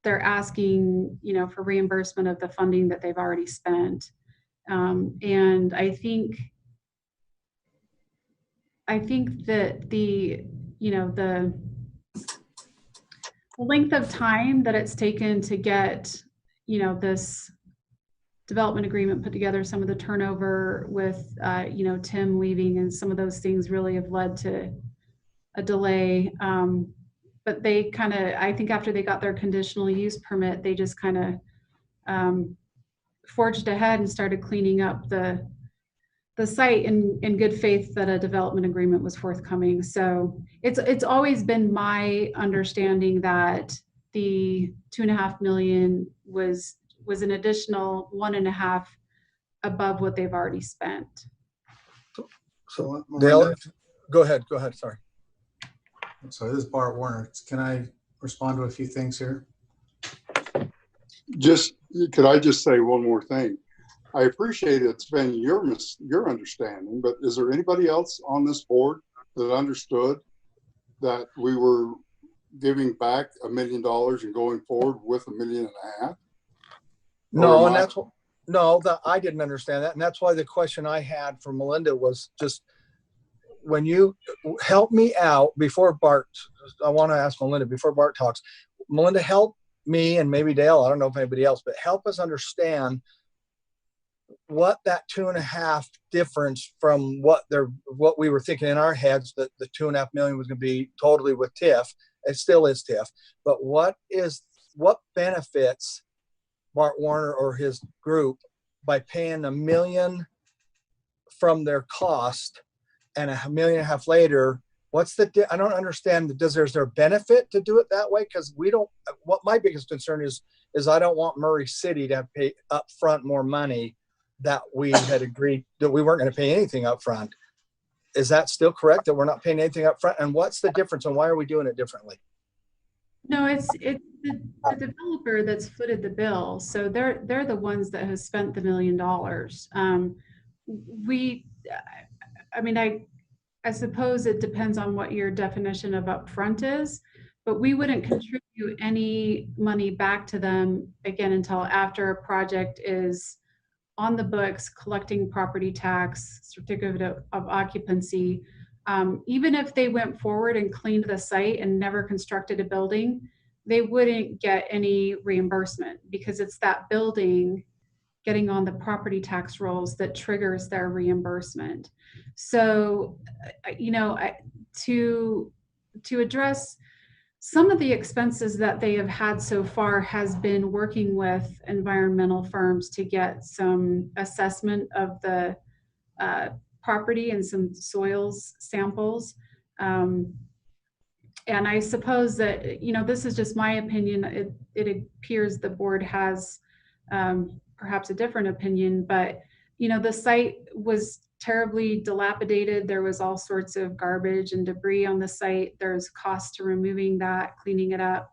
they're asking, for reimbursement of the funding that they've already spent. And I think that the length of time that it's taken to get, this development agreement put together, some of the turnover with, Tim leaving and some of those things really have led to a delay. But they kind of, I think after they got their conditional use permit, they just kind of forged ahead and started cleaning up the site in good faith that a development agreement was forthcoming. So it's always been my understanding that the 2.5 million was an additional 1.5 above what they've already spent. So Dale, go ahead. Sorry. So this is Bart Warner. Can I respond to a few things here? Could I just say one more thing? I appreciate it's been your understanding, but is there anybody else on this board that understood that we were giving back $1 million and going forward with $1.5 million? No, and that's I didn't understand that, and that's why the question I had for Melinda was just when you help me out before Bart. I want to ask Melinda before Bart talks. Melinda, help me and maybe Dale. I don't know if anybody else, but help us understand what that 2.5 difference from what we were thinking in our heads that the 2.5 million was going to be totally with TIF. It still is TIF, but what benefits Bart Warner or his group by paying $1 million from their cost and $1.5 million later? I don't understand. Is there a benefit to do it that way? Because we don't. What my biggest concern is I don't want Murray City to pay upfront more money that we had agreed that we weren't going to pay anything up front. Is that still correct, that we're not paying anything up front? And what's the difference and why are we doing it differently? No, it's the developer that's footed the bill. So they're the ones that have spent the $1 million. I suppose it depends on what your definition of upfront is, but we wouldn't contribute any money back to them again until after a project is on the books, collecting property tax, certificate of occupancy. Even if they went forward and cleaned the site and never constructed a building, they wouldn't get any reimbursement because it's that building getting on the property tax rolls that triggers their reimbursement. So, to address some of the expenses that they have had so far has been working with environmental firms to get some assessment of the property and some soils samples. And I suppose that, this is just my opinion. It appears the board has perhaps a different opinion, but, the site was terribly dilapidated. There was all sorts of garbage and debris on the site. There's cost to removing that, cleaning it up.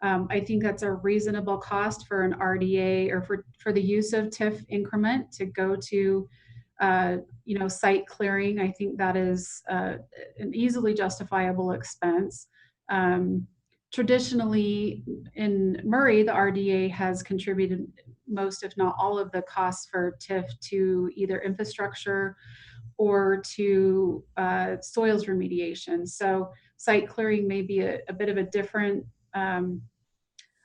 I think that's a reasonable cost for an RDA or for the use of TIF increment to go to, site clearing. I think that is an easily justifiable expense. Traditionally in Murray, the RDA has contributed most, if not all, of the costs for TIF to either infrastructure or to soils remediation. So site clearing may be a bit of a different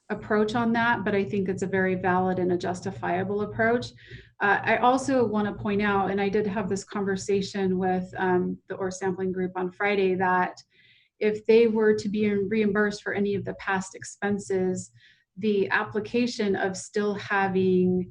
approach on that, but I think it's a very valid and a justifiable approach. I also want to point out, and I did have this conversation with the ore sampling group on Friday, that if they were to be reimbursed for any of the past expenses, the application of still having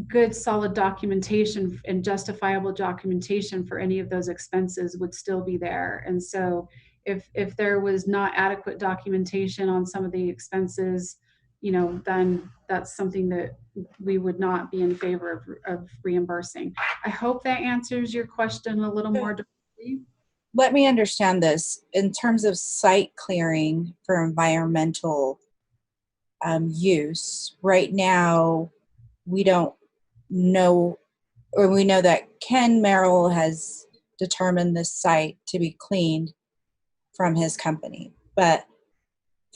good solid documentation and justifiable documentation for any of those expenses would still be there. And so if there was not adequate documentation on some of the expenses, then that's something that we would not be in favor of reimbursing. I hope that answers your question a little more directly. Let me understand this. In terms of site clearing for environmental use, right now we don't know, or we know that Ken Merrill has determined this site to be cleaned from his company. But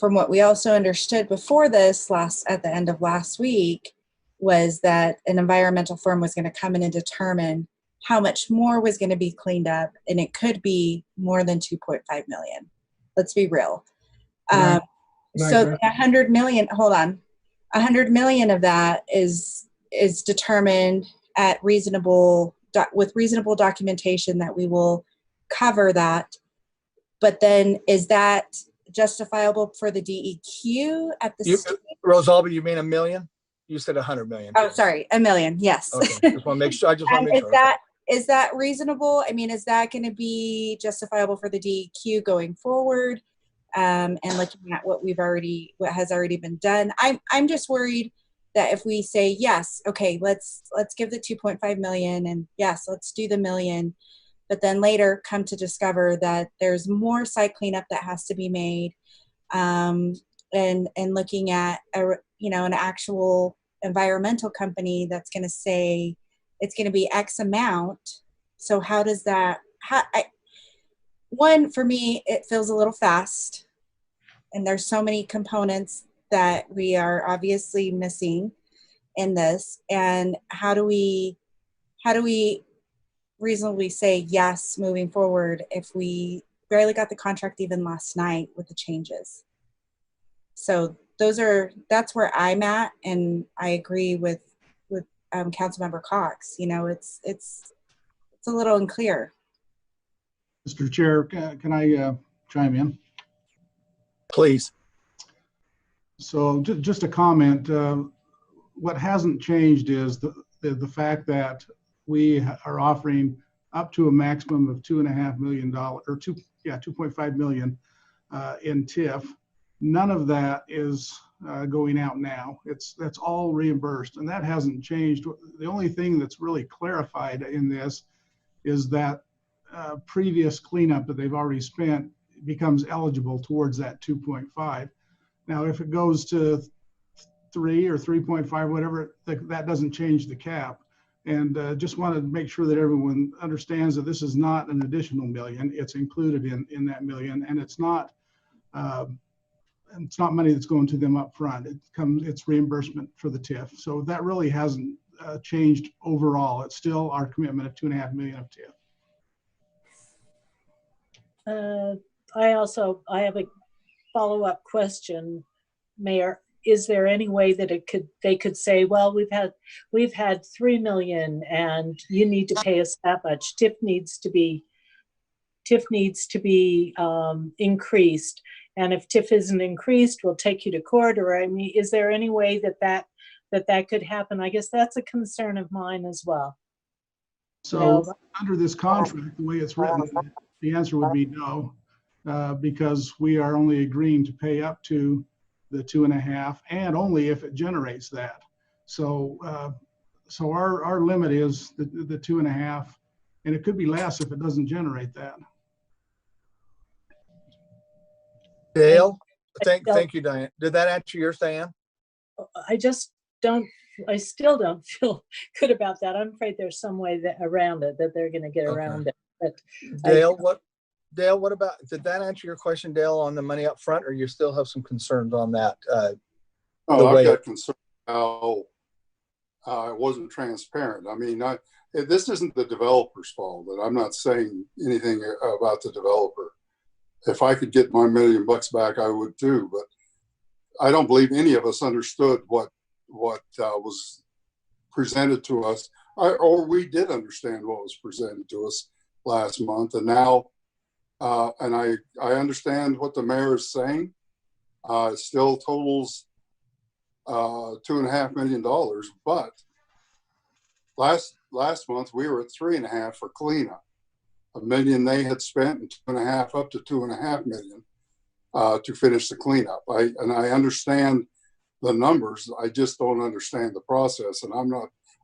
from what we also understood before this at the end of last week was that an environmental firm was going to come in and determine how much more was going to be cleaned up, and it could be more than 2.5 million. Let's be real. So 100 million, hold on, 100 million of that is determined at with reasonable documentation that we will cover that. But then is that justifiable for the DEQ at the state? Rosalba, you mean $1 million? You said 100 million. Oh, sorry, $1 million. Yes. Okay. Just want to make sure. I just want to make sure. Is that reasonable? I mean, is that going to be justifiable for the DEQ going forward? And looking at what has already been done. I'm just worried that if we say yes, okay, let's give the 2.5 million, and yes, let's do the $1 million, but then later come to discover that there's more site cleanup that has to be made, and looking at an actual environmental company that's going to say it's going to be X amount. So how does that? One, for me, it feels a little fast, and there's so many components that we are obviously missing in this. And how do we reasonably say yes moving forward if we barely got the contract even last night with the changes? So that's where I'm at, and I agree with Councilmember Cox. It's a little unclear. Mr. Chair, can I chime in? Please. So just a comment. What hasn't changed is the fact that we are offering up to a maximum of $2.5 million or 2.5 million in TIF. None of that is going out now. That's all reimbursed, and that hasn't changed. The only thing that's really clarified in this is that previous cleanup that they've already spent becomes eligible towards that 2.5. Now, if it goes to 3 or 3.5, whatever, that doesn't change the cap. And just wanted to make sure that everyone understands that this is not an additional $1 million. It's included in that $1 million, and it's not money that's going to them up front. It's reimbursement for the TIF. So that really hasn't changed overall. It's still our commitment of $2.5 million of TIF. I have a follow-up question, Mayor. Is there any way that they could say, well, we've had 3 million and you need to pay us that much. TIF needs to be increased. And if TIF isn't increased, we'll take you to court. Or, I mean, is there any way that could happen? I guess that's a concern of mine as well. So under this contract, the way it's written, the answer would be no, because we are only agreeing to pay up to the 2.5, and only if it generates that. So our limit is the 2.5, and it could be less if it doesn't generate that. Dale, thank you, Diane. Did that answer yours, Diane? I still don't feel good about that. I'm afraid there's some way around it, that they're going to get around it. But Dale, what about, did that answer your question, Dale, on the money up front, or you still have some concerns on that? I've got concern how it wasn't transparent. I mean, this isn't the developer's fault. And I'm not saying anything about the developer. If I could get my $1 million back, I would too. But I don't believe any of us understood what was presented to us, or we did understand what was presented to us last month. And now, and I understand what the mayor is saying. It still totals $2.5 million, but last month we were at 3.5 for cleanup. $1 million they had spent, and 2.5 up to 2.5 million to finish the cleanup. I understand the numbers. I just don't understand the process, and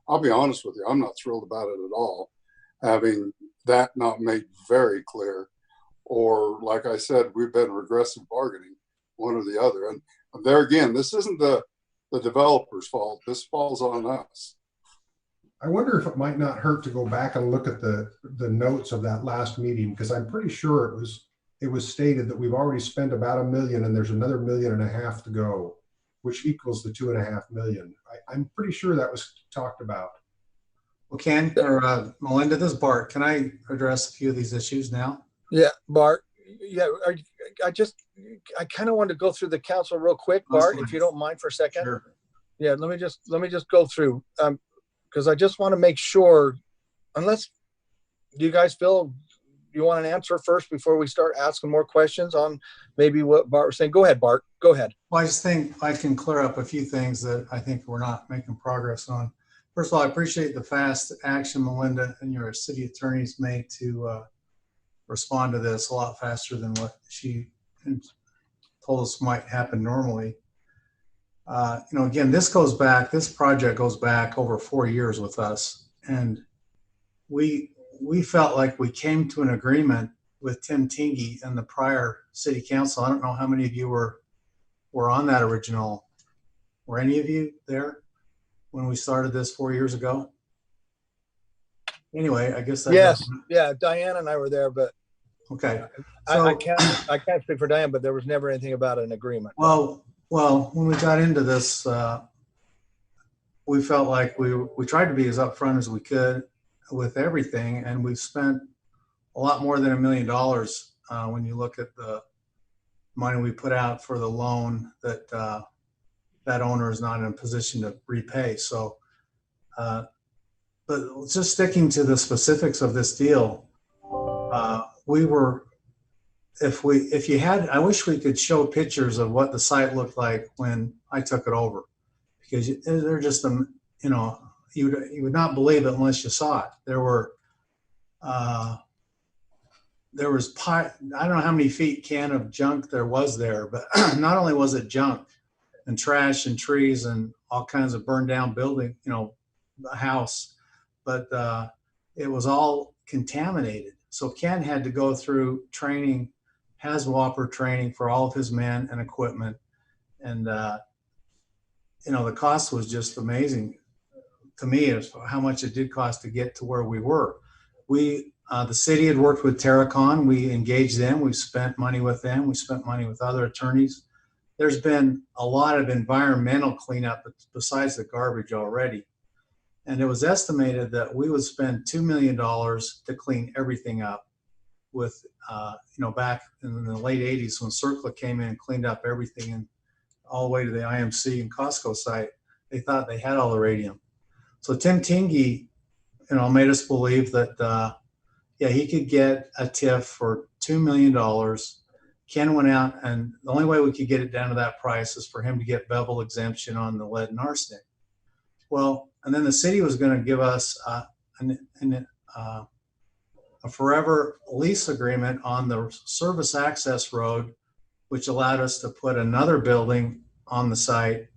I'll be honest with you, I'm not thrilled about it at all, having that not made very clear. Or like I said, we've been regressive bargaining, one or the other. And there again, this isn't the developer's fault. This falls on us. I wonder if it might not hurt to go back and look at the notes of that last meeting, because I'm pretty sure it was it was stated that we've already spent about $1 million and there's another $1.5 million to go, which equals the $2.5 million. I'm pretty sure that was talked about. Well, Ken or Melinda, this is Bart. Can I address a few of these issues now? Yeah, Bart. Yeah, I kind of wanted to go through the council real quick, Bart, if you don't mind for a second. Sure. Yeah, let me just go through, because I just want to make sure, unless, do you guys feel you want an answer first before we start asking more questions on maybe what Bart was saying? Go ahead, Bart. Go ahead. Well, I just think I can clear up a few things that I think we're not making progress on. First of all, I appreciate the fast action Melinda and your city attorneys made to respond to this a lot faster than what she told us might happen normally. Again, this project goes back over 4 years with us. And we felt like we came to an agreement with Tim Tingey and the prior city council. I don't know how many of you were on that original. Were any of you there when we started this 4 years ago? Anyway, I guess. Yes. Yeah. Diane and I were there, but okay. I can't speak for Diane, but there was never anything about an agreement. Well, when we got into this, we felt like we tried to be as upfront as we could with everything, and we've spent a lot more than $1 million when you look at the money we put out for the loan that that owner is not in a position to repay. So, but just sticking to the specifics of this deal, I wish we could show pictures of what the site looked like when I took it over, because they're just, you would not believe it unless you saw it. There was I don't know how many feet can of junk there was there, but not only was it junk and trash and trees and all kinds of burned down building, the house, but it was all contaminated. So Ken had to go through training, HAZWOPER training for all of his men and equipment. And, the cost was just amazing to me as how much it did cost to get to where we were. The city had worked with Terracon. We engaged them. We've spent money with them. We spent money with other attorneys. There's been a lot of environmental cleanup besides the garbage already. And it was estimated that we would spend $2 million to clean everything up with, back in the late 80s when CERCLA came in and cleaned up everything and all the way to the IMC and Costco site. They thought they had all the radium. So Tim Tingey, made us believe that, he could get a TIF for $2 million. Ken went out, and the only way we could get it down to that price is for him to get bevel exemption on the lead and arsenic. Well, and then the city was going to give us a forever lease agreement on the service access road, which allowed us to put another building on the site.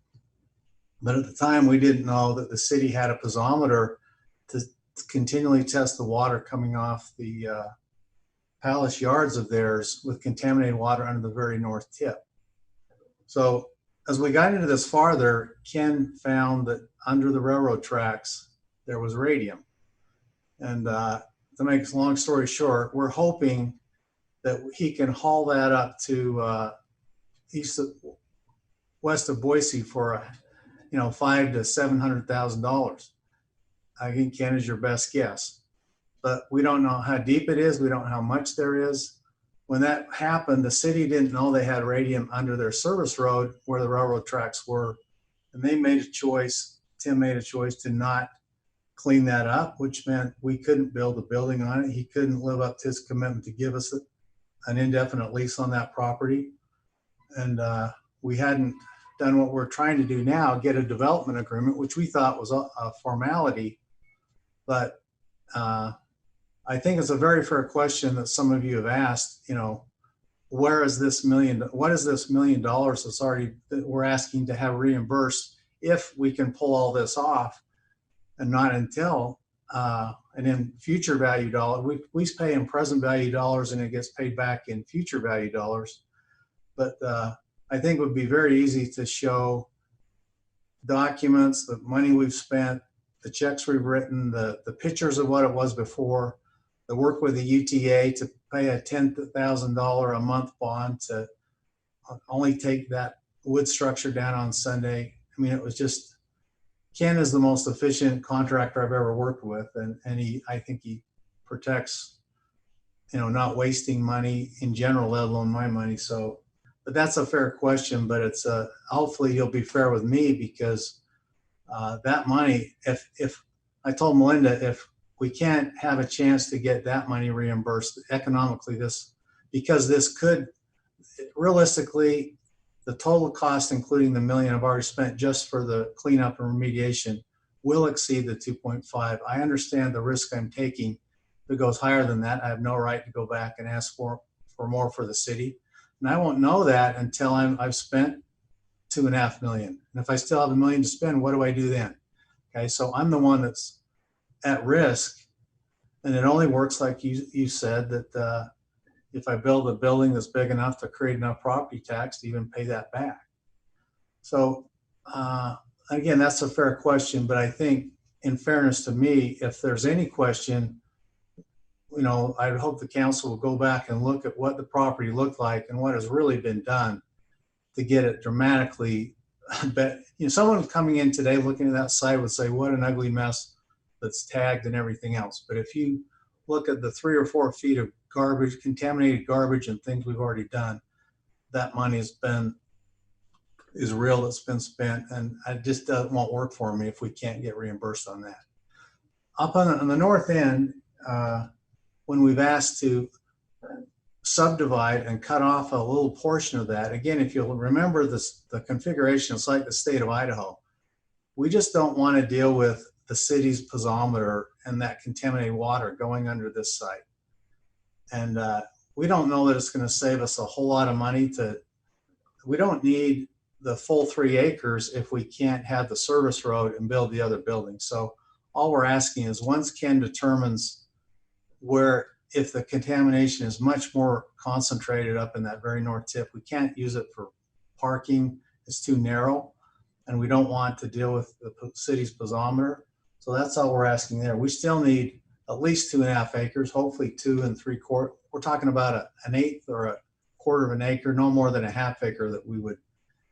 But at the time, we didn't know that the city had a piezometer to continually test the water coming off the palace yards of theirs with contaminated water under the very north tip. So as we got into this farther, Ken found that under the railroad tracks, there was radium. And to make a long story short, we're hoping that he can haul that up to west of Boise for $500,000 to $700,000. I think Ken is your best guess, but we don't know how deep it is. We don't know how much there is. When that happened, the city didn't know they had radium under their service road where the railroad tracks were. And they made a choice, Tim made a choice to not clean that up, which meant we couldn't build a building on it. He couldn't live up to his commitment to give us an indefinite lease on that property. And we hadn't done what we're trying to do now, get a development agreement, which we thought was a formality. But I think it's a very fair question that some of you have asked, where is this what is this $1 million that's already, that we're asking to have reimbursed if we can pull all this off, and not until, and in future value dollars, we pay in present value dollars and it gets paid back in future value dollars. But I think it would be very easy to show documents, the money we've spent, the checks we've written, the pictures of what it was before, the work with the UTA pay a $10,000 a month bond to only take that wood structure down on Sunday. I mean, it was just, Ken is the most efficient contractor I've ever worked with. And I think he protects, not wasting money in general, let alone my money. So, but that's a fair question, but it's hopefully you'll be fair with me, because that money, if I told Melinda, if we can't have a chance to get that money reimbursed economically, because this could, realistically, the total cost, including the $1 million I've already spent just for the cleanup and remediation, will exceed the 2.5. I understand the risk I'm taking. If it goes higher than that, I have no right to go back and ask for more for the city. And I won't know that until I've spent $2.5 million. And if I still have $1 million to spend, what do I do then? Okay, so I'm the one that's at risk. And it only works, like you said, that if I build a building that's big enough to create enough property tax to even pay that back. So again, that's a fair question, but I think in fairness to me, if there's any question, I would hope the council will go back and look at what the property looked like and what has really been done to get it dramatically. But someone coming in today looking at that site would say, what an ugly mess that's tagged and everything else. But if you look at the 3 or 4 feet of garbage, contaminated garbage and things we've already done, that money is real, it's been spent, and it just won't work for me if we can't get reimbursed on that. Up on the north end, when we've asked to subdivide and cut off a little portion of that, again, if you'll remember the configuration, it's like the state of Idaho. We just don't want to deal with the city's piezometer and that contaminated water going under this site. And we don't know that it's going to save us a whole lot of money we don't need the full 3 acres if we can't have the service road and build the other buildings. So all we're asking is, once Ken determines if the contamination is much more concentrated up in that very north tip, we can't use it for parking, it's too narrow, and we don't want to deal with the city's piezometer. So that's all we're asking there. We still need at least 2.5 acres, hopefully 2 3/4. We're talking about an eighth or a quarter of an acre, no more than a half acre that we would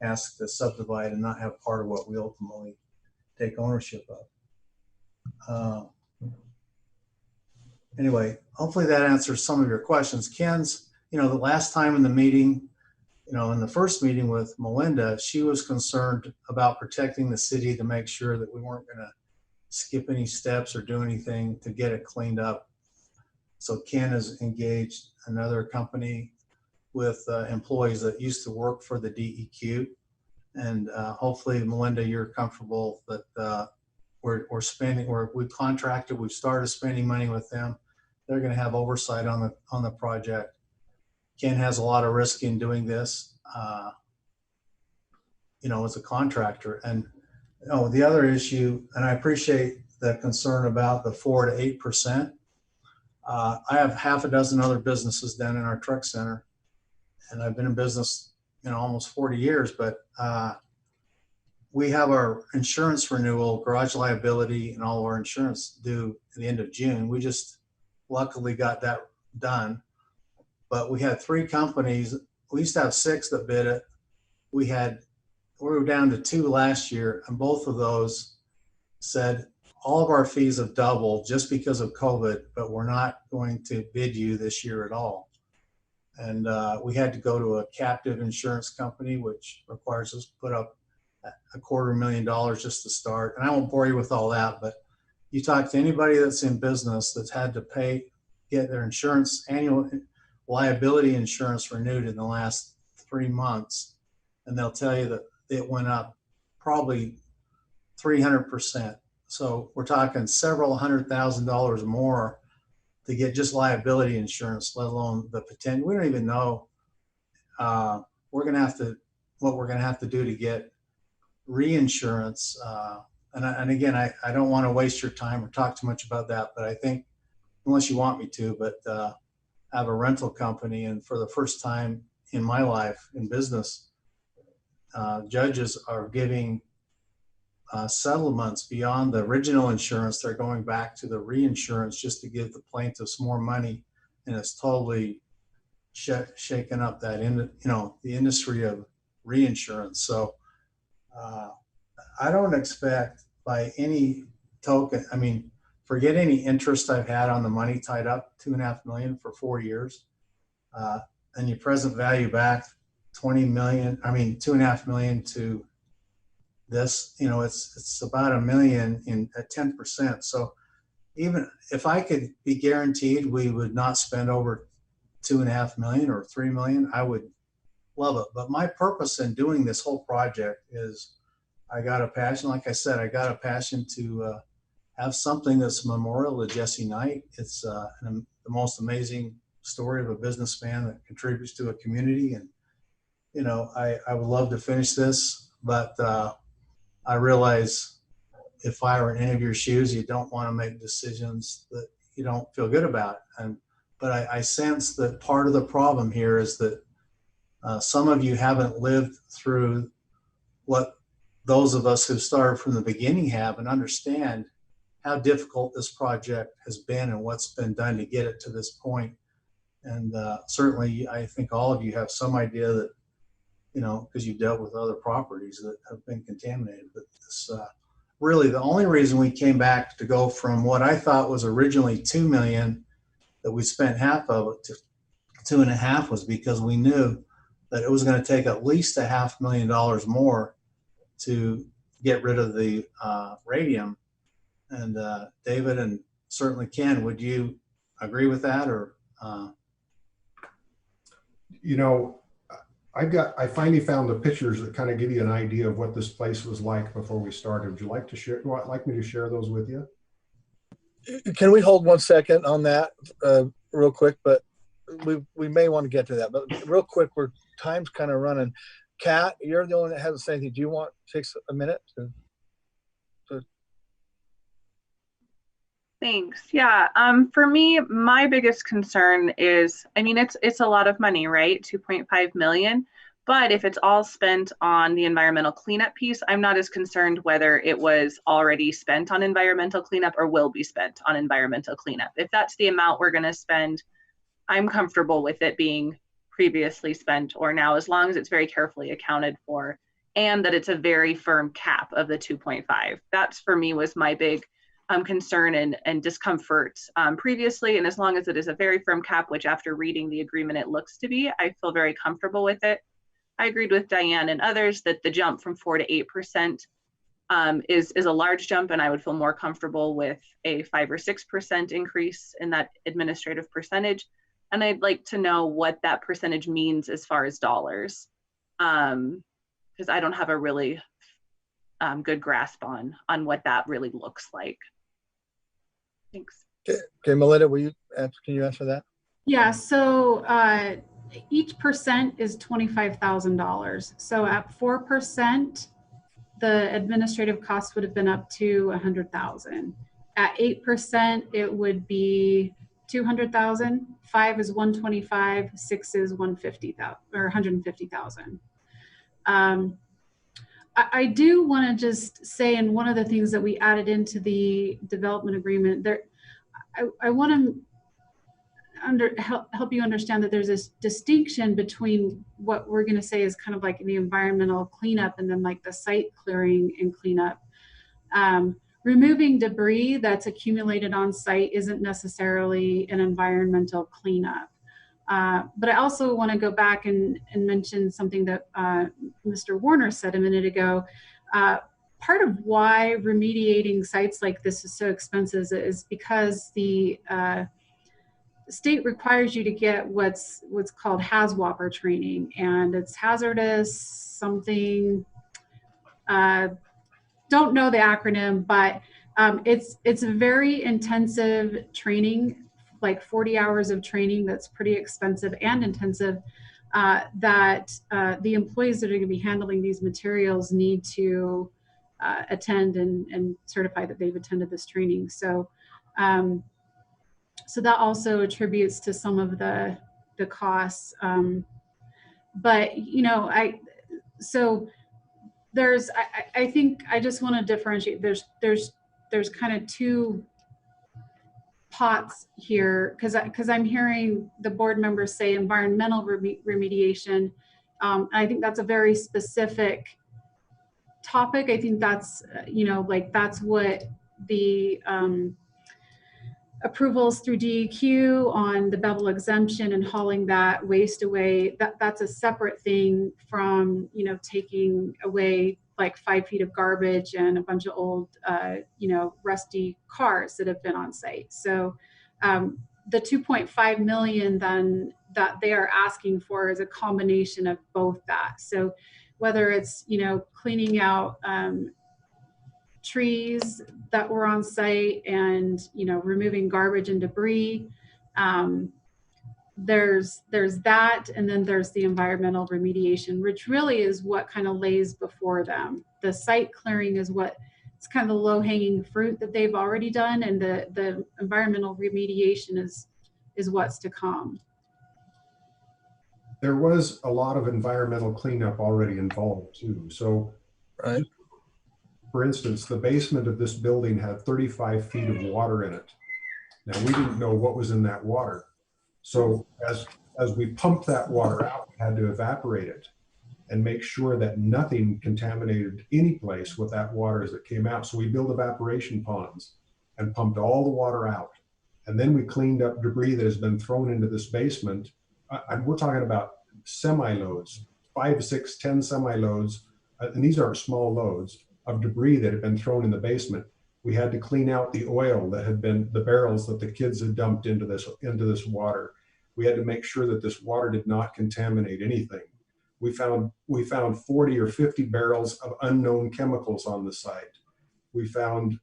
ask to subdivide and not have part of what we ultimately take ownership of. Anyway, hopefully that answers some of your questions. Ken's, the last time in the meeting, in the first meeting with Melinda, she was concerned about protecting the city to make sure that we weren't going to skip any steps or do anything to get it cleaned up. So Ken has engaged another company with employees that used to work for the DEQ. And hopefully, Melinda, you're comfortable that we've contracted, we've started spending money with them. They're going to have oversight on the project. Ken has a lot of risk in doing this, as a contractor. And the other issue, and I appreciate the concern about the 4 to 8%. I have half a dozen other businesses down in our truck center, and I've been in business, almost 40 years, but we have our insurance renewal, garage liability, and all of our insurance due at the end of June. We just luckily got that done, but we had 3 companies. We used to have 6 that bid it. We were down to 2 last year, and both of those said, all of our fees have doubled just because of COVID, but we're not going to bid you this year at all. And we had to go to a captive insurance company, which requires us to put up $250,000 just to start. And I won't bore you with all that, but you talk to anybody that's in business that's had to get their annual liability insurance renewed in the last 3 months, and they'll tell you that it went up probably 300%. So we're talking several $100,000 more to get just liability insurance, let alone the potential. We don't even know what we're going to have to do to get reinsurance. And again, I don't want to waste your time or talk too much about that, but I think, unless you want me to, but I have a rental company, and for the first time in my life in business, judges are giving settlements beyond the original insurance. They're going back to the reinsurance just to give the plaintiffs more money and it's totally shaken up that the industry of reinsurance. So I don't expect by any token, I mean, forget any interest I've had on the money tied up, $2.5 million for 4 years, and you present value back 20 million, I mean, 2.5 million to this, it's about $1 million at 10%. So even if I could be guaranteed we would not spend over 2.5 million or 3 million, I would love it. But my purpose in doing this whole project is I got a passion, like I said, I got a passion to have something that's memorial to Jesse Knight. It's the most amazing story of a businessman that contributes to a community. And, I would love to finish this, but I realize if I were in any of your shoes, you don't want to make decisions that you don't feel good about. But I sense that part of the problem here is that some of you haven't lived through what those of us who started from the beginning have, and understand how difficult this project has been and what's been done to get it to this point. And certainly, I think all of you have some idea that, because you've dealt with other properties that have been contaminated. But this, really, the only reason we came back to go from what I thought was originally 2 million that we spent half of it to 2.5 was because we knew that it was going to take at least $500,000 more to get rid of the radium. And David and certainly Ken, would you agree with that? Or I finally found the pictures that kind of give you an idea of what this place was like before we started. Would you like to share? Like me to share those with you? Can we hold 1 second on that real quick? But we may want to get to that. But real quick, time's kind of running. Kat, you're the only one that hasn't said anything. Do you want to take a minute? Thanks. Yeah. For me, my biggest concern is, it's a lot of money, right? 2.5 million. But if it's all spent on the environmental cleanup piece, I'm not as concerned whether it was already spent on environmental cleanup or will be spent on environmental cleanup. If that's the amount we're going to spend, I'm comfortable with it being previously spent or now, as long as it's very carefully accounted for and that it's a very firm cap of the 2.5. That's for me was my big concern and discomfort previously. And as long as it is a very firm cap, which after reading the agreement it looks to be, I feel very comfortable with it. I agreed with Diane and others that the jump from 4 to 8% is a large jump, and I would feel more comfortable with a 5 or 6% increase in that administrative percentage. And I'd like to know what that percentage means as far as dollars, because I don't have a really good grasp on what that really looks like. Thanks. Okay, Melinda, can you answer that? Yeah, so each percent is $25,000. So at 4%, the administrative cost would have been up to $100,000. At 8%, it would be $200,000. 5 is $125,000. 6 is $150,000 or $150,000. I do want to just say, and one of the things that we added into the development agreement, there, I want to help you understand that there's this distinction between what we're going to say is kind of like the environmental cleanup and then like the site clearing and cleanup. Removing debris that's accumulated on site isn't necessarily an environmental cleanup. But I also want to go back and mention something that Mr. Warner said a minute ago. Part of why remediating sites like this is so expensive is because the state requires you to get what's called HAZWOPER training, and it's hazardous something. Don't know the acronym, but it's a very intensive training, like 40 hours of training that's pretty expensive and intensive, that the employees that are going to be handling these materials need to attend and certify that they've attended this training. So so that also attributes to some of the costs. But I think I just want to differentiate. There's kind of two pots here, because I'm hearing the board members say environmental remediation. I think that's a very specific topic. I think that's, like that's what the approvals through DEQ on the Bevel exemption and hauling that waste away, that's a separate thing from, taking away like 5 feet of garbage and a bunch of old, rusty cars that have been on site. So the 2.5 million then that they are asking for is a combination of both that. So whether it's, cleaning out trees that were on site and, removing garbage and debris, there's that, and then there's the environmental remediation, which really is what kind of lays before them. The site clearing is what it's kind of the low-hanging fruit that they've already done, and the environmental remediation is what's to come. There was a lot of environmental cleanup already involved too. So, Right. for instance, the basement of this building had 35 feet of water in it. Now, we didn't know what was in that water. So as we pumped that water out, we had to evaporate it and make sure that nothing contaminated any place with that water as it came out. So we built evaporation ponds and pumped all the water out. And then we cleaned up debris that has been thrown into this basement. We're talking about semi-loads, 5, 6, 10 semi-loads, and these aren't small loads, of debris that had been thrown in the basement. We had to clean out the oil that had been, the barrels that the kids had dumped into this water. We had to make sure that this water did not contaminate anything. We found 40 or 50 barrels of unknown chemicals on the site. We found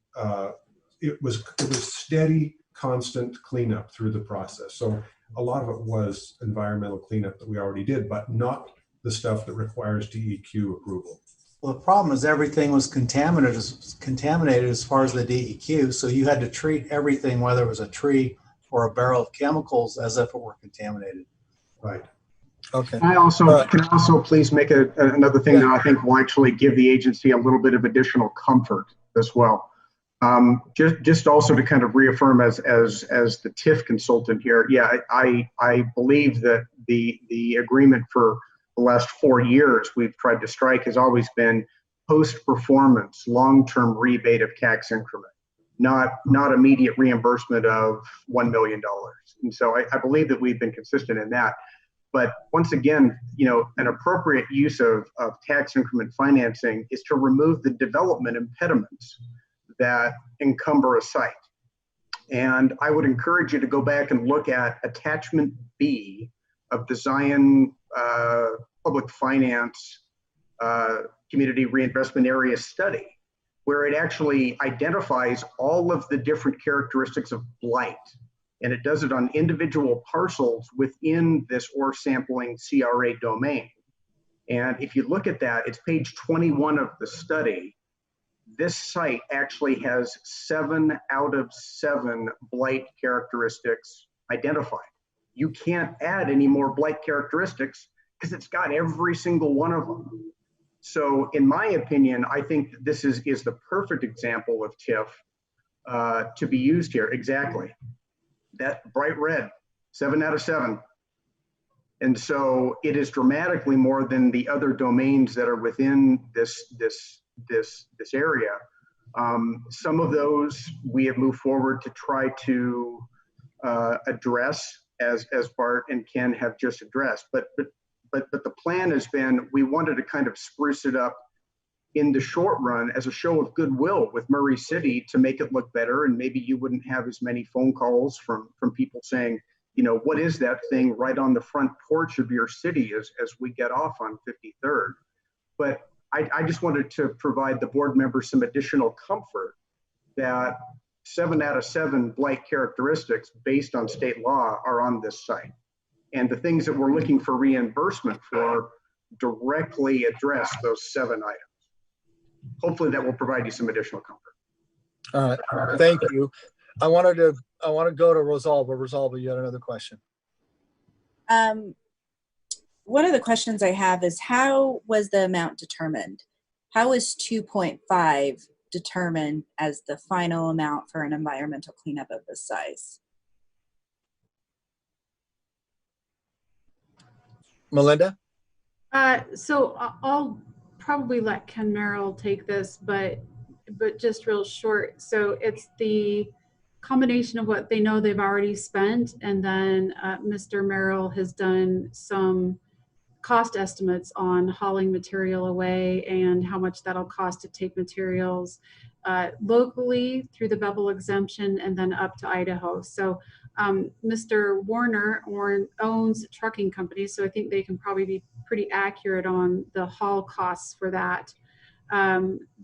it was steady, constant cleanup through the process. So a lot of it was environmental cleanup that we already did, but not the stuff that requires DEQ approval. Well, the problem is everything was contaminated as far as the DEQ. So you had to treat everything, whether it was a tree or a barrel of chemicals, as if it were contaminated. Right. Okay. Can I also please make another thing that I think will actually give the agency a little bit of additional comfort as well. Just also to kind of reaffirm as the TIF consultant here, yeah, I believe that the agreement for the last 4 years we've tried to strike has always been post-performance, long-term rebate of tax increment, not immediate reimbursement of $1 million. And so I believe that we've been consistent in that. But once again, an appropriate use of tax increment financing is to remove the development impediments that encumber a site. And I would encourage you to go back and look at attachment B of the Zion Public Finance Community Reinvestment Area Study, where it actually identifies all of the different characteristics of blight. And it does it on individual parcels within this ore sampling CRA domain. And if you look at that, it's page 21 of the study. This site actually has 7 out of 7 blight characteristics identified. You can't add any more blight characteristics because it's got every single one of them. So in my opinion, I think this is the perfect example of TIF to be used here. Exactly. That bright red, 7 out of 7. And so it is dramatically more than the other domains that are within this area. Some of those we have moved forward to try to address, as Bart and Ken have just addressed. But the plan has been, we wanted to kind of spruce it up in the short run as a show of goodwill with Murray City to make it look better. And maybe you wouldn't have as many phone calls from people saying, what is that thing right on the front porch of your city as we get off on 53rd. But I just wanted to provide the board members some additional comfort that 7 out of 7 blight characteristics based on state law are on this site. And the things that we're looking for reimbursement for directly address those 7 items. Hopefully that will provide you some additional comfort. All right, thank you. I want to go to Rosalba. Rosalba, you had another question. One of the questions I have is, how was the amount determined? How is 2.5 determined as the final amount for an environmental cleanup of this size? Melinda? So I'll probably let Ken Merrill take this, but just real short. So it's the combination of what they know they've already spent, and then Mr. Merrill has done some cost estimates on hauling material away and how much that'll cost to take materials locally through the Bevel exemption and then up to Idaho. So Mr. Warner owns a trucking company, so I think they can probably be pretty accurate on the haul costs for that.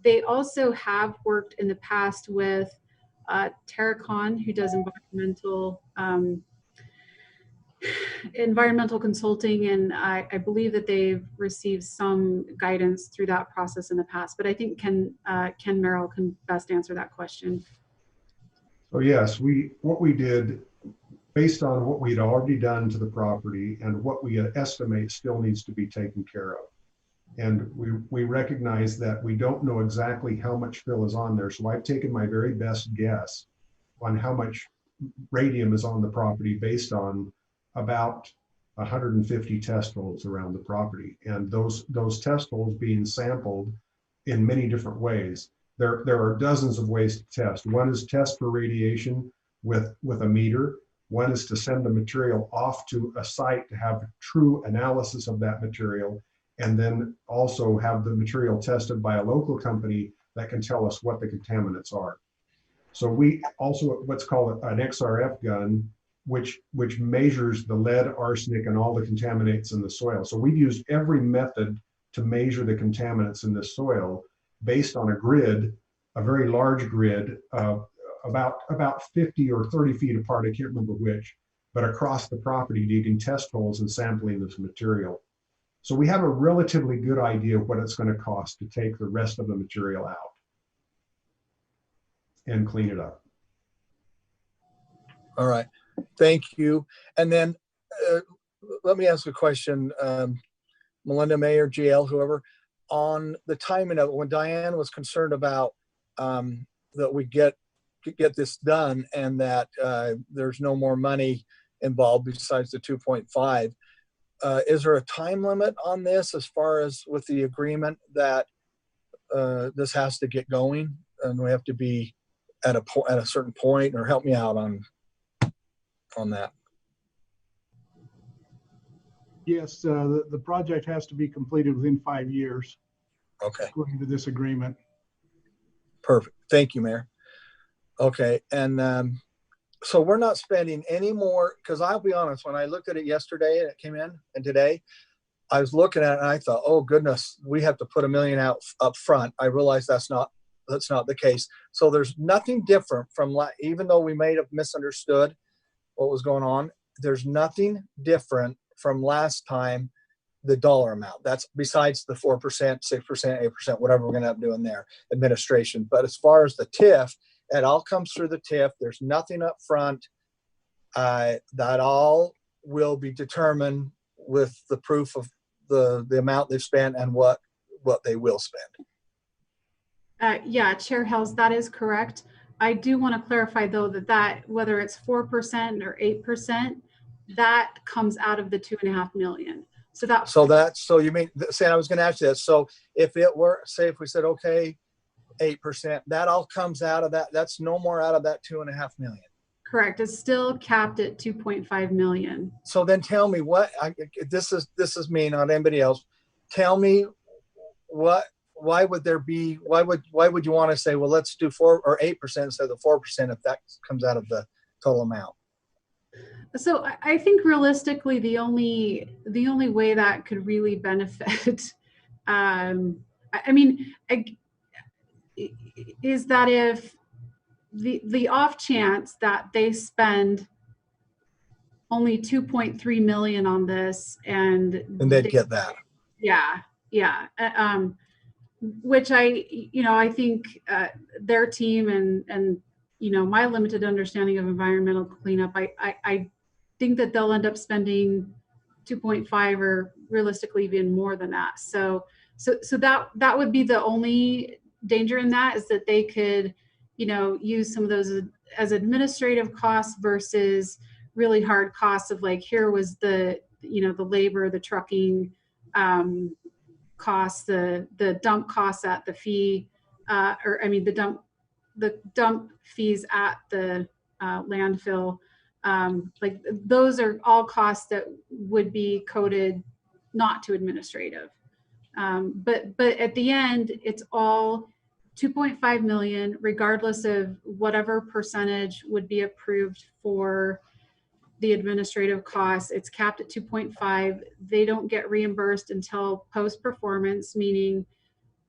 They also have worked in the past with Terracon, who does environmental consulting, and I believe that they've received some guidance through that process in the past. But I think Ken Merrill can best answer that question. So yes, what we did, based on what we'd already done to the property and what we estimate still needs to be taken care of. And we recognize that we don't know exactly how much fill is on there. So I've taken my very best guess on how much radium is on the property based on about 150 test holes around the property. And those test holes being sampled in many different ways. There are dozens of ways to test. One is test for radiation with a meter. One is to send the material off to a site to have true analysis of that material, and then also have the material tested by a local company that can tell us what the contaminants are. So we also what's called an XRF gun, which measures the lead, arsenic, and all the contaminants in the soil. So we've used every method to measure the contaminants in the soil based on a grid, a very large grid, about 50 or 30 feet apart, I can't remember which, but across the property, digging test holes and sampling this material. So we have a relatively good idea of what it's going to cost to take the rest of the material out and clean it up. All right, thank you. And then let me ask a question, Melinda, Mayor, GL, whoever, on the timing of it. When Diane was concerned about that we get this done and that there's no more money involved besides the 2.5. Is there a time limit on this as far as with the agreement that this has to get going and we have to be at a certain point, or help me out on that? Yes, the project has to be completed within 5 years. Okay. According to this agreement. Perfect. Thank you, Mayor. Okay. And so we're not spending any more, because I'll be honest, when I looked at it yesterday and it came in, and today, I was looking at it and I thought, oh goodness, we have to put $1 million out up front. I realized that's not the case. So there's nothing different from, even though we may have misunderstood what was going on, there's nothing different from last time, the dollar amount. That's besides the 4%, 6%, 8%, whatever we're going to have doing there, administration. But as far as the TIF, it all comes through the TIF. There's nothing up front. That all will be determined with the proof of the amount they've spent and what they will spend. Yeah, Chair Hells, that is correct. I do want to clarify though that whether it's 4% or 8%, that comes out of the $2.5 million. So you mean, Sam, I was going to ask you that. So if it were, say, if we said, okay, 8%, that all comes out of that. That's no more out of that $2.5 million. Correct. It's still capped at 2.5 million. So then tell me this is me, not anybody else. Tell me why would you want to say, well, let's do 4 or 8% instead of the 4% if that comes out of the total amount? So I think realistically, the only way that could really benefit, is that if the off chance that they spend only 2.3 million on this and they'd get that. Yeah. Which I think their team and my limited understanding of environmental cleanup, I think that they'll end up spending 2.5 or realistically even more than that. So that would be the only danger in that, is that they could, use some of those as administrative costs versus really hard costs of like, here was the you know, the labor, the trucking costs, the dump costs at the fee, the dump fees at the landfill. Like those are all costs that would be coded not to administrative. But at the end, it's all 2.5 million, regardless of whatever percentage would be approved for the administrative costs. It's capped at 2.5. They don't get reimbursed until post-performance, meaning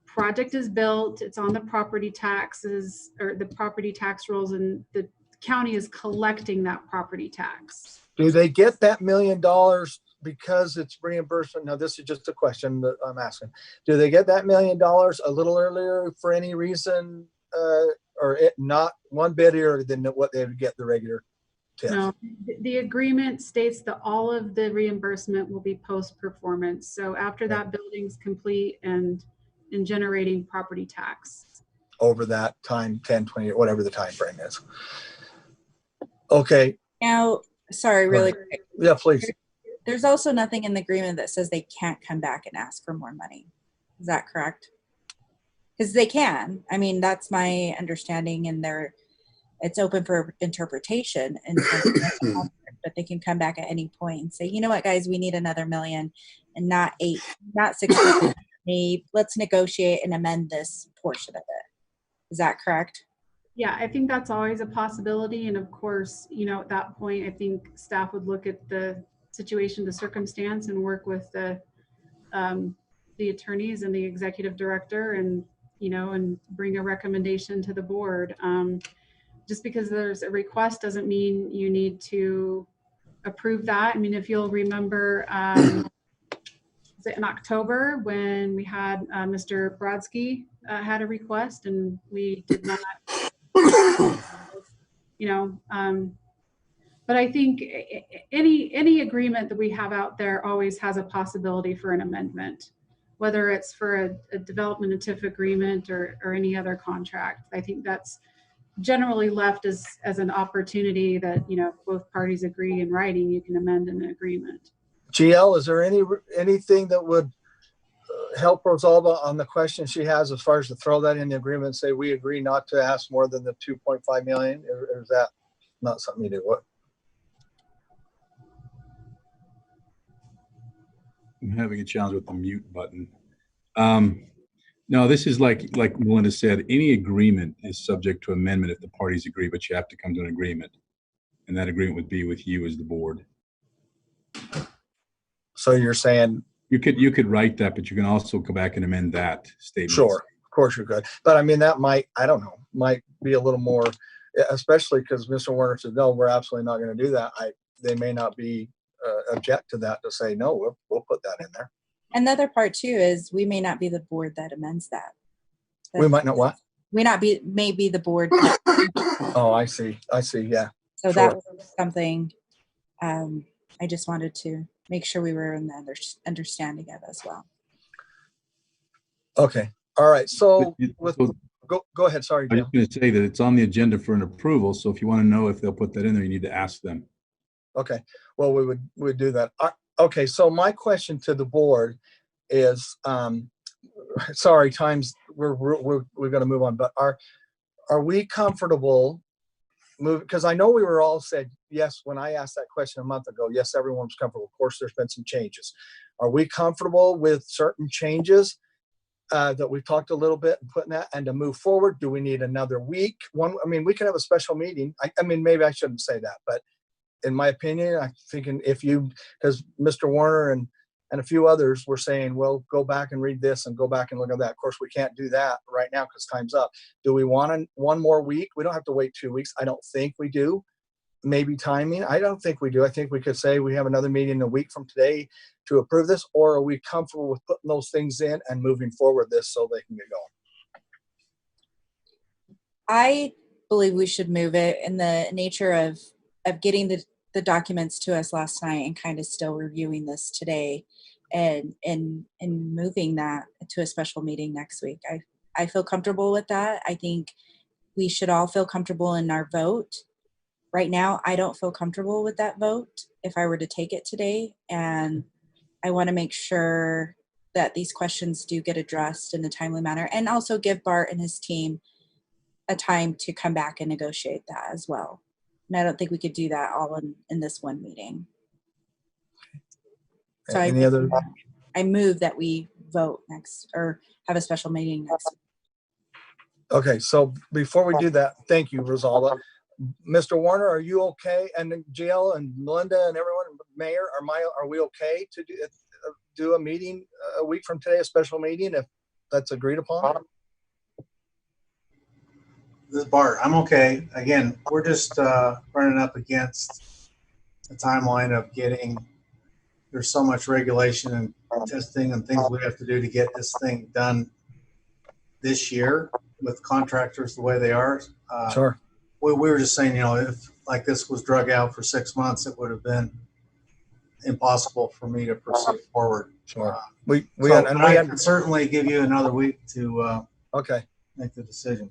project is built, it's on the property taxes or the property tax rolls, and the county is collecting that property tax. Do they get that $1 million because it's reimbursement? Now, this is just a question that I'm asking. Do they get that $1 million a little earlier for any reason, or it not one bit earlier than what they would get the regular TIF? No, the agreement states that all of the reimbursement will be post-performance. So after that building's complete and in generating property tax. Over that time, 10, 20, whatever the time frame is. Okay. Now, sorry, really quick. Yeah, please. There's also nothing in the agreement that says they can't come back and ask for more money. Is that correct? Because they can. I mean, that's my understanding, and it's open for interpretation. And but they can come back at any point and say, you know what, guys, we need another $1 million, and not 8, not 6. Let's negotiate and amend this portion of it. Is that correct? Yeah, I think that's always a possibility. And of course, you know, at that point, I think staff would look at the situation, the circumstance, and work with the attorneys and the executive director, and, you know, and bring a recommendation to the board. Just because there's a request doesn't mean you need to approve that. I mean, if you'll remember, was it in October when we had Mr. Brodsky had a request, and we did not, you know, but I think any agreement that we have out there always has a possibility for an amendment, whether it's for a development and TIF agreement or any other contract. I think that's generally left as an opportunity that, you know, if both parties agree in writing, you can amend an agreement. GL, is there anything that would help Rosalba on the question she has as far as to throw that in the agreement and say we agree not to ask more than the 2.5 million? Or is that not something you do? What? I'm having a challenge with the mute button. No, this is like Melinda said, any agreement is subject to amendment if the parties agree, but you have to come to an agreement. And that agreement would be with you as the board. So you're saying you could write that, but you can also go back and amend that statement. Sure, of course you could. But I mean, that might, I don't know, might be a little more, especially because Mr. Warner said, no, we're absolutely not going to do that. They may not be object to that, to say, no, we'll put that in there. And the other part too is we may not be the board that amends that. We might not what? We may be the board. Oh, I see. Yeah. So sure. That was something I just wanted to make sure we were in the understanding of as well. Okay. All right. So go ahead. Sorry. I was going to say that it's on the agenda for an approval. So if you want to know if they'll put that in there, you need to ask them. Okay. Well, we would do that. Okay. So my question to the board is, sorry, we're going to move on, but are we comfortable moving? Because I know we were all said yes when I asked that question a month ago. Yes, everyone was comfortable. Of course, there's been some changes. Are we comfortable with certain changes that we've talked a little bit and putting that, and to move forward? Do we need another week? I mean, we can have a special meeting. I mean, maybe I shouldn't say that, but in my opinion, I'm thinking because Mr. Warner and a few others were saying, well, go back and read this and go back and look at that. Of course, we can't do that right now because time's up. Do we want one more week? We don't have to wait 2 weeks. I don't think we do. Maybe timing. I don't think we do. I think we could say we have another meeting a week from today to approve this, or are we comfortable with putting those things in and moving forward this so they can get going? I believe we should move it in the nature of getting the documents to us last night and kind of still reviewing this today and moving that to a special meeting next week. I feel comfortable with that. I think we should all feel comfortable in our vote right now, I don't feel comfortable with that vote if I were to take it today. And I want to make sure that these questions do get addressed in a timely manner, and also give Bart and his team a time to come back and negotiate that as well. And I don't think we could do that all in this one meeting. So I move that we vote next, or have a special meeting next week. Okay, so before we do that, thank you, Rosalba. Mr. Warner, are you okay? And then Jill and Melinda and everyone, Mayor, are we okay to do a meeting a week from today, a special meeting, if that's agreed upon? This is Bart. I'm okay. Again, we're just running up against the timeline of there's so much regulation and testing and things we have to do to get this thing done this year with contractors the way they are. Sure. We were just saying, if like this was drug out for 6 months, it would have been impossible for me to proceed forward. Sure. I can certainly give you another week to okay, make the decision.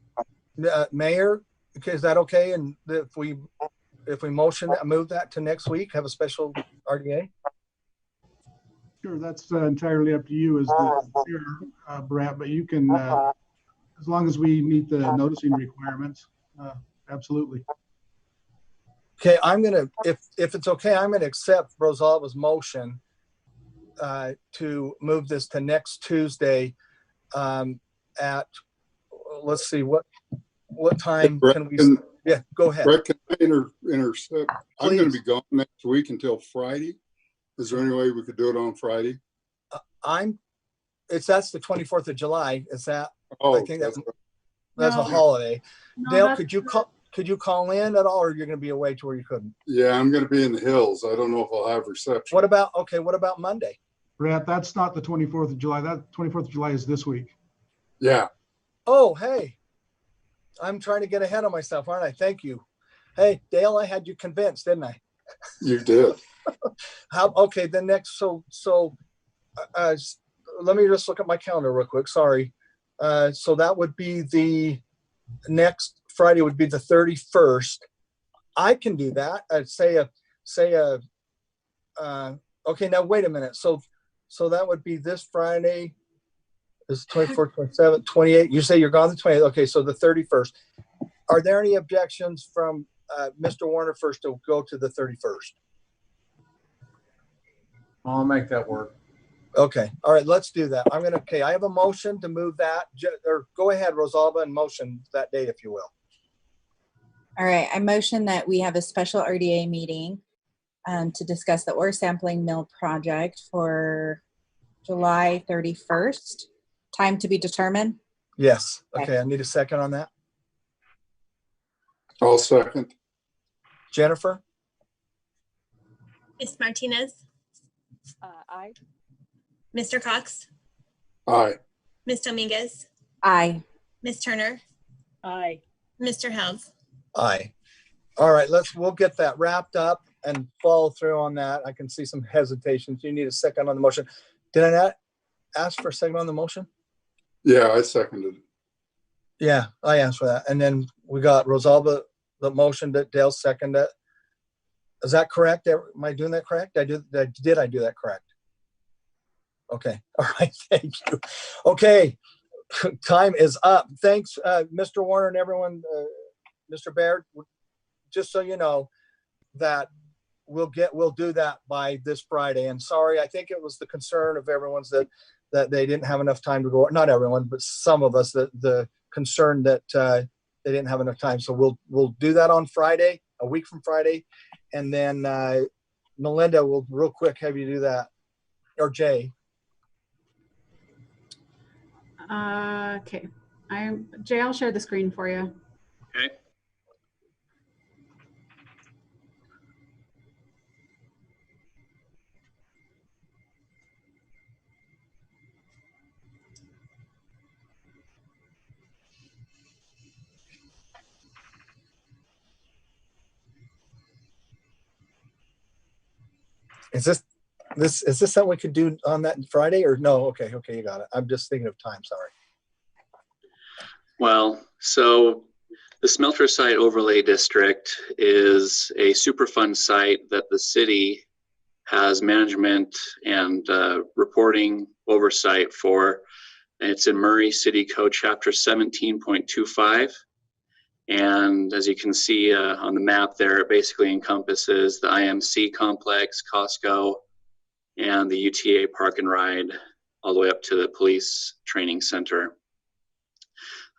Mayor, okay, is that okay? And if we move that to next week, have a special RDA? Sure, that's entirely up to you as the chair, Brett, but you can, as long as we meet the noticing requirements, absolutely. Okay, if it's okay, I'm gonna accept Rosalba's motion to move this to next Tuesday at, let's see, what time can we, yeah, go ahead. Brett, can I intercept? I'm gonna be gone next week until Friday. Is there any way we could do it on Friday? That's the 24th of July. Is that? Oh, I think that's a holiday. No, Dale, could you call in at all, or you're going to be away to where you couldn't? Yeah, I'm going to be in the hills. I don't know if I'll have reception. What about Monday? Brett, that's not the 24th of July. That 24th of July is this week. Yeah. Oh, hey, I'm trying to get ahead of myself, aren't I? Thank you. Hey, Dale, I had you convinced, didn't I? You did. Okay, the next, so let me just look at my calendar real quick. Sorry. So that would be the next Friday would be the 31st. I can do that. I'd okay, now wait a minute. So that would be this Friday. This 24th, 27th, 28th. You say you're gone the 28th. Okay, so the 31st. Are there any objections from Mr. Warner first to go to the 31st? I'll make that work. Okay. All right. Let's do that. I have a motion to move that, or go ahead, Rosalba, and motion that date, if you will. All right. I motion that we have a special RDA meeting to discuss the ore sampling mill project for July 31st. Time to be determined. Yes. Okay. I need a second on that. I'll second. Jennifer? Ms. Martinez? Aye. Mr. Cox? Aye. Ms. Dominguez? Aye. Ms. Turner? Aye. Mr. Helms? Aye. All right, we'll get that wrapped up and follow through on that. I can see some hesitations. You need a second on the motion. Did I not ask for a second on the motion? Yeah, I seconded it. Yeah, I asked for that. And then we got Rosalba, the motion that Dale seconded. Is that correct? Am I doing that correct? Did I do that correct? Okay. All right. Thank you. Okay. Time is up. Thanks, Mr. Warner and everyone. Mr. Baird, just so you know that we'll do that by this Friday. And sorry, I think it was the concern of everyone's that they didn't have enough time to go. Not everyone, but some of us, the concern that they didn't have enough time. So we'll do that on Friday, a week from Friday. And then Melinda will real quick have you do that, or Jay. Okay. Jay, I'll share the screen for you. Okay. Is this something we could do on that Friday, or no? Okay, you got it. I'm just thinking of time. Sorry. Well, so The smelter site overlay district is a Superfund site that the city has management and reporting oversight for. And it's in Murray City Code Chapter 17.25. And as you can see on the map there, it basically encompasses the IMC complex, Costco, and the UTA Park and Ride, all the way up to the police training center.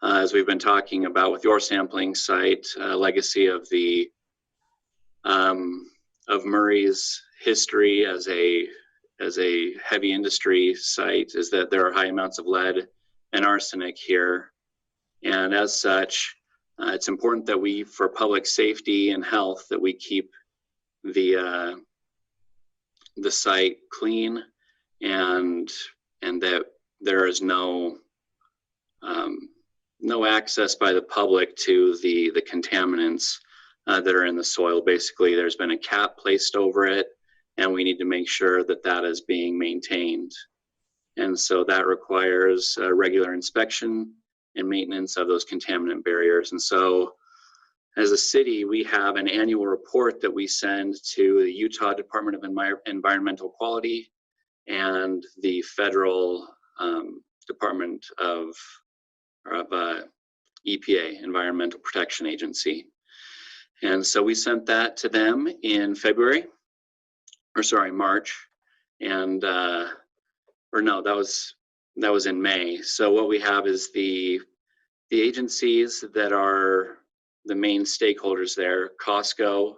As we've been talking about with your sampling site, legacy of the of Murray's history as a heavy industry site is that there are high amounts of lead and arsenic here, and as such, it's important that we, for public safety and health, that we keep the site clean, and that there is no access by the public to the contaminants that are in the soil. Basically, there's been a cap placed over it, and we need to make sure that that is being maintained. And so that requires regular inspection and maintenance of those contaminant barriers. And so as a city, we have an annual report that we send to the Utah Department of Environmental Quality and the federal Department of EPA, Environmental Protection Agency. And so we sent that to them in March, and that was in May. So what we have is the agencies that are the main stakeholders there: Costco,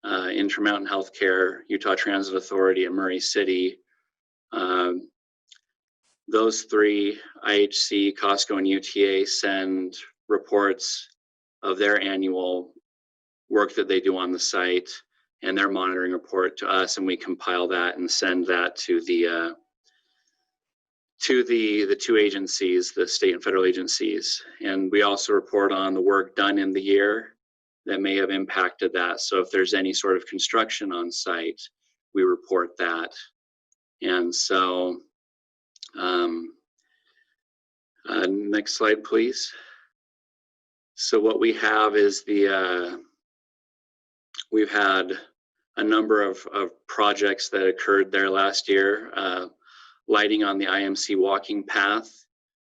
Intermountain Healthcare, Utah Transit Authority, and Murray City. Those three, IHC, Costco, and UTA, send reports of their annual work that they do on the site and their monitoring report to us, and we compile that and send that to the two agencies, the state and federal agencies. And we also report on the work done in the year that may have impacted that. So if there's any sort of construction on site, we report that. And so next slide, please. So what we have is we've had a number of projects that occurred there last year. Lighting on the IMC walking path,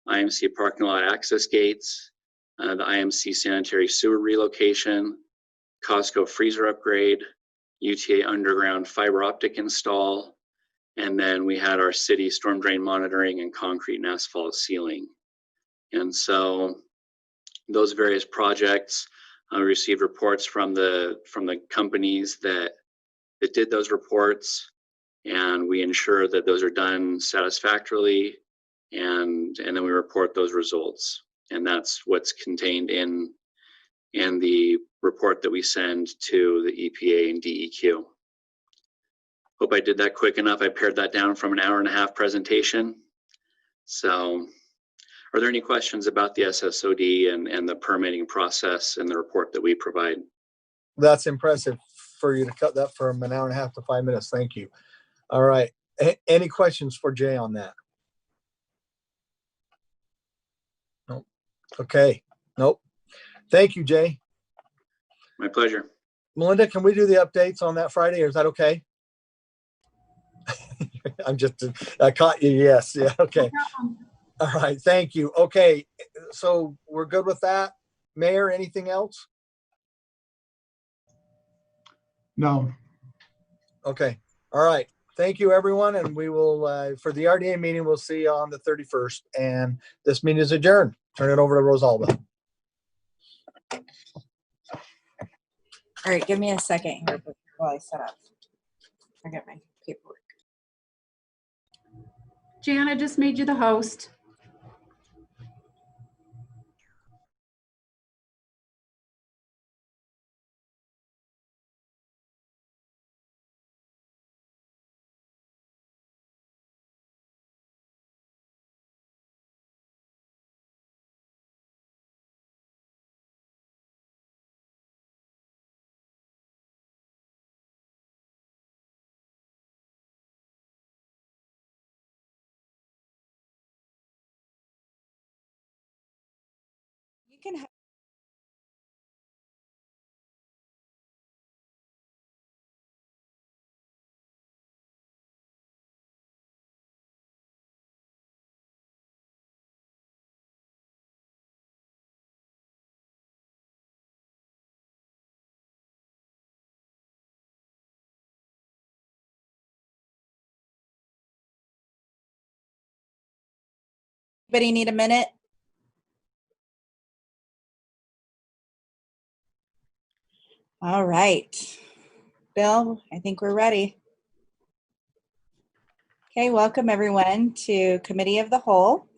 IMC parking lot access gates, the IMC sanitary sewer relocation, Costco freezer upgrade, UTA underground fiber optic install, and then we had our city storm drain monitoring and concrete and asphalt sealing. And so those various projects, we received reports from the companies that did those reports, and we ensure that those are done satisfactorily, and then we report those results. And that's what's contained in the report that we send to the EPA and DEQ. Hope I did that quick enough. I pared that down from an 1.5-hour presentation. So are there any questions about the SSOD and the permitting process and the report that we provide? That's impressive for you to cut that from an 1.5 hours to 5 minutes. Thank you. All right. Any questions for Jay on that? Nope. Okay. Nope. Thank you, Jay. My pleasure. Melinda, can we do the updates on that Friday, or is that okay? I caught you. Yes. Yeah. Okay. All right. Thank you. Okay. So we're good with that. Mayor, anything else? No. Okay. All right. Thank you, everyone. And we will, for the RDA meeting, we'll see you on the 31st. And this meeting is adjourned. Turn it over to Rosalba. All right, give me a second here while I set up. I get my paperwork. Jan, I just made you the host. You can Anybody need a minute? All right. Bill, I think we're ready. Okay, welcome everyone to Committee of the Whole.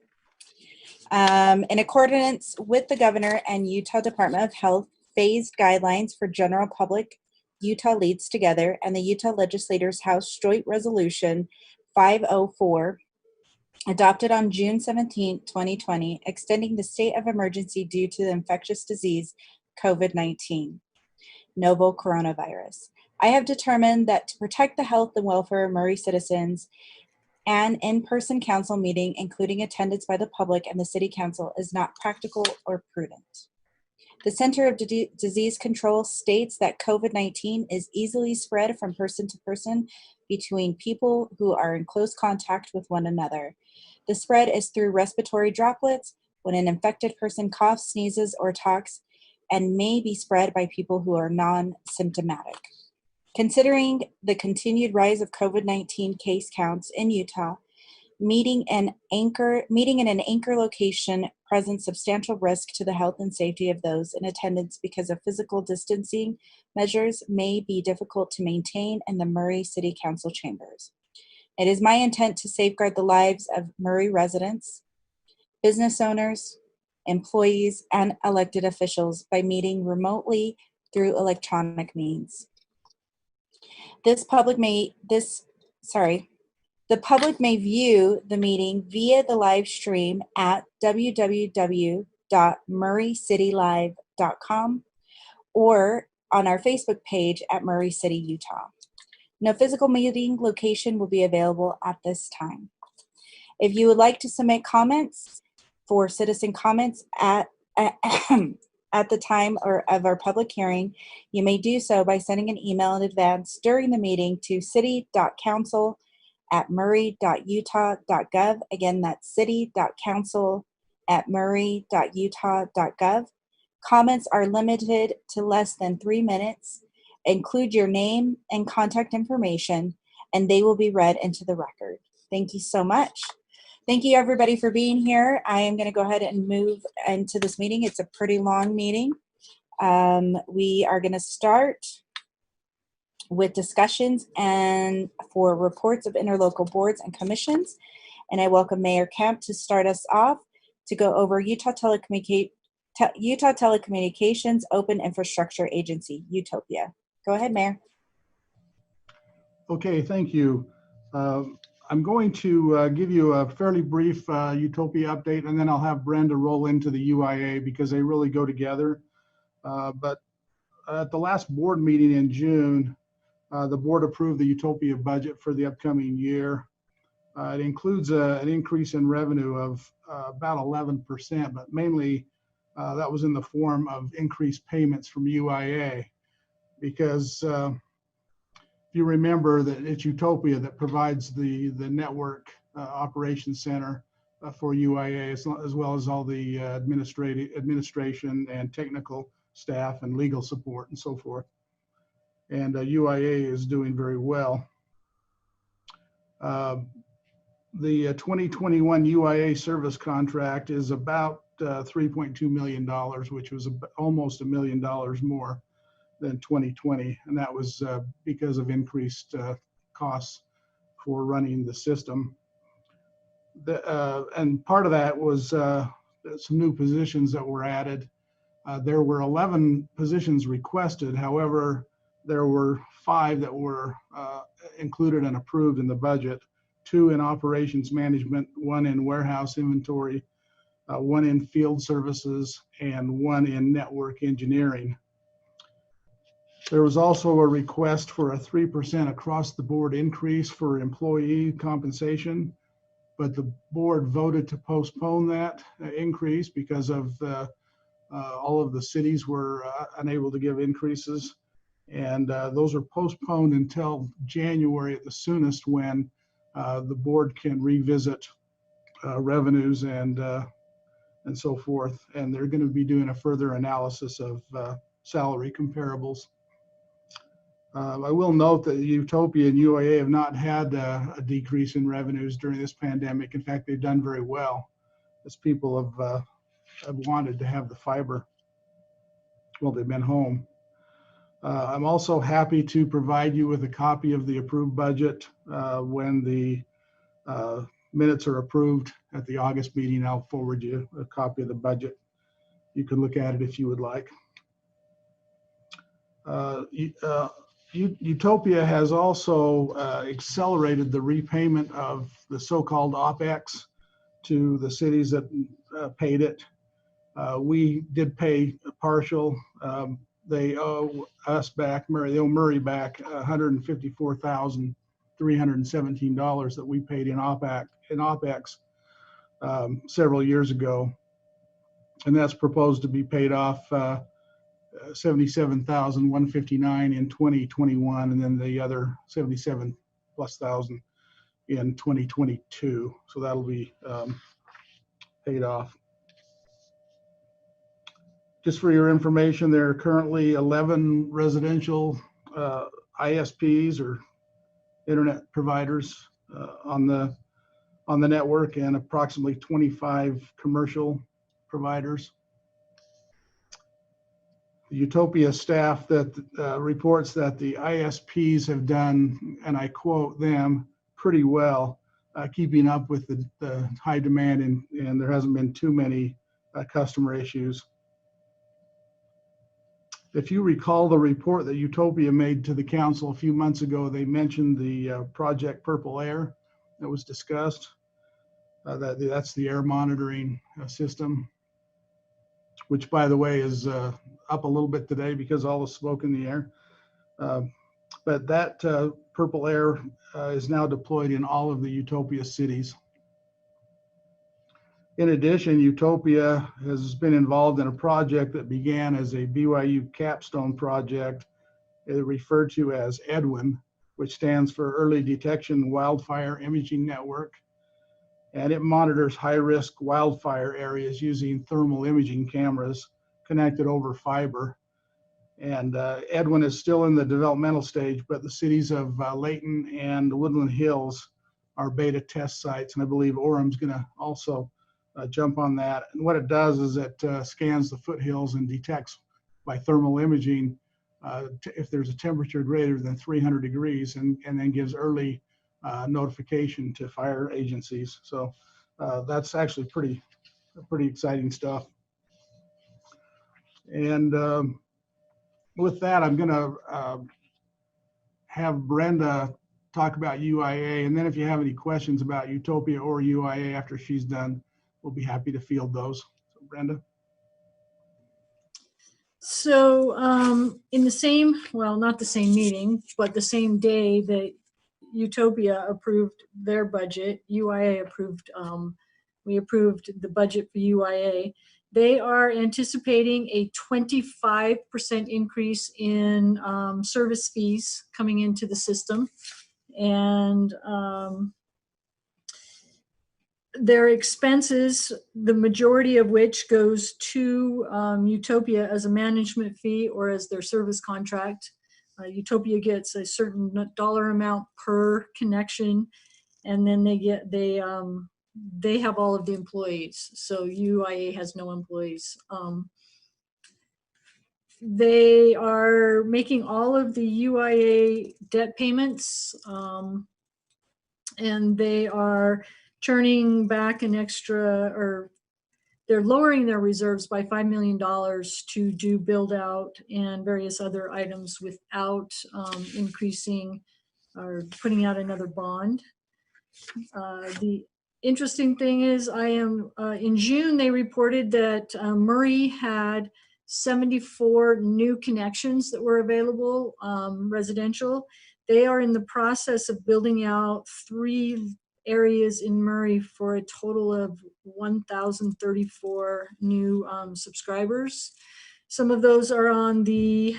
In accordance with the Governor and Utah Department of Health phased guidelines for general public, Utah Leads Together, and the Utah Legislators House Joint Resolution 504, adopted on June 17, 2020, extending the state of emergency due to the infectious disease COVID-19, novel coronavirus. I have determined that to protect the health and welfare of Murray citizens, an in-person council meeting, including attendance by the public and the city council, is not practical or prudent. The Center of Disease Control states that COVID-19 is easily spread from person to person between people who are in close contact with one another. The spread is through respiratory droplets when an infected person coughs, sneezes, or talks, and may be spread by people who are non-symptomatic. Considering the continued rise of COVID-19 case counts in Utah, meeting in an anchor location presents substantial risk to the health and safety of those in attendance because of physical distancing measures may be difficult to maintain in the Murray City Council chambers. It is my intent to safeguard the lives of Murray residents, business owners, employees, and elected officials by meeting remotely through electronic means. The public may view the meeting via the live stream at www.murraycitylive.com or on our Facebook page at Murray City, Utah. No physical meeting location will be available at this time. If you would like to submit comments for citizen comments at the time of our public hearing, you may do so by sending an email in advance during the meeting to city.council@murray.utah.gov. Again, that's city.council@murray.utah.gov. Comments are limited to less than 3 minutes. Include your name and contact information, and they will be read into the record. Thank you so much. Thank you everybody for being here. I am going to go ahead and move into this meeting. It's a pretty long meeting. We are going to start with discussions and for reports of interlocal boards and commissions. And I welcome Mayor Kemp to start us off to go over Utah Telecommunications Open Infrastructure Agency, Utopia. Go ahead, Mayor. Okay, thank you. I'm going to give you a fairly brief Utopia update, and then I'll have Brenda roll into the UIA because they really go together. But at the last board meeting in June, the board approved the Utopia budget for the upcoming year. It includes an increase in revenue of about 11%, but mainly that was in the form of increased payments from UIA because if you remember that it's Utopia that provides the network operations center for UIA, as well as all the administration and technical staff and legal support and so forth. And UIA is doing very well. The 2021 UIA service contract is about $3.2 million, which was almost $1 million more than 2020, and that was because of increased costs for running the system. And part of that was some new positions that were added. There were 11 positions requested. However, there were 5 that were included and approved in the budget, 2 in operations management, 1 in warehouse inventory, 1 in field services, and 1 in network engineering. There was also a request for a 3% across the board increase for employee compensation, but the board voted to postpone that increase because of all of the cities were unable to give increases. And those are postponed until January at the soonest, when the board can revisit revenues and so forth. And they're going to be doing a further analysis of salary comparables. I will note that Utopia and UIA have not had a decrease in revenues during this pandemic. In fact, they've done very well. as people have wanted to have the fiber while they've been home. I'm also happy to provide you with a copy of the approved budget when the minutes are approved at the August meeting. I'll forward you a copy of the budget. You can look at it if you would like. Utopia has also accelerated the repayment of the so-called OPEX to the cities that paid it. We did pay a partial. They owe us back, they owe Murray back $154,317 that we paid in OPEX several years ago. And that's proposed to be paid off $77,159 in 2021, and then the other 77 plus thousand in 2022. So that'll be paid off. Just for your information, there are currently 11 residential ISPs or internet providers on the network, and approximately 25 commercial providers. The Utopia staff that reports that the ISPs have done, and I quote them, pretty well, keeping up with the high demand, and there hasn't been too many customer issues. If you recall the report that Utopia made to the council a few months ago, they mentioned the Project Purple Air that was discussed. That's the air monitoring system, which, by the way, is up a little bit today because all the smoke in the air. But that Purple Air is now deployed in all of the Utopia cities. In addition, Utopia has been involved in a project that began as a BYU capstone project, referred to as EDWIN, which stands for Early Detection Wildfire Imaging Network. And it monitors high-risk wildfire areas using thermal imaging cameras connected over fiber. And EDWIN is still in the developmental stage, but the cities of Layton and Woodland Hills are beta test sites, and I believe Orem's going to also jump on that. And what it does is it scans the foothills and detects by thermal imaging if there's a temperature greater than 300 degrees, and then gives early notification to fire agencies. So that's actually pretty exciting stuff. And with that, I'm going to have Brenda talk about UIA, and then if you have any questions about Utopia or UIA after she's done, we'll be happy to field those. So Brenda. So in the same, well, not the same meeting, but the same day that Utopia approved their budget, UIA approved, we approved the budget for UIA. They are anticipating a 25% increase in service fees coming into the system. And their expenses, the majority of which goes to Utopia as a management fee or as their service contract. Utopia gets a certain dollar amount per connection, and then they have all of the employees. So UIA has no employees. They are making all of the UIA debt payments, and they are turning back an extra, or they're lowering their reserves by $5 million to do build out and various other items without increasing or putting out another bond. The interesting thing is in June, they reported that Murray had 74 new connections that were available, residential. They are in the process of building out 3 areas in Murray for a total of 1,034 new subscribers. Some of those are on the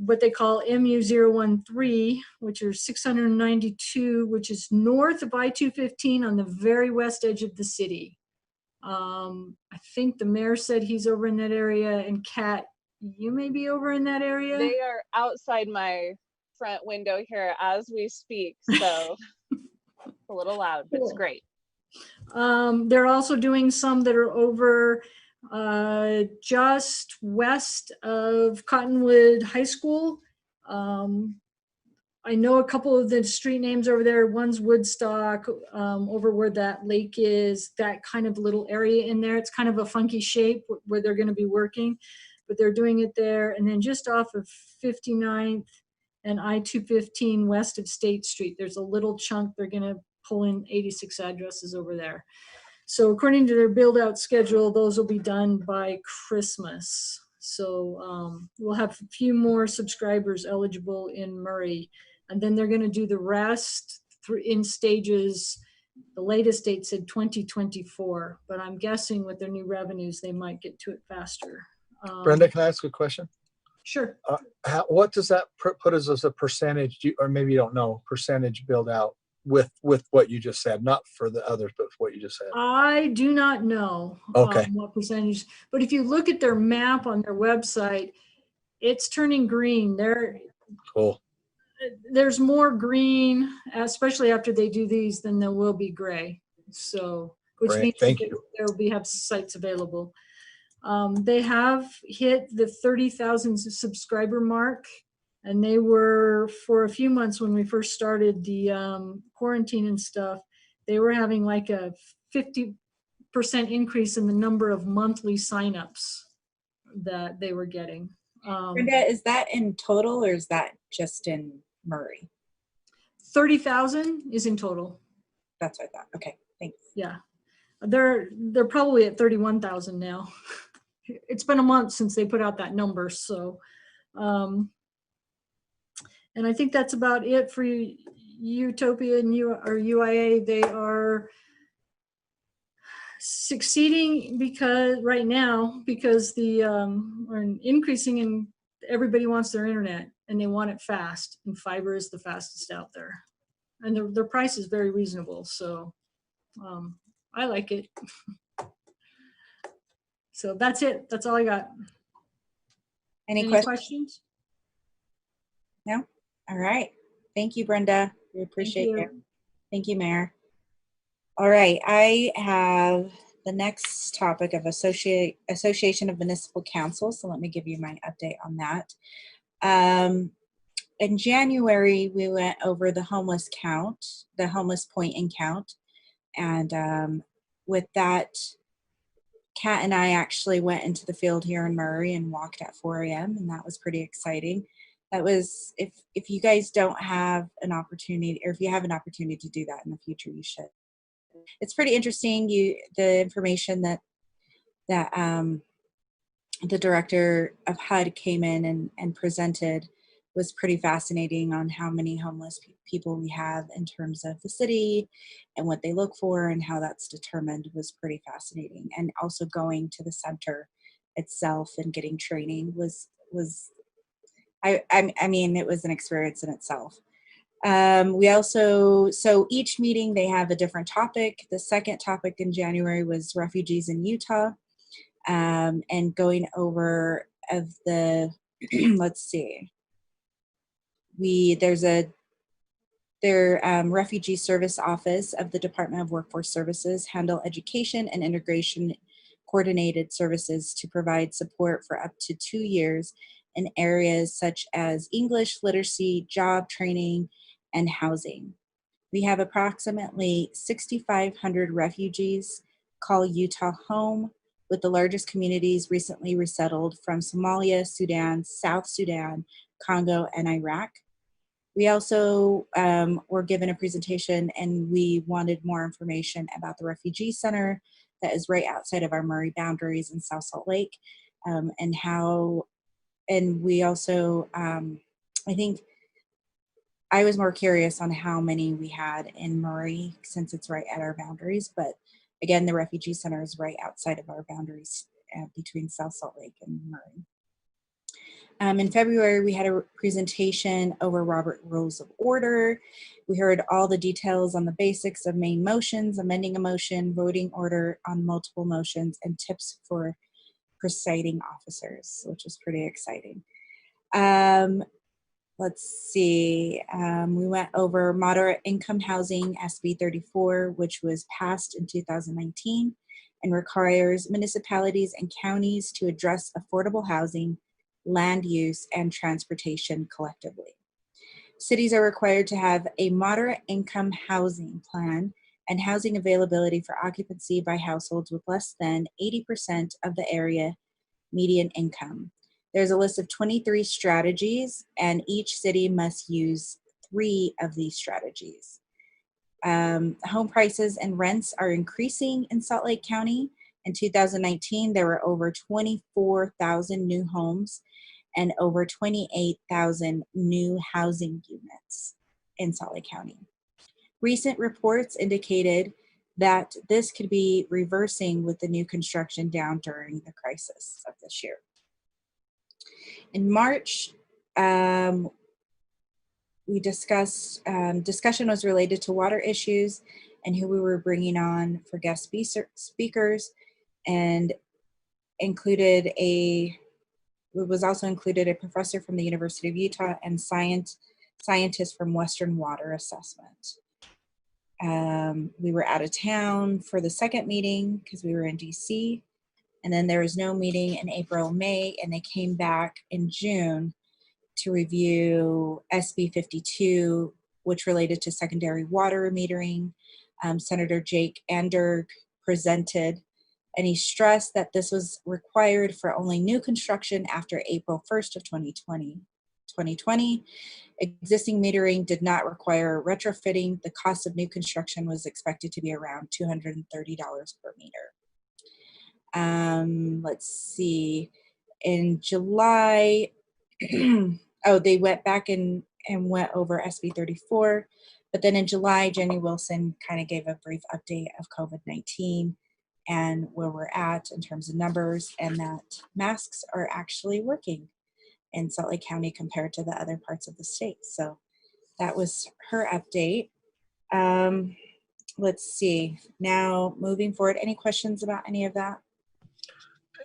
what they call MU013, which are 692, which is north of I-215 on the very west edge of the city. I think the mayor said he's over in that area, and Kat, you may be over in that area. They are outside my front window here as we speak, so it's a little loud, but it's great. They're also doing some that are over just west of Cottonwood High School. I know a couple of the street names over there. One's Woodstock, over where that lake is, that kind of little area in there. It's kind of a funky shape where they're going to be working, but they're doing it there. And then just off of 59th and I-215 west of State Street, there's a little chunk. They're going to pull in 86 addresses over there. So according to their build out schedule, those will be done by Christmas. So we'll have a few more subscribers eligible in Murray. And then they're going to do the rest in stages. The latest date said 2024, but I'm guessing with their new revenues, they might get to it faster. Brenda, can I ask a question? Sure. What does that put us as a percentage, or maybe you don't know, percentage build out with what you just said, not for the others, but for what you just said? I do not know what percentage, but if you look at their map on their website, it's turning green. Cool. There's more green, especially after they do these, than there will be gray. So, which means there will have sites available. They have hit the 30,000 subscriber mark, and they were, for a few months when we first started the quarantine and stuff, they were having like a 50% increase in the number of monthly signups that they were getting. Brenda, is that in total or is that just in Murray? 30,000 is in total. That's what I thought. Okay, thanks. Yeah, they're probably at 31,000 now. It's been a month since they put out that number, so and I think that's about it for Utopia and UIA. They are succeeding because right now, because the are increasing and everybody wants their internet and they want it fast, and fiber is the fastest out there, and their price is very reasonable. So I like it. So that's it. That's all I got. Any questions? No? All right. Thank you, Brenda. We appreciate it. Thank you, Mayor. All right. I have the next topic of Association of Municipal Councils. So let me give you my update on that. In January, we went over the homeless count, the homeless point and count. And with that, Kat and I actually went into the field here in Murray and walked at 4 a.m. and that was pretty exciting. That was, if you guys don't have an opportunity, or if you have an opportunity to do that in the future, you should. It's pretty interesting. The information that the director of HUD came in and presented was pretty fascinating on how many homeless people we have in terms of the city and what they look for and how that's determined was pretty fascinating. And also going to the center itself and getting training was I mean, it was an experience in itself. We also, so each meeting they have a different topic. The second topic in January was refugees in Utah, and going over of the, let's see, their Refugee Service Office of the Department of Workforce Services handle education and integration coordinated services to provide support for up to 2 years in areas such as English, literacy, job training, and housing. We have approximately 6,500 refugees call Utah home, with the largest communities recently resettled from Somalia, Sudan, South Sudan, Congo, and Iraq. We also were given a presentation and we wanted more information about the refugee center that is right outside of our Murray boundaries in South Salt Lake, and we also, I think I was more curious on how many we had in Murray since it's right at our boundaries, but again, the refugee center is right outside of our boundaries between South Salt Lake and Murray. In February, we had a presentation over Robert Rules of Order. We heard all the details on the basics of main motions, amending a motion, voting order on multiple motions, and tips for presiding officers, which is pretty exciting. let's see, we went over moderate income housing, SB 34, which was passed in 2019 and requires municipalities and counties to address affordable housing, land use, and transportation collectively. Cities are required to have a moderate income housing plan and housing availability for occupancy by households with less than 80% of the area median income. There's a list of 23 strategies, and each city must use 3 of these strategies. Home prices and rents are increasing in Salt Lake County. In 2019, there were over 24,000 new homes and over 28,000 new housing units in Salt Lake County. Recent reports indicated that this could be reversing with the new construction down during the crisis of this year. In March, we discussed, discussion was related to water issues and who we were bringing on for guest speakers, and was also included a professor from the University of Utah and scientists from Western Water Assessment. We were out of town for the second meeting because we were in DC, and then there was no meeting in April, May, and they came back in June to review SB 52, which related to secondary water metering. Senator Jake Anderg presented, and he stressed that this was required for only new construction after April 1st of 2020. Existing metering did not require retrofitting. The cost of new construction was expected to be around $230 per meter. Let's see, in July, they went back and went over SB 34, but then in July, Jenny Wilson kind of gave a brief update of COVID-19 and where we're at in terms of numbers, and that masks are actually working in Salt Lake County compared to the other parts of the state. So that was her update. Let's see, now moving forward, any questions about any of that?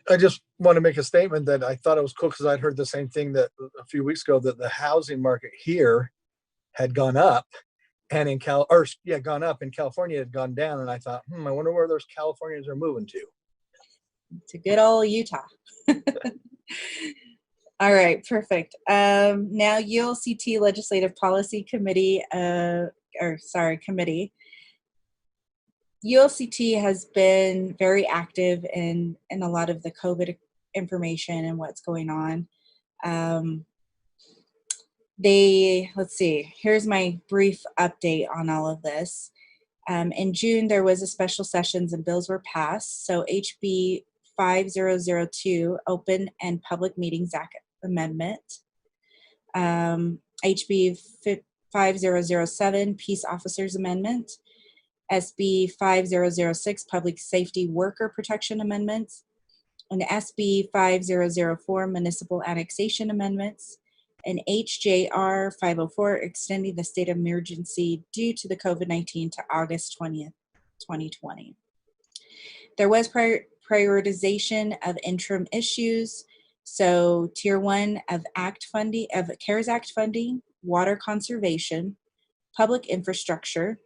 I just want to make a statement that I thought it was cool because I'd heard the same thing that a few weeks ago, that the housing market here had gone up, and gone up, and California had gone down. And I thought, I wonder where those Californians are moving to. To good old Utah. All right, perfect. Now ULCT Legislative Policy Committee, committee. ULCT has been very active in a lot of the COVID information and what's going on. Let's see, here's my brief update on all of this. In June, there was a special sessions and bills were passed. So HB 5002, Open and Public Meetings Act Amendment. HB 5007, Peace Officers Amendment. SB 5006, Public Safety Worker Protection Amendments, and SB 5004, Municipal Annexation Amendments, and HJR 504, extending the state of emergency due to the COVID-19 to August 20th, 2020. There was prioritization of interim issues. So Tier 1 of CARES Act funding, water conservation, public infrastructure,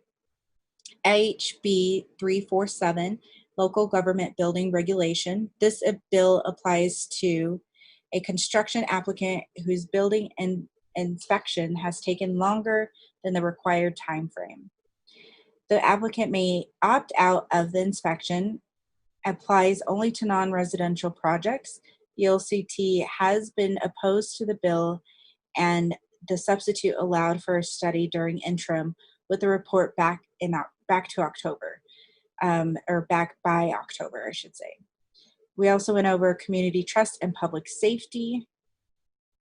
HB 347, Local Government Building Regulation. This bill applies to a construction applicant whose building inspection has taken longer than the required time frame. The applicant may opt out of the inspection, applies only to non-residential projects. ULCT has been opposed to the bill, and the substitute allowed for a study during interim with a report back to October, or back by October, I should say. We also went over community trust and public safety.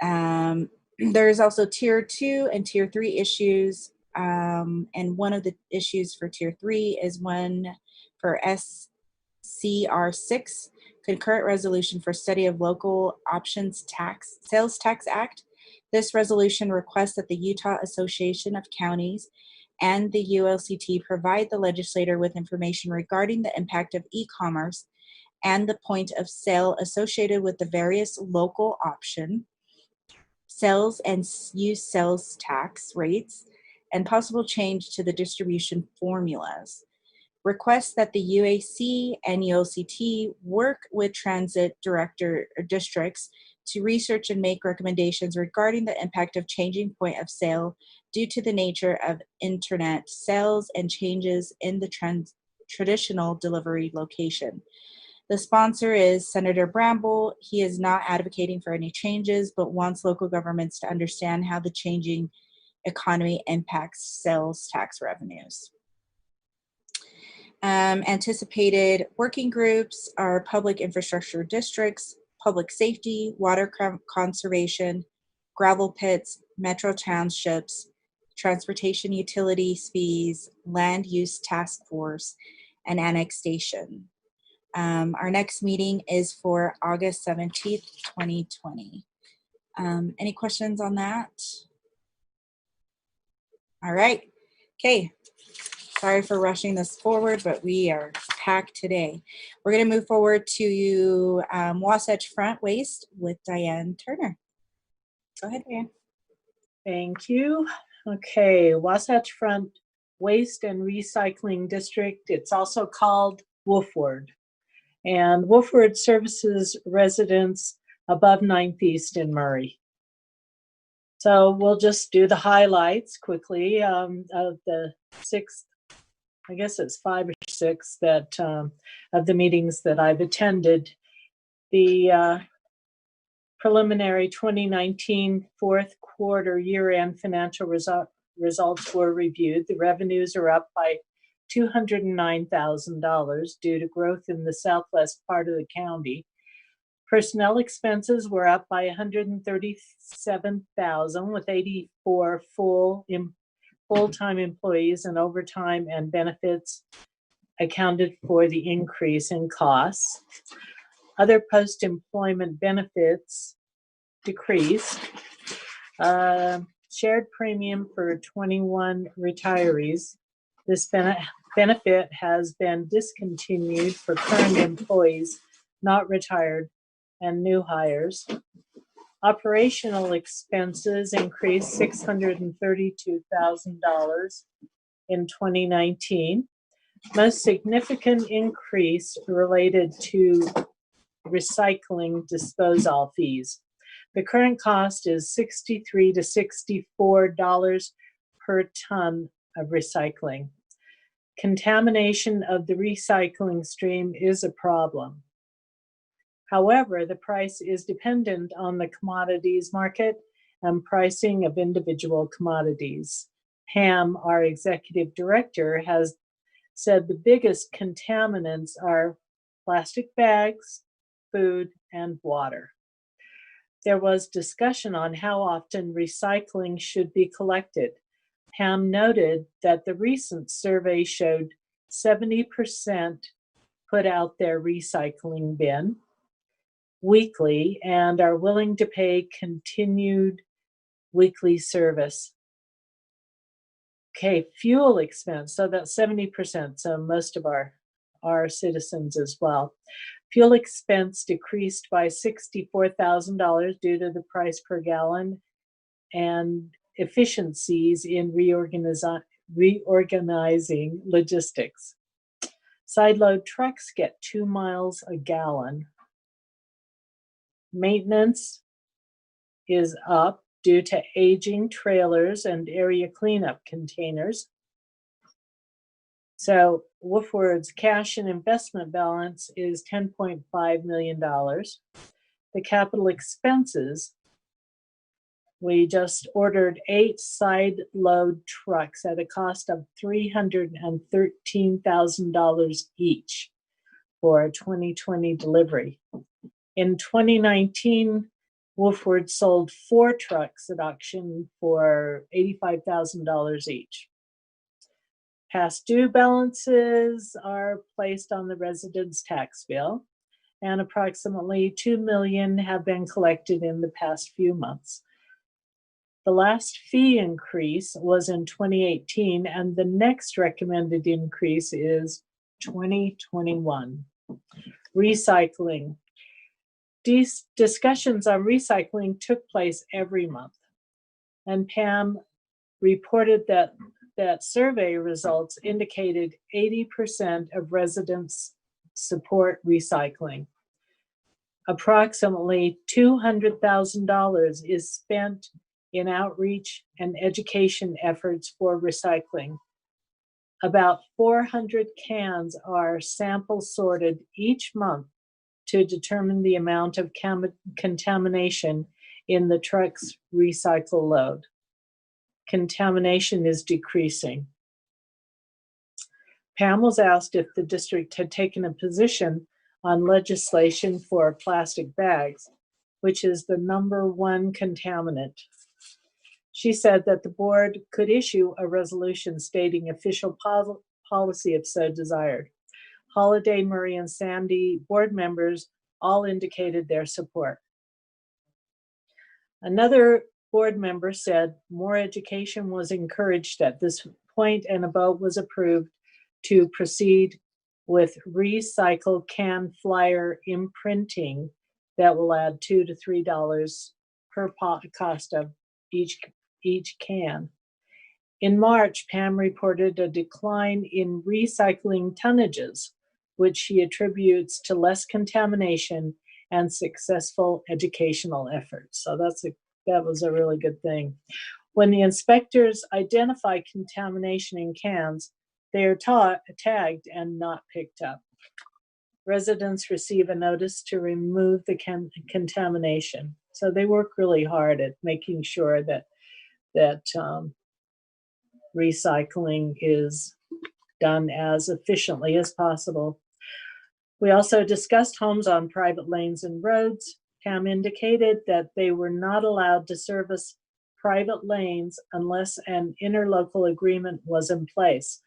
There's also Tier 2 and Tier 3 issues, and one of the issues for Tier 3 is one for SCR 6, Concurrent Resolution for Study of Local Options Sales Tax Act. This resolution requests that the Utah Association of Counties and the ULCT provide the legislator with information regarding the impact of e-commerce and the point of sale associated with the various local option sales and use sales tax rates, and possible change to the distribution formulas. Requests that the UAC and ULCT work with transit director or districts to research and make recommendations regarding the impact of changing point of sale due to the nature of internet sales and changes in the traditional delivery location. The sponsor is Senator Bramble. He is not advocating for any changes, but wants local governments to understand how the changing economy impacts sales tax revenues. Anticipated working groups are public infrastructure districts, public safety, water conservation, gravel pits, metro townships, transportation utilities fees, land use task force, and annexation. Our next meeting is for August 17th, 2020. Any questions on that? All right. Okay. Sorry for rushing this forward, but we are packed today. We're going to move forward to Wasatch Front Waste with Diane Turner. Go ahead, Diane. Thank you. Okay, Wasatch Front Waste and Recycling District. It's also called Wolford. And Wolford services residents above 9th East in Murray. So we'll just do the highlights quickly of the 6, I guess it's 5 or 6 that of the meetings that I've attended. The preliminary 2019 fourth quarter year-end financial results were reviewed. The revenues are up by $209,000 due to growth in the southwest part of the county. Personnel expenses were up by $137,000 with 84 full-time employees, and overtime and benefits accounted for the increase in costs. Other post-employment benefits decreased. Shared premium for 21 retirees. This benefit has been discontinued for current employees not retired and new hires. Operational expenses increased $632,000 in 2019. Most significant increase related to recycling disposal fees. The current cost is $63 to $64 per ton of recycling. Contamination of the recycling stream is a problem. However, the price is dependent on the commodities market and pricing of individual commodities. Pam, our executive director, has said the biggest contaminants are plastic bags, food, and water. There was discussion on how often recycling should be collected. Pam noted that the recent survey showed 70% put out their recycling bin weekly and are willing to pay continued weekly service. Okay, fuel expense, so that's 70%, so most of our citizens as well. Fuel expense decreased by $64,000 due to the price per gallon and efficiencies in reorganizing logistics. Side load trucks get 2 miles a gallon. Maintenance is up due to aging trailers and area cleanup containers. So Wolford's cash and investment balance is $10.5 million. The capital expenses, we just ordered 8 side load trucks at a cost of $313,000 each for a 2020 delivery. In 2019, Wolford sold 4 trucks at auction for $85,000 each. Past due balances are placed on the resident's tax bill, and approximately $2 million have been collected in the past few months. The last fee increase was in 2018, and the next recommended increase is 2021. Recycling. These discussions on recycling took place every month, and Pam reported that survey results indicated 80% of residents support recycling. Approximately $200,000 is spent in outreach and education efforts for recycling. About 400 cans are sample sorted each month to determine the amount of contamination in the truck's recycle load. Contamination is decreasing. Pam was asked if the district had taken a position on legislation for plastic bags, which is the #1 contaminant. She said that the board could issue a resolution stating official policy if so desired. Holiday, Murray, and Sandy board members all indicated their support. Another board member said more education was encouraged at this point, and a vote was approved to proceed with recycle can flyer imprinting that will add $2 to $3 per cost of each can. In March, Pam reported a decline in recycling tonnages, which she attributes to less contamination and successful educational efforts. So that was a really good thing. When the inspectors identify contamination in cans, they are tagged and not picked up. Residents receive a notice to remove the contamination. So they work really hard at making sure that recycling is done as efficiently as possible. We also discussed homes on private lanes and roads. Pam indicated that they were not allowed to service private lanes unless an interlocal agreement was in place.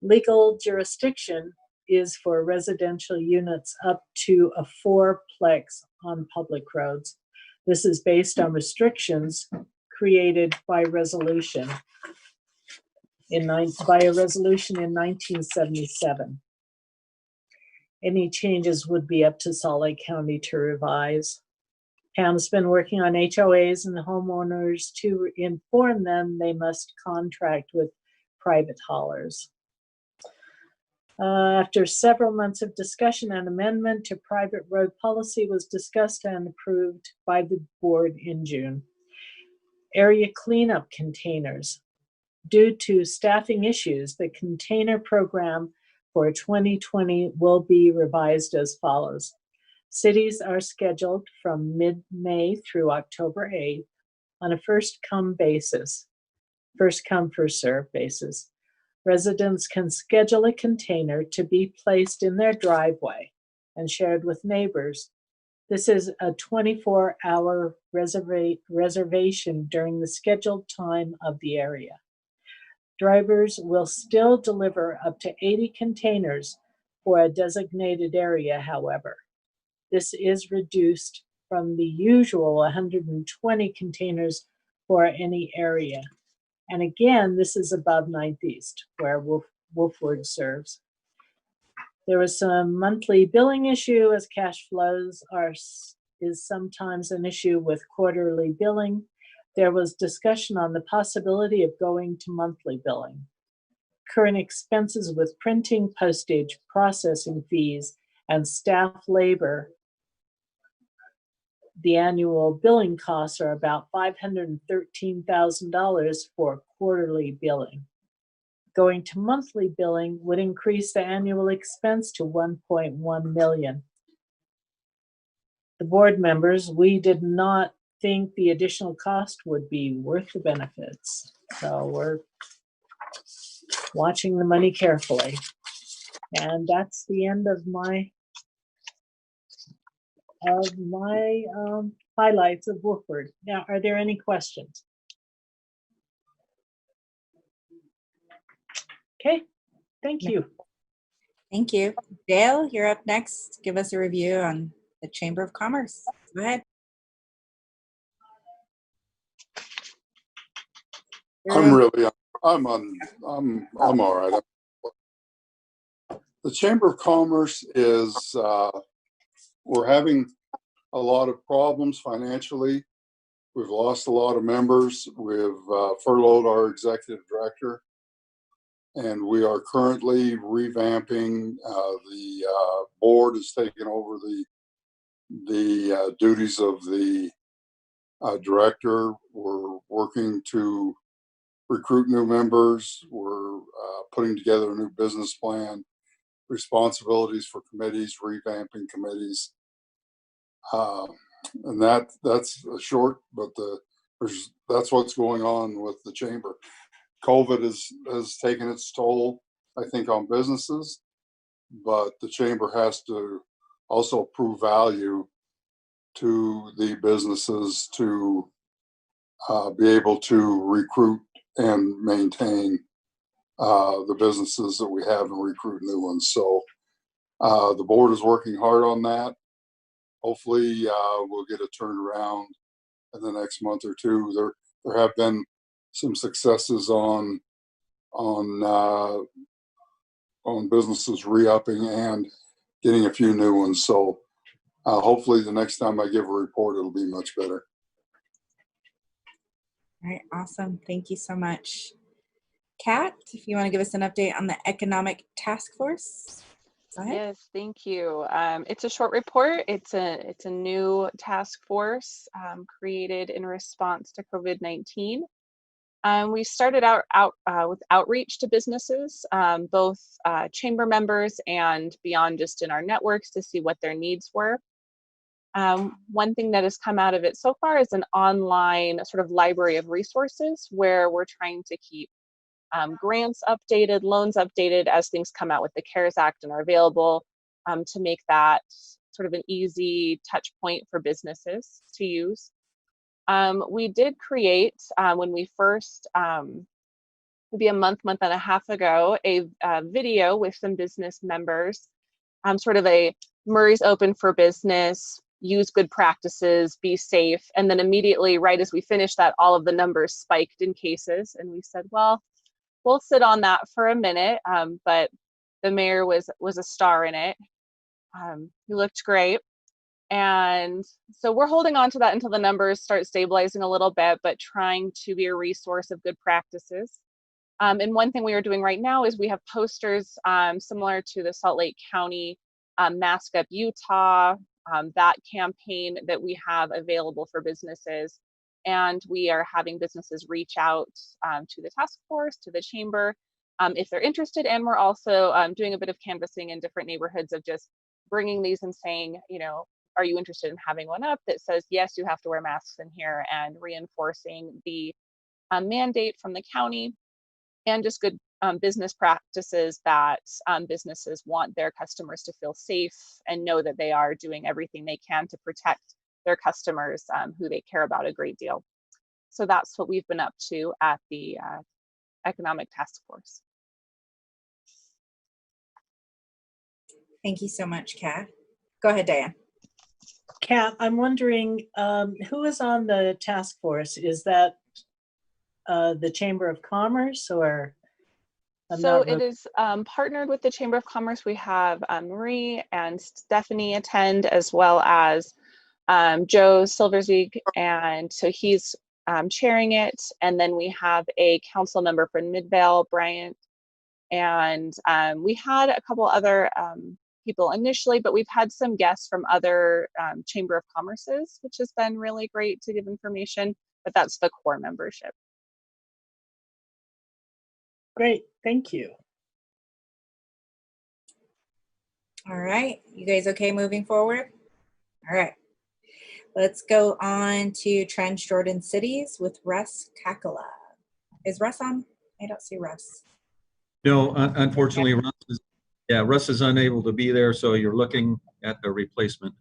Legal jurisdiction is for residential units up to a 4-plex on public roads. This is based on restrictions created by a resolution in 1977. Any changes would be up to Salt Lake County to revise. Pam's been working on HOAs and homeowners to inform them they must contract with private haulers. After several months of discussion, an amendment to private road policy was discussed and approved by the board in June. Area cleanup containers. Due to staffing issues, the container program for 2020 will be revised as follows. Cities are scheduled from mid-May through October 8th on a first come, first served basis. Residents can schedule a container to be placed in their driveway and shared with neighbors. This is a 24-hour reservation during the scheduled time of the area. Drivers will still deliver up to 80 containers for a designated area, however. This is reduced from the usual 120 containers for any area. And again, this is above 9th East, where Wolford serves. There was some monthly billing issue as cash flows is sometimes an issue with quarterly billing. There was discussion on the possibility of going to monthly billing. Current expenses with printing, postage, processing fees, and staff labor, the annual billing costs are about $513,000 for quarterly billing. Going to monthly billing would increase the annual expense to $1.1 million. The board members, we did not think the additional cost would be worth the benefits. So we're watching the money carefully. And that's the end of my highlights of Wolford. Now, are there any questions? Okay, thank you. Thank you. Dale, you're up next. Give us a review on the Chamber of Commerce. Go ahead. I'm all right. The Chamber of Commerce is, we're having a lot of problems financially. We've lost a lot of members. We've furloughed our executive director, and we are currently revamping. The board has taken over the duties of the director. We're working to recruit new members. We're putting together a new business plan, responsibilities for committees, revamping committees. And that's a short, but that's what's going on with the chamber. COVID has taken its toll, I think, on businesses, but the chamber has to also prove value to the businesses to be able to recruit and maintain the businesses that we have and recruit new ones. So the board is working hard on that. Hopefully we'll get a turnaround in the next month or two. There have been some successes on businesses re-upping and getting a few new ones. So hopefully the next time I give a report, it'll be much better. All right, awesome. Thank you so much. Kat, if you want to give us an update on the Economic Task Force. Go ahead. Yes, thank you. It's a short report. It's a new task force created in response to COVID-19. We started out with outreach to businesses, both chamber members and beyond, just in our networks, to see what their needs were. One thing that has come out of it so far is an online sort of library of resources where we're trying to keep grants updated, loans updated as things come out with the CARES Act and are available, to make that sort of an easy touch point for businesses to use. We did create, when we first, maybe a month and a half ago, a video with some business members, sort of a Murray's Open for Business, use good practices, be safe. And then immediately, right as we finished that, all of the numbers spiked in cases. And we said, well, we'll sit on that for a minute. But the mayor was a star in it. He looked great. And so we're holding on to that until the numbers start stabilizing a little bit, but trying to be a resource of good practices. And one thing we are doing right now is we have posters similar to the Salt Lake County Mask Up Utah, that campaign that we have available for businesses. And we are having businesses reach out to the task force, to the chamber, if they're interested. And we're also doing a bit of canvassing in different neighborhoods of just bringing these and saying, you know, are you interested in having one up that says, yes, you have to wear masks in here, and reinforcing the mandate from the county, and just good business practices that businesses want their customers to feel safe and know that they are doing everything they can to protect their customers who they care about a great deal. So that's what we've been up to at the Economic Task Force. Thank you so much, Kat. Go ahead, Diane. Kat, I'm wondering who is on the task force? Is that the Chamber of Commerce, or? So it is partnered with the Chamber of Commerce. We have Marie and Stephanie attend, as well as Joe Silverzig, and so he's chairing it. And then we have a council member for Midvale, Bryant, and we had a couple other people initially, but we've had some guests from other Chamber of Commerces, which has been really great to give information, but that's the core membership. Great, thank you. All right, you guys okay moving forward? All right, let's go on to Transjordan Cities with Russ Kakala. Is Russ on? I don't see Russ. No, unfortunately, Russ is unable to be there, so you're looking at the replacement.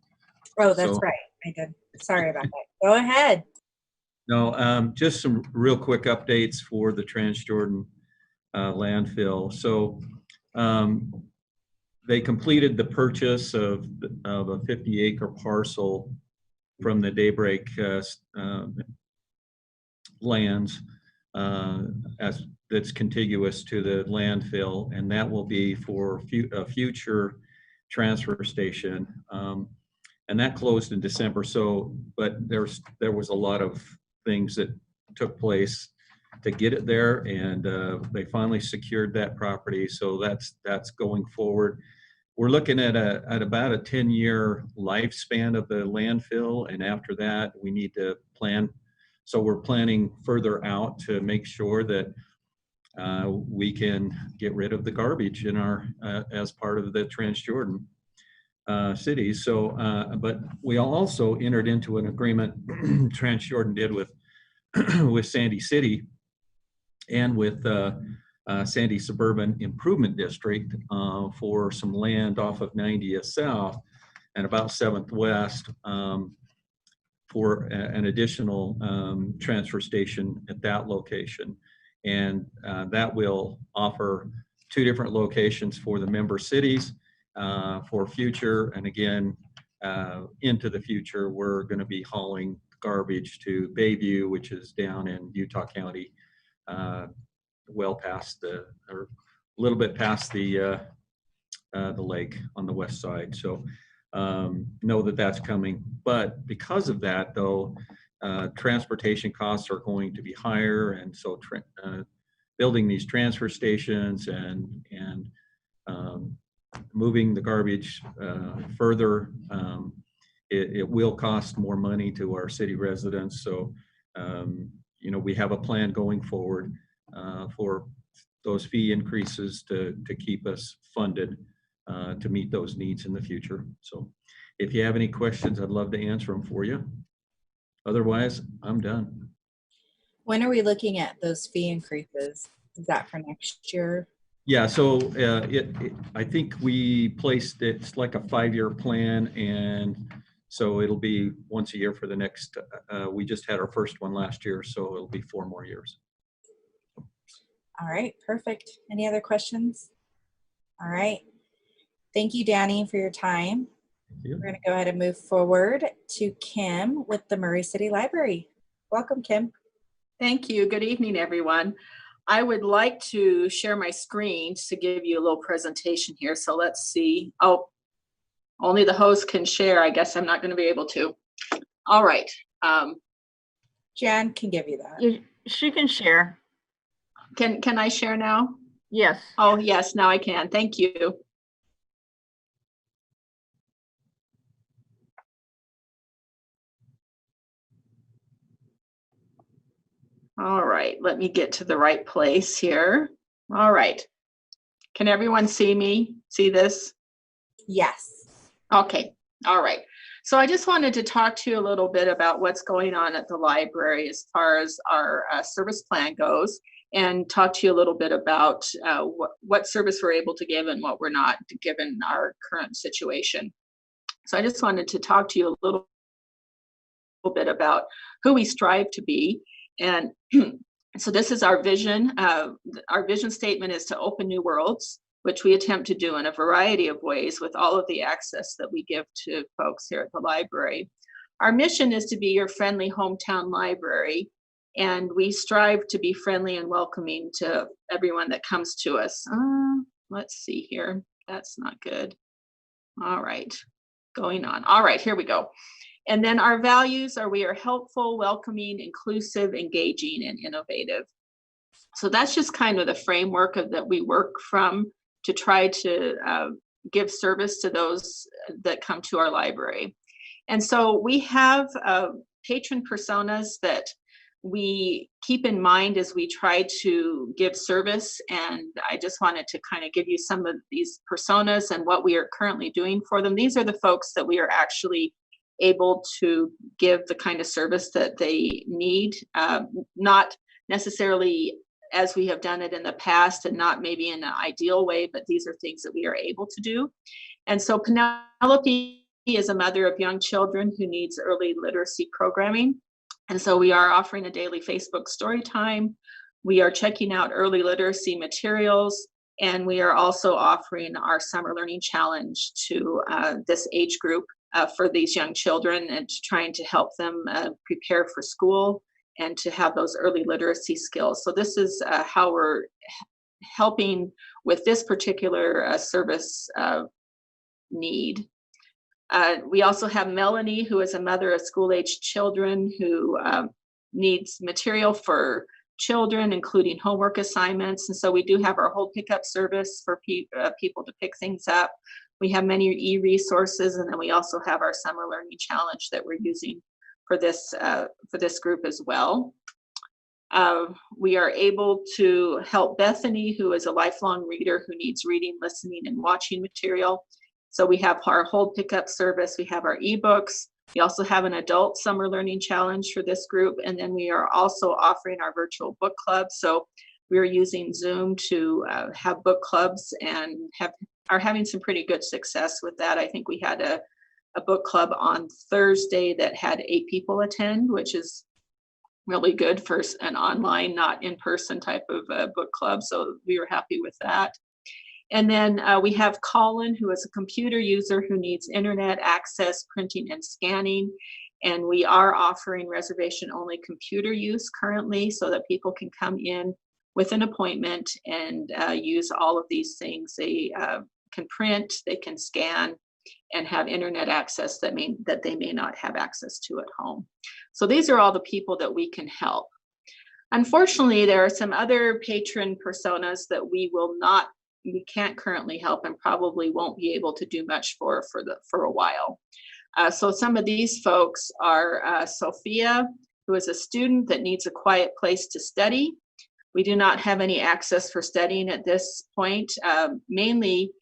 Oh, that's right. I did. Sorry about that. Go ahead. No, just some real quick updates for the Transjordan landfill. So they completed the purchase of a 50-acre parcel from the Daybreak lands that's contiguous to the landfill, and that will be for a future transfer station. and that closed in December. So, but there was a lot of things that took place to get it there, and they finally secured that property. So that's going forward. We're looking at about a 10-year lifespan of the landfill, and after that, we need to plan. So we're planning further out to make sure that we can get rid of the garbage in our as part of the Transjordan cities. So, but we also entered into an agreement Transjordan did with with Sandy City and with Sandy Suburban Improvement District for some land off of 90th South and about 7th West for an additional transfer station at that location. And that will offer 2 different locations for the member cities for future. And again, into the future, we're going to be hauling garbage to Bayview, which is down in Utah County, well past or a little bit past the lake on the west side. So know that that's coming. But because of that, though, transportation costs are going to be higher, and so building these transfer stations and moving the garbage further, it will cost more money to our city residents. So you know, we have a plan going forward for those fee increases to keep us funded to meet those needs in the future. So if you have any questions, I'd love to answer them for you. Otherwise, I'm done. When are we looking at those fee increases? Is that for next year? Yeah, so I think we placed it's like a 5-year plan, and so it'll be once a year for the next. We just had our first one last year, so it'll be 4 more years. All right, perfect. Any other questions? All right. Thank you, Danny, for your time. We're going to go ahead and move forward to Kim with the Murray City Library. Welcome, Kim. Thank you. Good evening, everyone. I would like to share my screen to give you a little presentation here. So let's see. Oh, only the host can share. I guess I'm not going to be able to. All right. Jan can give you that. She can share. Can I share now? Yes. Oh, yes, now I can. Thank you. All right, let me get to the right place here. All right. Can everyone see me? See this? Yes. Okay. All right. So I just wanted to talk to you a little bit about what's going on at the library as far as our service plan goes, and talk to you a little bit about what service we're able to give and what we're not, given our current situation. So I just wanted to talk to you a little bit about who we strive to be. And so this is our vision. Our vision statement is to open new worlds, which we attempt to do in a variety of ways with all of the access that we give to folks here at the library. Our mission is to be your friendly hometown library, and we strive to be friendly and welcoming to everyone that comes to us. Let's see here. That's not good. All right, going on. All right, here we go. And then our values are: we are helpful, welcoming, inclusive, engaging, and innovative. So that's just kind of the framework that we work from to try to give service to those that come to our library. And so we have patron personas that we keep in mind as we try to give service. And I just wanted to kind of give you some of these personas and what we are currently doing for them. These are the folks that we are actually able to give the kind of service that they need, not necessarily as we have done it in the past, and not maybe in an ideal way, but these are things that we are able to do. And so Penelope is a mother of young children who needs early literacy programming. And so we are offering a daily Facebook story time. We are checking out early literacy materials, and we are also offering our summer learning challenge to this age group for these young children, and trying to help them prepare for school and to have those early literacy skills. So this is how we're helping with this particular service need. We also have Melanie, who is a mother of school-aged children who needs material for children, including homework assignments. And so we do have our whole pickup service for people to pick things up. We have many e-resources, and then we also have our summer learning challenge that we're using for this group as well. We are able to help Bethany, who is a lifelong reader who needs reading, listening, and watching material. So we have our whole pickup service. We have our ebooks. We also have an adult summer learning challenge for this group. And then we are also offering our virtual book club. So we're using Zoom to have book clubs and are having some pretty good success with that. I think we had a book club on Thursday that had 8 people attend, which is really good for an online, not in-person type of book club. So we were happy with that. And then we have Colin, who is a computer user who needs internet access, printing, and scanning. And we are offering reservation-only computer use currently so that people can come in with an appointment and use all of these things. They can print, they can scan, and have internet access that they may not have access to at home. So these are all the people that we can help. Unfortunately, there are some other patron personas that we can't currently help and probably won't be able to do much for a while. So some of these folks are Sophia, who is a student that needs a quiet place to study. We do not have any access for studying at this point. Mainly,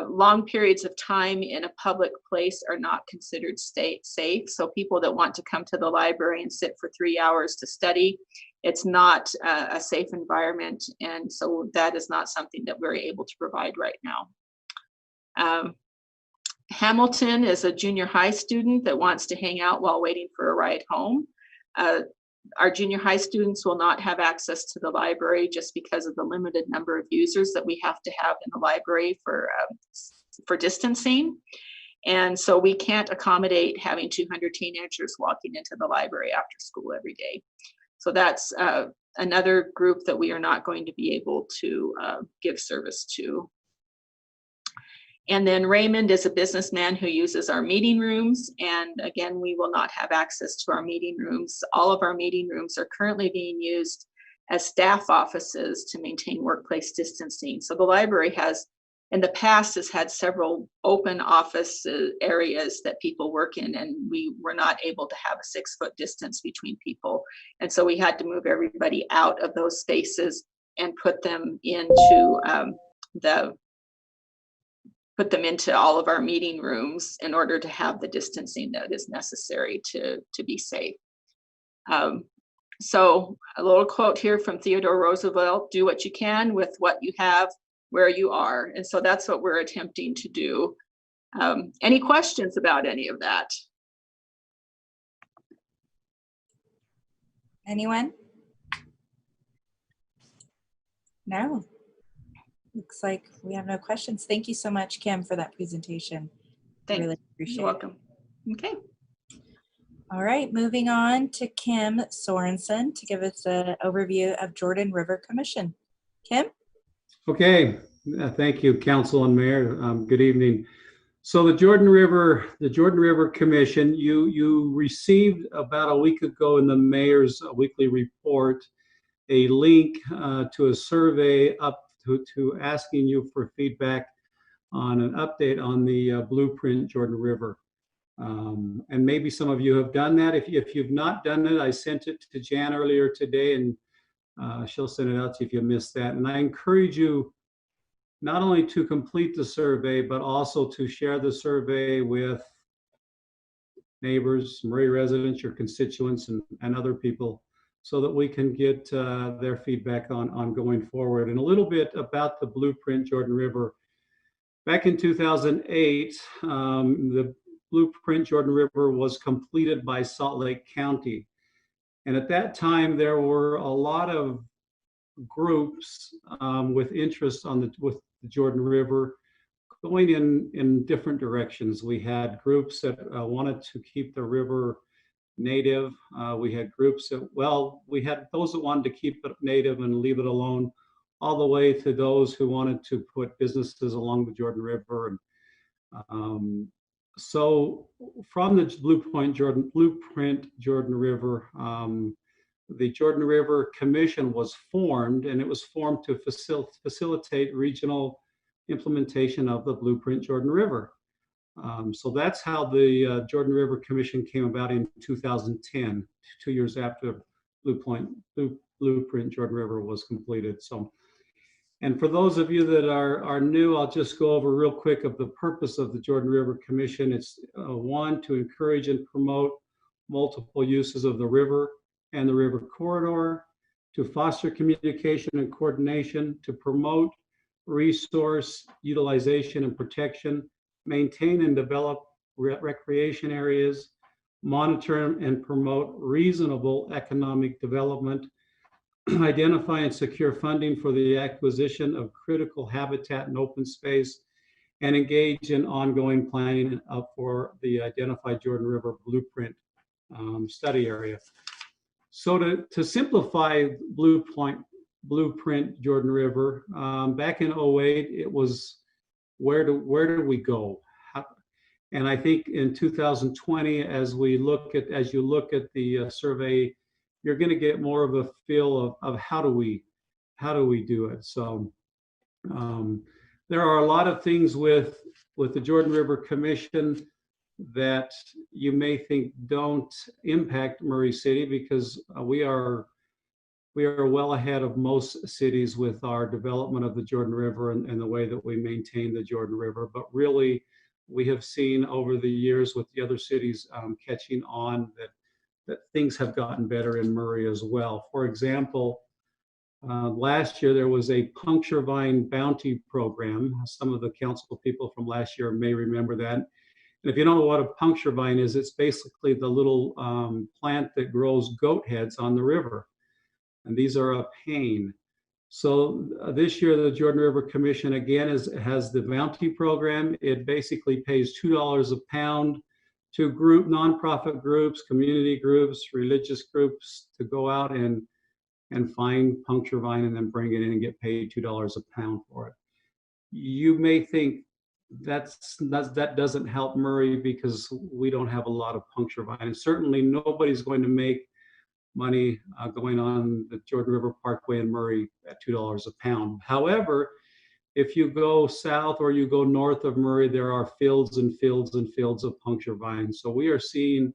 long periods of time in a public place are not considered safe. So people that want to come to the library and sit for 3 hours to study, it's not a safe environment. And so that is not something that we're able to provide right now. Hamilton is a junior high student that wants to hang out while waiting for a ride home. Our junior high students will not have access to the library just because of the limited number of users that we have to have in the library for distancing. And so we can't accommodate having 200 teenagers walking into the library after school every day. So that's another group that we are not going to be able to give service to. And then Raymond is a businessman who uses our meeting rooms. And again, we will not have access to our meeting rooms. All of our meeting rooms are currently being used as staff offices to maintain workplace distancing. So the library has, in the past, has had several open office areas that people work in, and we were not able to have a 6-foot distance between people. And so we had to move everybody out of those spaces and put them into all of our meeting rooms in order to have the distancing that is necessary to be safe. So a little quote here from Theodore Roosevelt: do what you can with what you have where you are. And so that's what we're attempting to do. Any questions about any of that? Anyone? No. Looks like we have no questions. Thank you so much, Kim, for that presentation. Thanks. Really appreciate it. You're welcome. Okay. All right, moving on to Kim Sorensen to give us an overview of Jordan River Commission. Kim? Okay, thank you, Council and Mayor. Good evening. So the Jordan River Commission, you received about a week ago in the Mayor's weekly report a link to a survey up to asking you for feedback on an update on the Blueprint Jordan River. And maybe some of you have done that. If you've not done it, I sent it to Jan earlier today, and she'll send it out to you if you missed that. And I encourage you not only to complete the survey, but also to share the survey with neighbors, Murray residents, your constituents, and other people, so that we can get their feedback on going forward. And a little bit about the Blueprint Jordan River. Back in 2008, the Blueprint Jordan River was completed by Salt Lake County. And at that time, there were a lot of groups with interest with the Jordan River going in different directions. We had groups that wanted to keep the river native. We had groups that, we had those that wanted to keep it native and leave it alone, all the way to those who wanted to put businesses along the Jordan River. And So from the Blueprint Jordan River, the Jordan River Commission was formed, and it was formed to facilitate regional implementation of the Blueprint Jordan River. So that's how the Jordan River Commission came about in 2010, 2 years after Blueprint Jordan River was completed. So, and for those of you that are new, I'll just go over real quick of the purpose of the Jordan River Commission. It's one, to encourage and promote multiple uses of the river and the river corridor, to foster communication and coordination, to promote resource utilization and protection, maintain and develop recreation areas, monitor and promote reasonable economic development, identify and secure funding for the acquisition of critical habitat and open space, and engage in ongoing planning for the identified Jordan River Blueprint study area. So to simplify Blueprint Jordan River, back in 2008, it was where do we go? And I think in 2020, as you look at the survey, you're going to get more of a feel of how do we do it. So there are a lot of things with the Jordan River Commission that you may think don't impact Murray City, because we are well ahead of most cities with our development of the Jordan River and the way that we maintain the Jordan River. But really, we have seen over the years with the other cities catching on that things have gotten better in Murray as well. For example, last year there was a puncture vine bounty program. Some of the council people from last year may remember that. And if you don't know what a puncture vine is, it's basically the little plant that grows goat heads on the river. And these are a pain. So this year, the Jordan River Commission again has the bounty program. It basically pays $2 a pound to nonprofit groups, community groups, religious groups to go out and find puncture vine and then bring it in and get paid $2 a pound for it. You may think that doesn't help Murray because we don't have a lot of puncture vine, and certainly nobody's going to make money going on the Jordan River Parkway in Murray at $2 a pound. However, if you go south or you go north of Murray, there are fields and fields and fields of puncture vines. So we are seeing,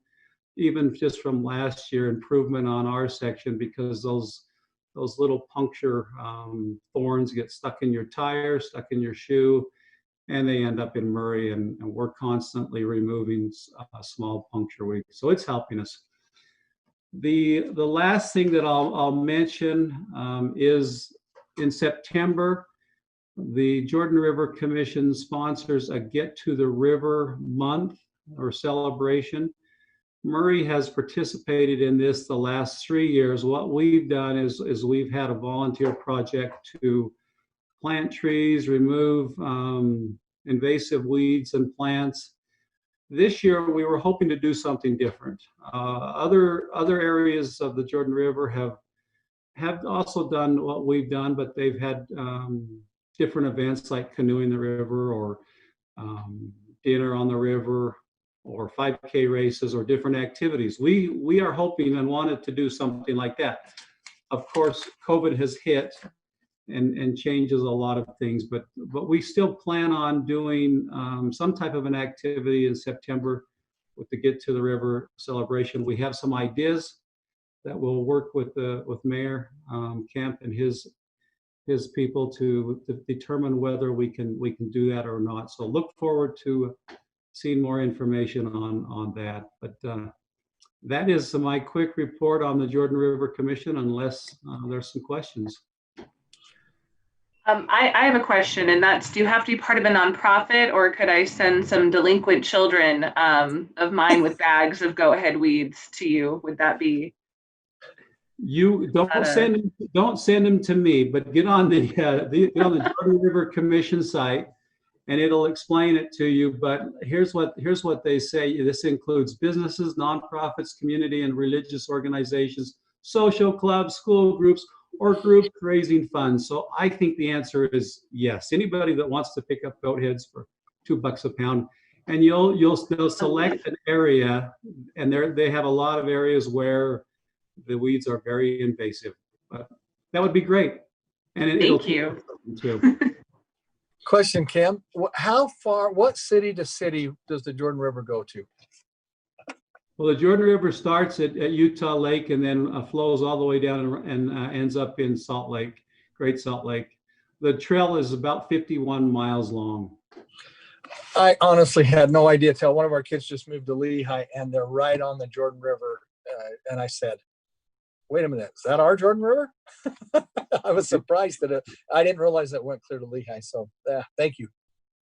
even just from last year, improvement on our section because those little puncture thorns get stuck in your tire, stuck in your shoe, and they end up in Murray, and we're constantly removing small puncture weeds. So it's helping us. The last thing that I'll mention is in September, the Jordan River Commission sponsors a Get to the River month or celebration. Murray has participated in this the last 3 years. What we've done is we've had a volunteer project to plant trees, remove invasive weeds and plants. This year, we were hoping to do something different. Other areas of the Jordan River have also done what we've done, but they've had different events like canoeing the river or dinner on the river or 5K races or different activities. We are hoping and wanted to do something like that. Of course, COVID has hit and changes a lot of things, but we still plan on doing some type of an activity in September with the Get to the River celebration. We have some ideas that we'll work with Mayor Kemp and his people to determine whether we can do that or not. So look forward to seeing more information on that. But that is my quick report on the Jordan River Commission, unless there's some questions. I have a question, and that's, do you have to be part of a nonprofit, or could I send some delinquent children of mine with bags of go-ahead weeds to you? Would that be? You don't send them to me, but get on the Jordan River Commission site, and it'll explain it to you. But here's what they say. This includes businesses, nonprofits, community and religious organizations, social clubs, school groups, or groups raising funds. So I think the answer is yes. Anybody that wants to pick up goat heads for $2 a pound, And they'll select an area, and they have a lot of areas where the weeds are very invasive. But that would be great. And it'll Thank you. Too. Question, Kim, how far, what city to city does the Jordan River go to? Well, the Jordan River starts at Utah Lake and then flows all the way down and ends up in Salt Lake, Great Salt Lake. The trail is about 51 miles long. I honestly had no idea till one of our kids just moved to Lehigh and they're right on the Jordan River. And I said, wait a minute, is that our Jordan River? I was surprised that I didn't realize that went clear to Lehigh. So thank you.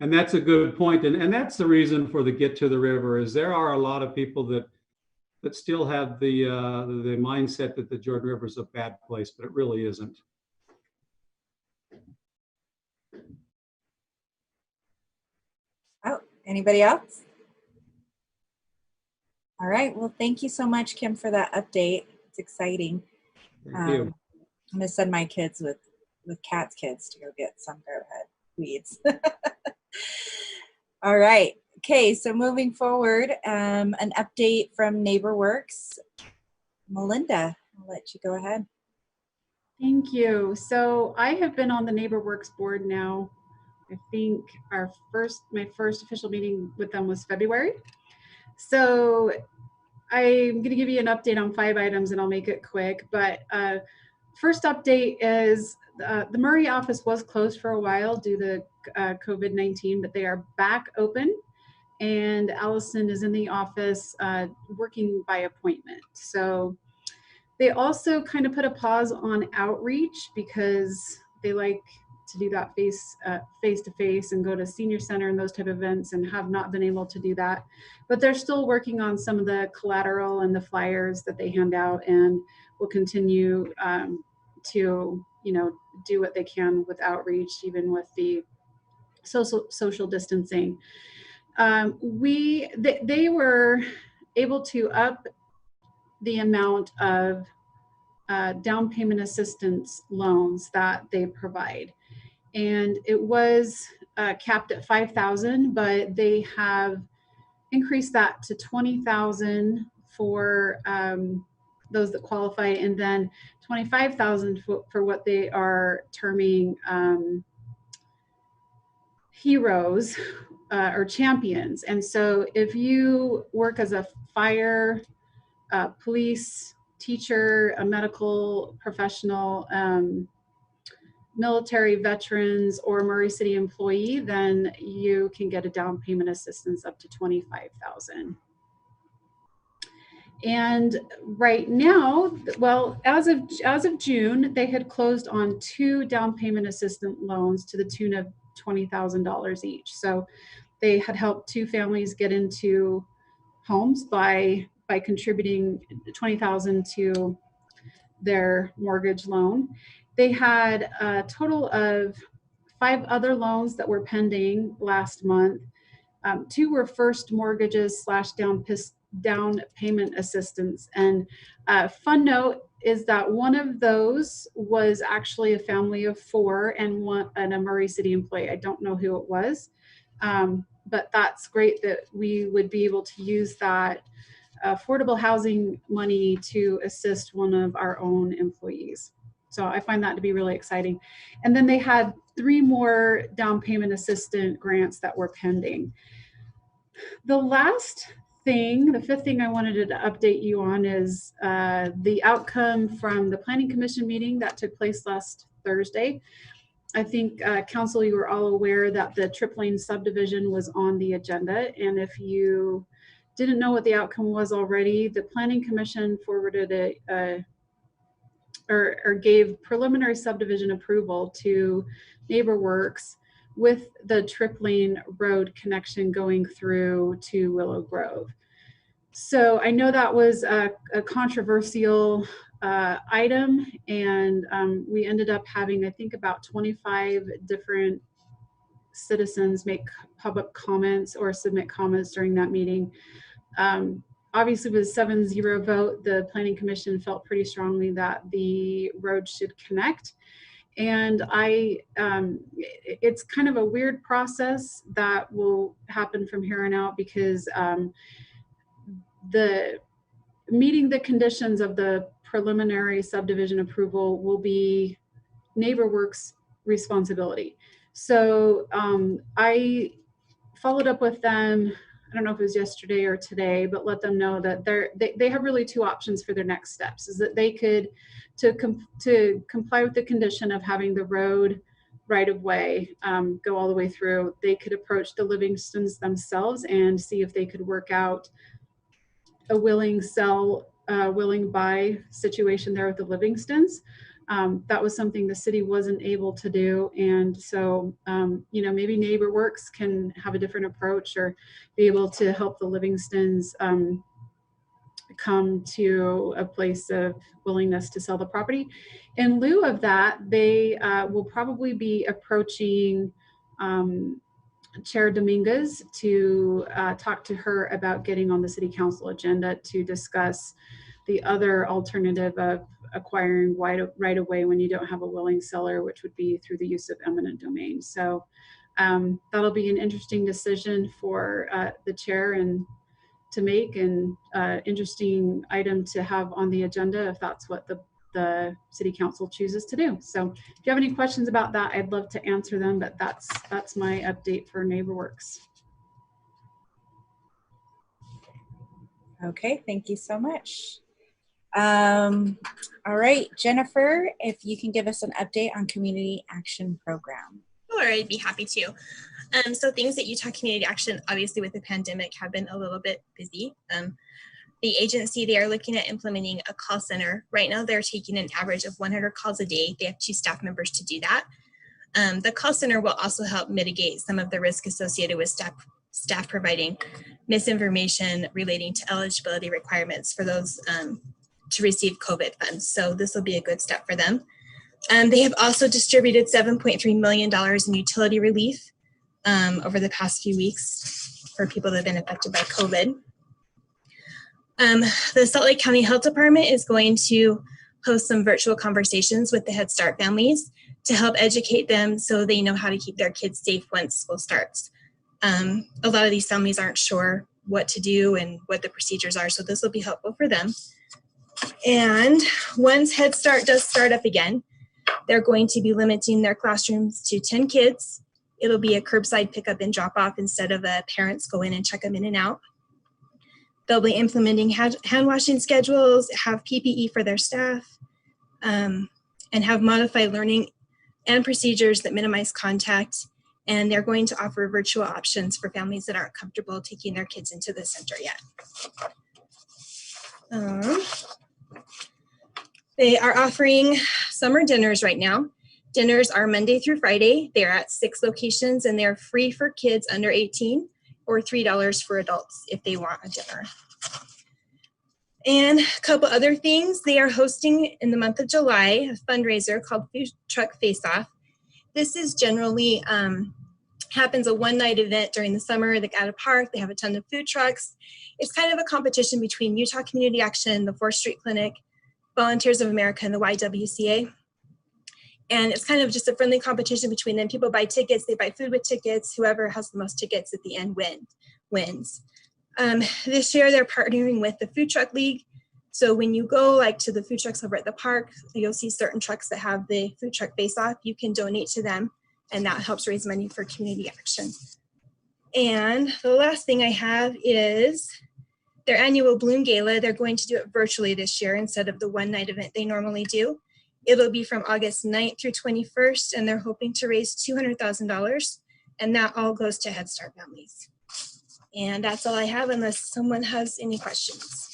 And that's a good point. And that's the reason for the Get to the River is there are a lot of people that still have the mindset that the Jordan River is a bad place, but it really isn't. Oh, anybody else? All right. Well, thank you so much, Kim, for that update. It's exciting. Thank you. I'm gonna send my kids with Kat's kids to go get some goathead weeds. All right. Okay. So moving forward, an update from NeighborWorks. Melinda, I'll let you go ahead. Thank you. So I have been on the NeighborWorks board now. I think my first official meeting with them was February. So I'm going to give you an update on 5 items and I'll make it quick. But first update is the Murray office was closed for a while due to COVID-19, but they are back open. And Allison is in the office working by appointment. So they also kind of put a pause on outreach because they like to do that face-to-face and go to senior center and those type of events and have not been able to do that. But they're still working on some of the collateral and the flyers that they hand out and will continue to, do what they can with outreach, even with the social distancing. They were able to up the amount of down payment assistance loans that they provide. And it was capped at $5,000, but they have increased that to $20,000 for those that qualify, and then $25,000 for what they are terming heroes or champions. And so if you work as a fire, police, teacher, a medical professional, military veterans, or Murray City employee, then you can get a down payment assistance up to $25,000. And right now, well, as of June, they had closed on 2 down payment assistance loans to the tune of $20,000 each. So they had helped 2 families get into homes by contributing $20,000 to their mortgage loan. They had a total of 5 other loans that were pending last month. 2 were first mortgages / down payment assistance. And fun note is that one of those was actually a family of 4 and a Murray City employee. I don't know who it was, but that's great that we would be able to use that affordable housing money to assist one of our own employees. So I find that to be really exciting. And then they had 3 more down payment assistant grants that were pending. The last thing, the 5th thing I wanted to update you on is the outcome from the Planning Commission meeting that took place last Thursday. I think council, you were all aware that the Trip Lane subdivision was on the agenda. And if you didn't know what the outcome was already, the Planning Commission forwarded or gave preliminary subdivision approval to NeighborWorks with the Trip Lane Road connection going through to Willow Grove. So I know that was a controversial item, and we ended up having, I think, about 25 different citizens make public comments or submit comments during that meeting. Obviously, with a 7-0 vote, the Planning Commission felt pretty strongly that the road should connect. and it's kind of a weird process that will happen from here on out, because the meeting the conditions of the preliminary subdivision approval will be NeighborWorks' responsibility. So I followed up with them, I don't know if it was yesterday or today, but let them know that they have really two options for their next steps. Is that they could, to comply with the condition of having the road right of way go all the way through, they could approach the Livingstons themselves and see if they could work out a willing sell, willing buy situation there with the Livingstons. That was something the city wasn't able to do. And so, maybe NeighborWorks can have a different approach or be able to help the Livingstons come to a place of willingness to sell the property. In lieu of that, they will probably be approaching Chair Dominguez to talk to her about getting on the city council agenda to discuss the other alternative of acquiring right away when you don't have a willing seller, which would be through the use of eminent domain. So that'll be an interesting decision for the chair and to make, and interesting item to have on the agenda if that's what the city council chooses to do. So if you have any questions about that, I'd love to answer them, but that's my update for NeighborWorks. Okay, thank you so much. All right, Jennifer, if you can give us an update on Community Action Program. Sure, I'd be happy to. So things at Utah Community Action, obviously with the pandemic, have been a little bit busy. The agency, they are looking at implementing a call center. Right now, they're taking an average of 100 calls a day. They have 2 staff members to do that. The call center will also help mitigate some of the risk associated with staff providing misinformation relating to eligibility requirements for those to receive COVID funds. So this will be a good step for them. They have also distributed $7.3 million in utility relief over the past few weeks for people that have been affected by COVID. The Salt Lake County Health Department is going to host some virtual conversations with the Head Start families to help educate them so they know how to keep their kids safe once school starts. A lot of these families aren't sure what to do and what the procedures are, so this will be helpful for them. And once Head Start does start up again, they're going to be limiting their classrooms to 10 kids. It'll be a curbside pickup and drop off instead of parents go in and check them in and out. They'll be implementing hand washing schedules, have PPE for their staff, and have modified learning and procedures that minimize contact. And they're going to offer virtual options for families that aren't comfortable taking their kids into the center yet. They are offering summer dinners right now. Dinners are Monday through Friday. They're at 6 locations and they're free for kids under 18 or $3 for adults if they want a dinner. And a couple other things, they are hosting in the month of July a fundraiser called Food Truck Face-Off. This is generally happens a one-night event during the summer. They got a park, they have a ton of food trucks. It's kind of a competition between Utah Community Action, the 4th Street Clinic, Volunteers of America, and the YWCA. And it's kind of just a friendly competition between them. People buy tickets, they buy food with tickets. Whoever has the most tickets at the end wins. This year they're partnering with the Food Truck League. So when you go to the food trucks over at the park, you'll see certain trucks that have the Food Truck Face-Off. You can donate to them and that helps raise money for community action. And the last thing I have is their annual Bloom Gala. They're going to do it virtually this year instead of the one-night event they normally do. It'll be from August 9th through 21st, and they're hoping to raise $200,000, and that all goes to Head Start families. And that's all I have, unless someone has any questions.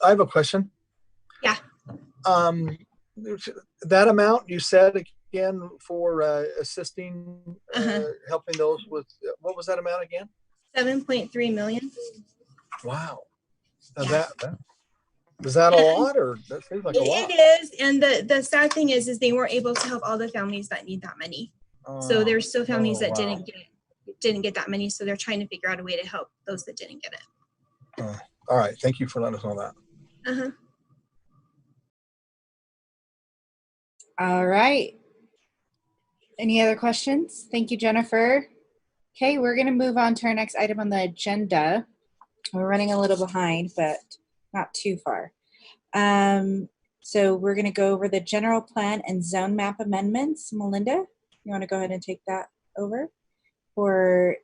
I have a question. Yeah. That amount you said again for assisting, helping those with, what was that amount again? 7.3 million. Wow. Yeah. Is that a lot, or that seems like a lot? It is, and the sad thing is they weren't able to help all the families that need that money. So there's still families that didn't get that money, so they're trying to figure out a way to help those that didn't get it. All right, thank you for letting us know that. All right. Any other questions? Thank you, Jennifer. Okay, we're going to move on to our next item on the agenda. We're running a little behind, but not too far. So we're going to go over the general plan and zone map amendments. Melinda, you want to go ahead and take that over for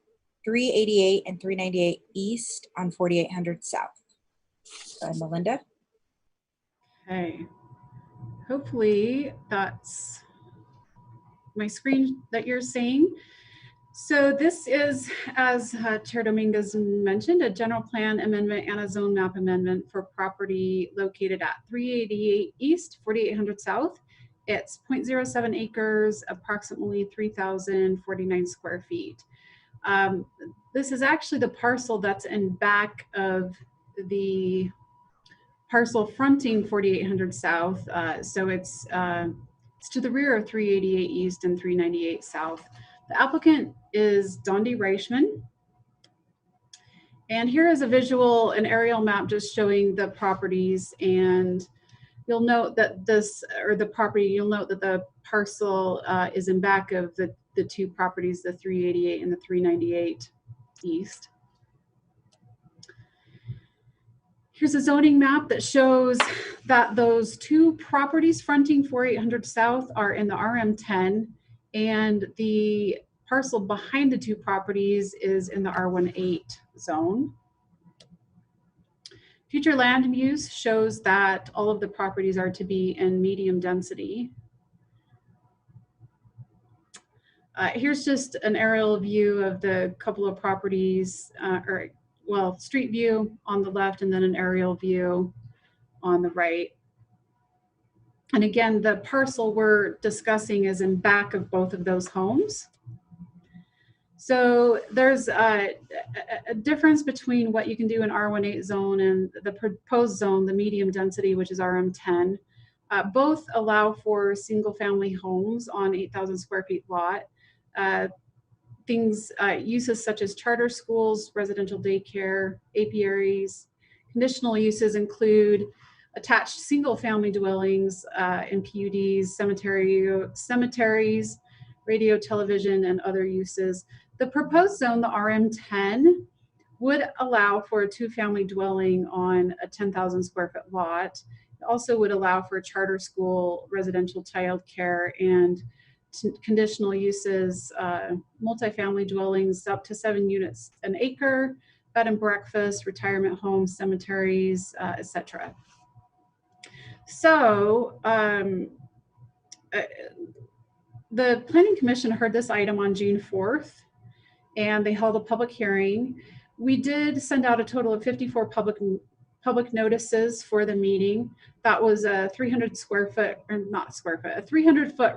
388 and 398 East on 4800 South. Melinda. Okay. Hopefully that's my screen that you're seeing. So this is, as Chair Dominguez mentioned, a general plan amendment and a zone map amendment for property located at 388 East, 4800 South. It's 0.07 acres, approximately 3,049 square feet. This is actually the parcel that's in back of the parcel fronting 4800 South. So it's to the rear of 388 East and 398 South. The applicant is Dondi Reichman. And here is a visual, an aerial map just showing the properties. And you'll note that you'll note that the parcel is in back of the two properties, the 388 and the 398 East. Here's a zoning map that shows that those two properties fronting 4800 South are in the RM10, and the parcel behind the two properties is in the R18 zone. Future land use shows that all of the properties are to be in medium density. Here's just an aerial view of the couple of properties, street view on the left and then an aerial view on the right. And again, the parcel we're discussing is in back of both of those homes. So there's a difference between what you can do in R18 zone and the proposed zone, the medium density, which is RM10. Both allow for single family homes on 8,000 square feet lot. Uses such as charter schools, residential daycare, apiaries. Conditional uses include attached single family dwellings in PUDs, cemeteries, radio, television, and other uses. The proposed zone, the RM10, would allow for a two-family dwelling on a 10,000 square foot lot. It also would allow for a charter school, residential childcare, and conditional uses, multifamily dwellings up to 7 units an acre, bed and breakfast, retirement homes, cemeteries, etc. So the Planning Commission heard this item on June 4th, and they held a public hearing. We did send out a total of 54 public notices for the meeting. That was a 300 foot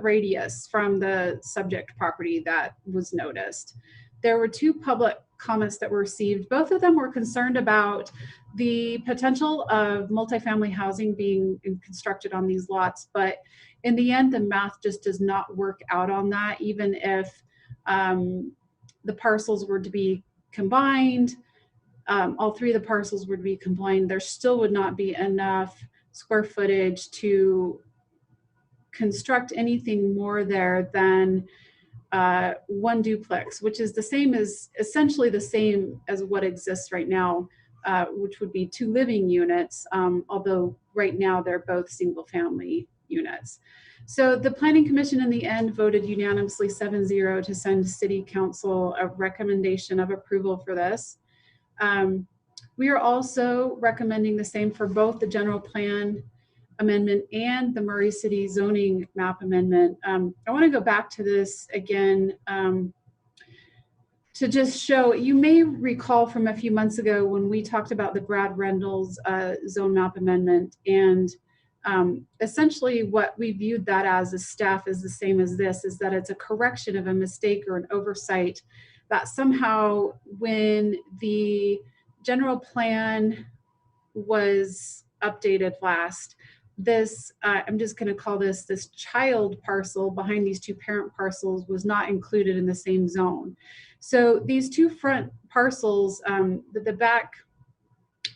radius from the subject property that was noticed. There were 2 public comments that were received. Both of them were concerned about the potential of multifamily housing being constructed on these lots, but in the end, the math just does not work out on that. Even if the parcels were to be combined, all 3 of the parcels would be combined, there still would not be enough square footage to construct anything more there than 1 duplex, which is essentially the same as what exists right now, which would be 2 living units, although right now they're both single family units. So the Planning Commission in the end voted unanimously 7-0 to send City Council a recommendation of approval for this. We are also recommending the same for both the general plan amendment and the Murray City zoning map amendment. I want to go back to this again to just show, you may recall from a few months ago when we talked about the Brad Reynolds zone map amendment, and essentially what we viewed that as staff is the same as this, is that it's a correction of a mistake or an oversight, that somehow when the general plan was updated last, this, I'm just going to call this child parcel behind these 2 parent parcels was not included in the same zone. So these 2 front parcels, the back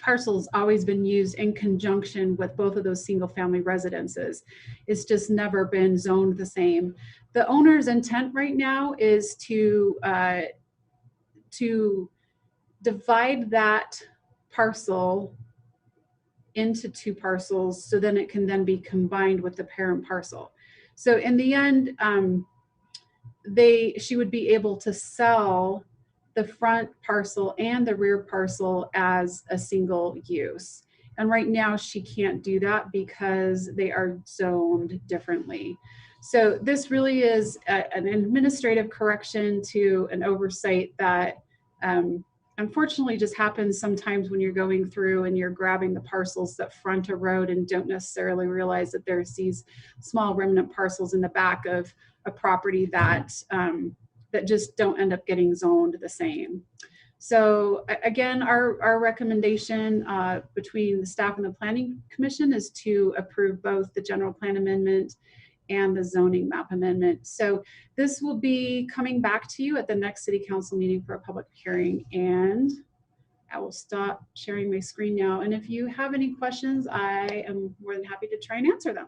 parcel's always been used in conjunction with both of those single family residences. It's just never been zoned the same. The owner's intent right now is to divide that parcel into 2 parcels, so then it can then be combined with the parent parcel. So in the end, she would be able to sell the front parcel and the rear parcel as a single use. And right now she can't do that because they are zoned differently. So this really is an administrative correction to an oversight that unfortunately just happens sometimes when you're going through and you're grabbing the parcels that front a road and don't necessarily realize that there's these small remnant parcels in the back of a property that that just don't end up getting zoned the same. So again, our recommendation between the staff and the Planning Commission is to approve both the general plan amendment and the zoning map amendment. So this will be coming back to you at the next City Council meeting for a public hearing. And I will stop sharing my screen now. And if you have any questions, I am more than happy to try and answer them.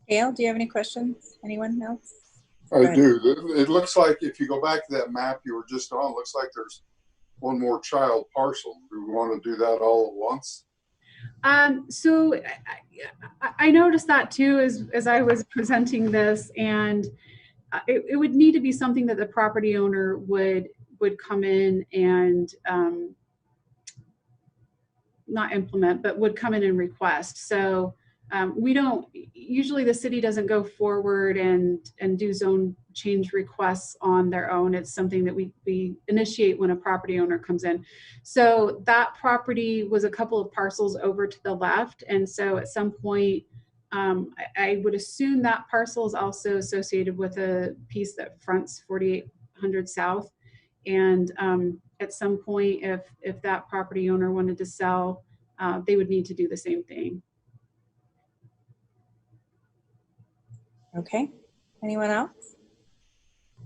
Gail, do you have any questions? Anyone else? I do. It looks like if you go back to that map you were just on, it looks like there's one more child parcel. Do we want to do that all at once? So I noticed that too as I was presenting this, and it would need to be something that the property owner would come in and not implement, but would come in and request. So we don't, usually the city doesn't go forward and do zone change requests on their own. It's something that we initiate when a property owner comes in. So that property was a couple of parcels over to the left. And so at some point, I would assume that parcel is also associated with a piece that fronts 4800 South. And at some point, if that property owner wanted to sell, they would need to do the same thing. Okay, anyone else?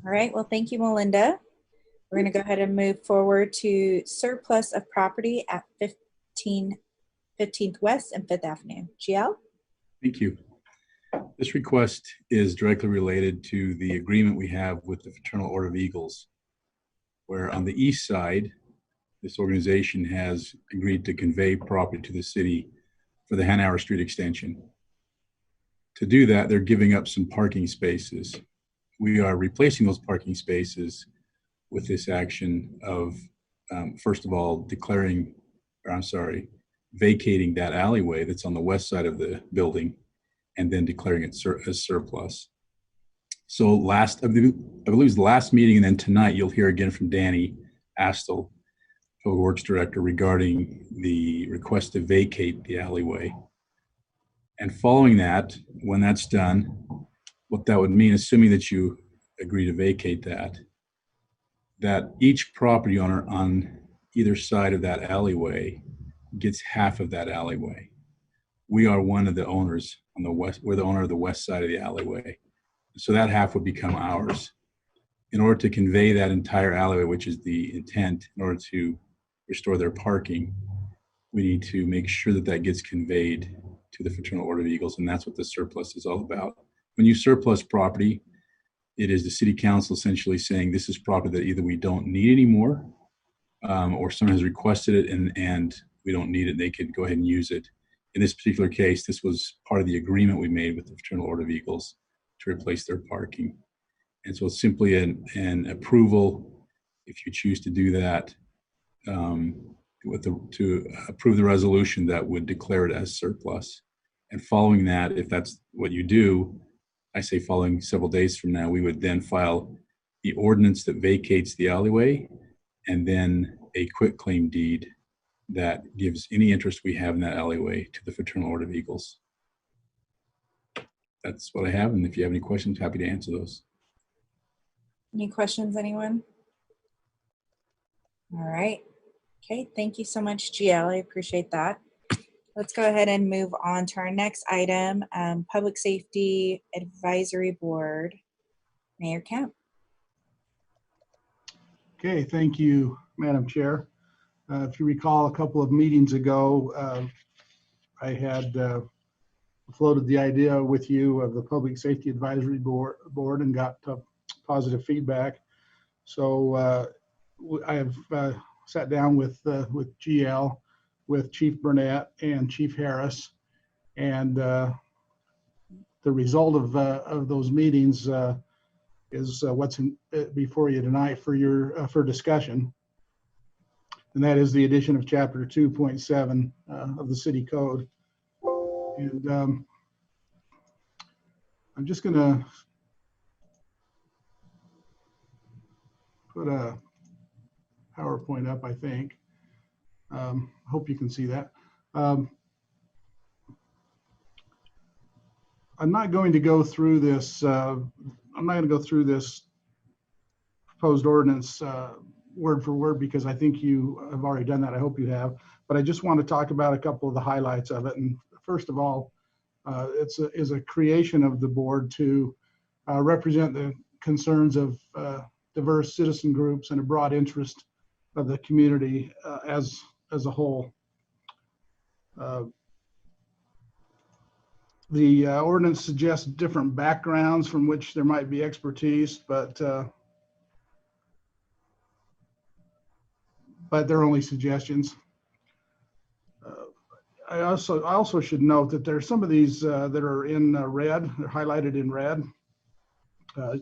All right, well, thank you, Melinda. We're gonna go ahead and move forward to surplus of property at 15th West and 5th Avenue. GL? Thank you. This request is directly related to the agreement we have with the Fraternal Order of Eagles, where on the east side, this organization has agreed to convey property to the city for the Hanauer Street extension. To do that, they're giving up some parking spaces. We are replacing those parking spaces with this action of, first of all, vacating that alleyway that's on the west side of the building, and then declaring it as surplus. So I believe it was the last meeting, and then tonight you'll hear again from Danny Astle, Public Works Director, regarding the request to vacate the alleyway. And following that, when that's done, what that would mean, assuming that you agree to vacate that each property owner on either side of that alleyway gets half of that alleyway. We are one of the owners on the west, we're the owner of the west side of the alleyway. So that half would become ours. In order to convey that entire alleyway, which is the intent, in order to restore their parking, we need to make sure that that gets conveyed to the Fraternal Order of Eagles, and that's what the surplus is all about. When you surplus property, it is the city council essentially saying this is property that either we don't need anymore, or someone has requested it and we don't need it, they could go ahead and use it. In this particular case, this was part of the agreement we made with the Fraternal Order of Eagles to replace their parking. And so it's simply an approval, if you choose to do that, to approve the resolution that would declare it as surplus. And following that, if that's what you do, I say following several days from now, we would then file the ordinance that vacates the alleyway, and then a quitclaim deed that gives any interest we have in that alleyway to the Fraternal Order of Eagles. That's what I have, and if you have any questions, happy to answer those. Any questions, anyone? All right. Okay, thank you so much, GL. I appreciate that. Let's go ahead and move on to our next item, Public Safety Advisory Board. Mayor Kemp. Okay, thank you, Madam Chair. If you recall, a couple of meetings ago, I had floated the idea with you of the Public Safety Advisory Board and got positive feedback. So I have sat down with GL, with Chief Burnett and Chief Harris, and the result of those meetings is what's before you tonight for your for discussion, and that is the addition of Chapter 2.7 of the City Code. And I'm just going to put a PowerPoint up, I think. Hope you can see that. I'm not going to go through this. I'm not going to go through this proposed ordinance word for word because I think you have already done that. I hope you have. But I just want to talk about a couple of the highlights of it. And first of all, is a creation of the board to represent the concerns of diverse citizen groups and a broad interest of the community as a whole. The ordinance suggests different backgrounds from which there might be expertise, but they're only suggestions. I also should note that there's some of these that are in red, they're highlighted in red.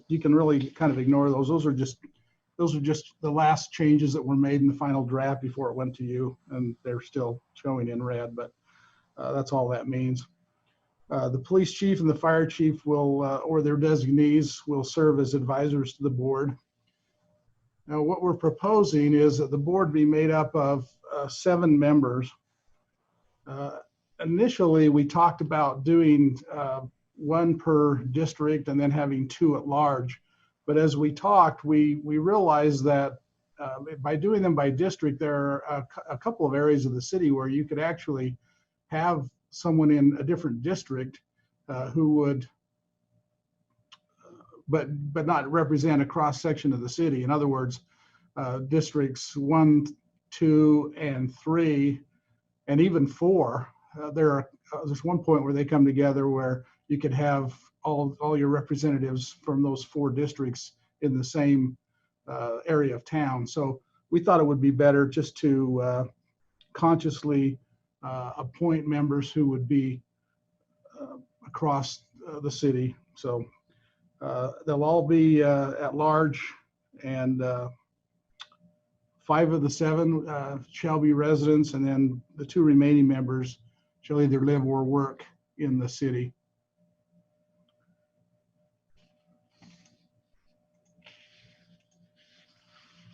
You can really kind of ignore those. Those are just the last changes that were made in the final draft before it went to you, and they're still showing in red, but that's all that means. The police chief and the fire chief will, or their designees, will serve as advisors to the board. Now, what we're proposing is that the board be made up of 7 members. Initially, we talked about doing 1 per district and then having 2 at large. But as we talked, we realized that by doing them by district, there are a couple of areas of the city where you could actually have someone in a different district who would, but not represent a cross section of the city. In other words, districts 1, 2, and 3, and even 4. There's one point where they come together where you could have all your representatives from those 4 districts in the same area of town. So we thought it would be better just to consciously appoint members who would be across the city. So they'll all be at large, and 5 of the 7 shall be residents, and then the 2 remaining members shall either live or work in the city.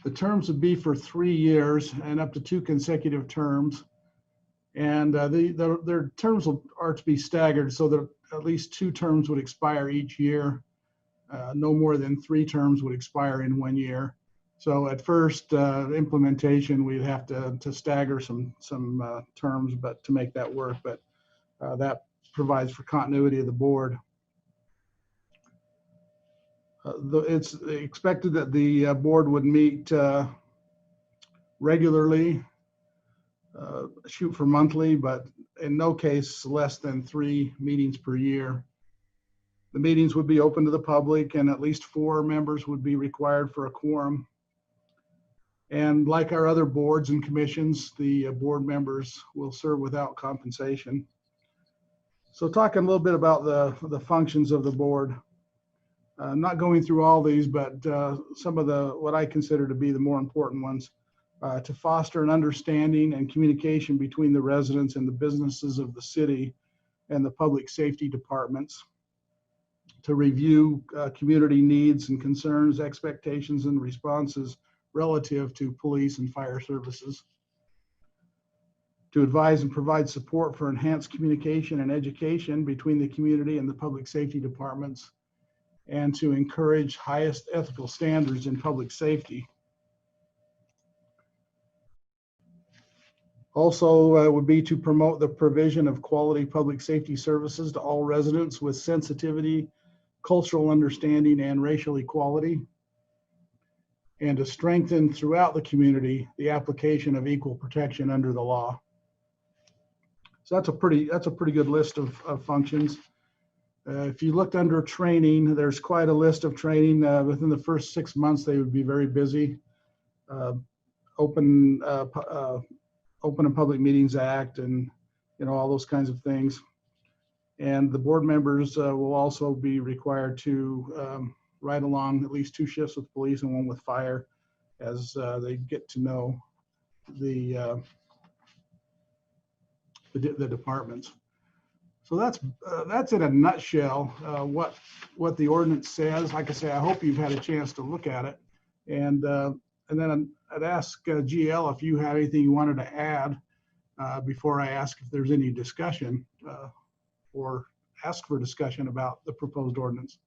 The terms would be for 3 years and up to 2 consecutive terms. And their terms are to be staggered so that at least 2 terms would expire each year. No more than 3 terms would expire in 1 year. So at first implementation, we'd have to stagger some terms, but to make that work. But that provides for continuity of the board. It's expected that the board would meet regularly, shoot for monthly, but in no case less than 3 meetings per year. The meetings would be open to the public, and at least 4 members would be required for a quorum. And like our other boards and commissions, the board members will serve without compensation. So talking a little bit about the functions of the board. I'm not going through all these, but some of what I consider to be the more important ones. To foster an understanding and communication between the residents and the businesses of the city and the public safety departments. To review community needs and concerns, expectations, and responses relative to police and fire services. To advise and provide support for enhanced communication and education between the community and the public safety departments, and to encourage highest ethical standards in public safety. Also would be to promote the provision of quality public safety services to all residents with sensitivity, cultural understanding, and racial equality. and to strengthen throughout the community the application of equal protection under the law. So that's a pretty good list of functions. If you looked under training, there's quite a list of training. Within the first 6 months, they would be very busy. Open and Public Meetings Act, and all those kinds of things. And the board members will also be required to ride along at least 2 shifts with police and 1 with fire as they get to know the departments. So that's in a nutshell what the ordinance says. Like I say, I hope you've had a chance to look at it. And then I'd ask GL if you have anything you wanted to add before I ask if there's any discussion or ask for discussion about the proposed ordinance.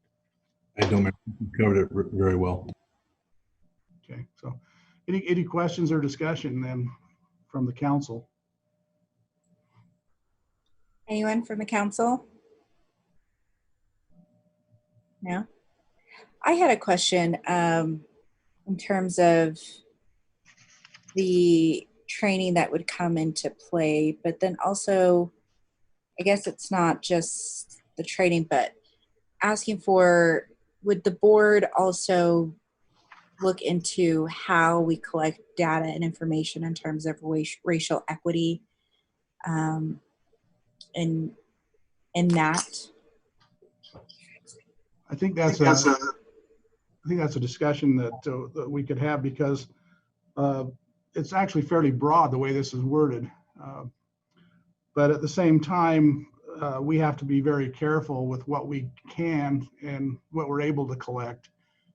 I don't remember. You covered it very well. Okay, so any questions or discussion then from the council? Anyone from the council? No? I had a question in terms of the training that would come into play, but then also, I guess it's not just the training, but asking for, would the board also look into how we collect data and information in terms of racial equity in that? I think that's a discussion that we could have, because it's actually fairly broad the way this is worded. But at the same time, we have to be very careful with what we can and what we're able to collect.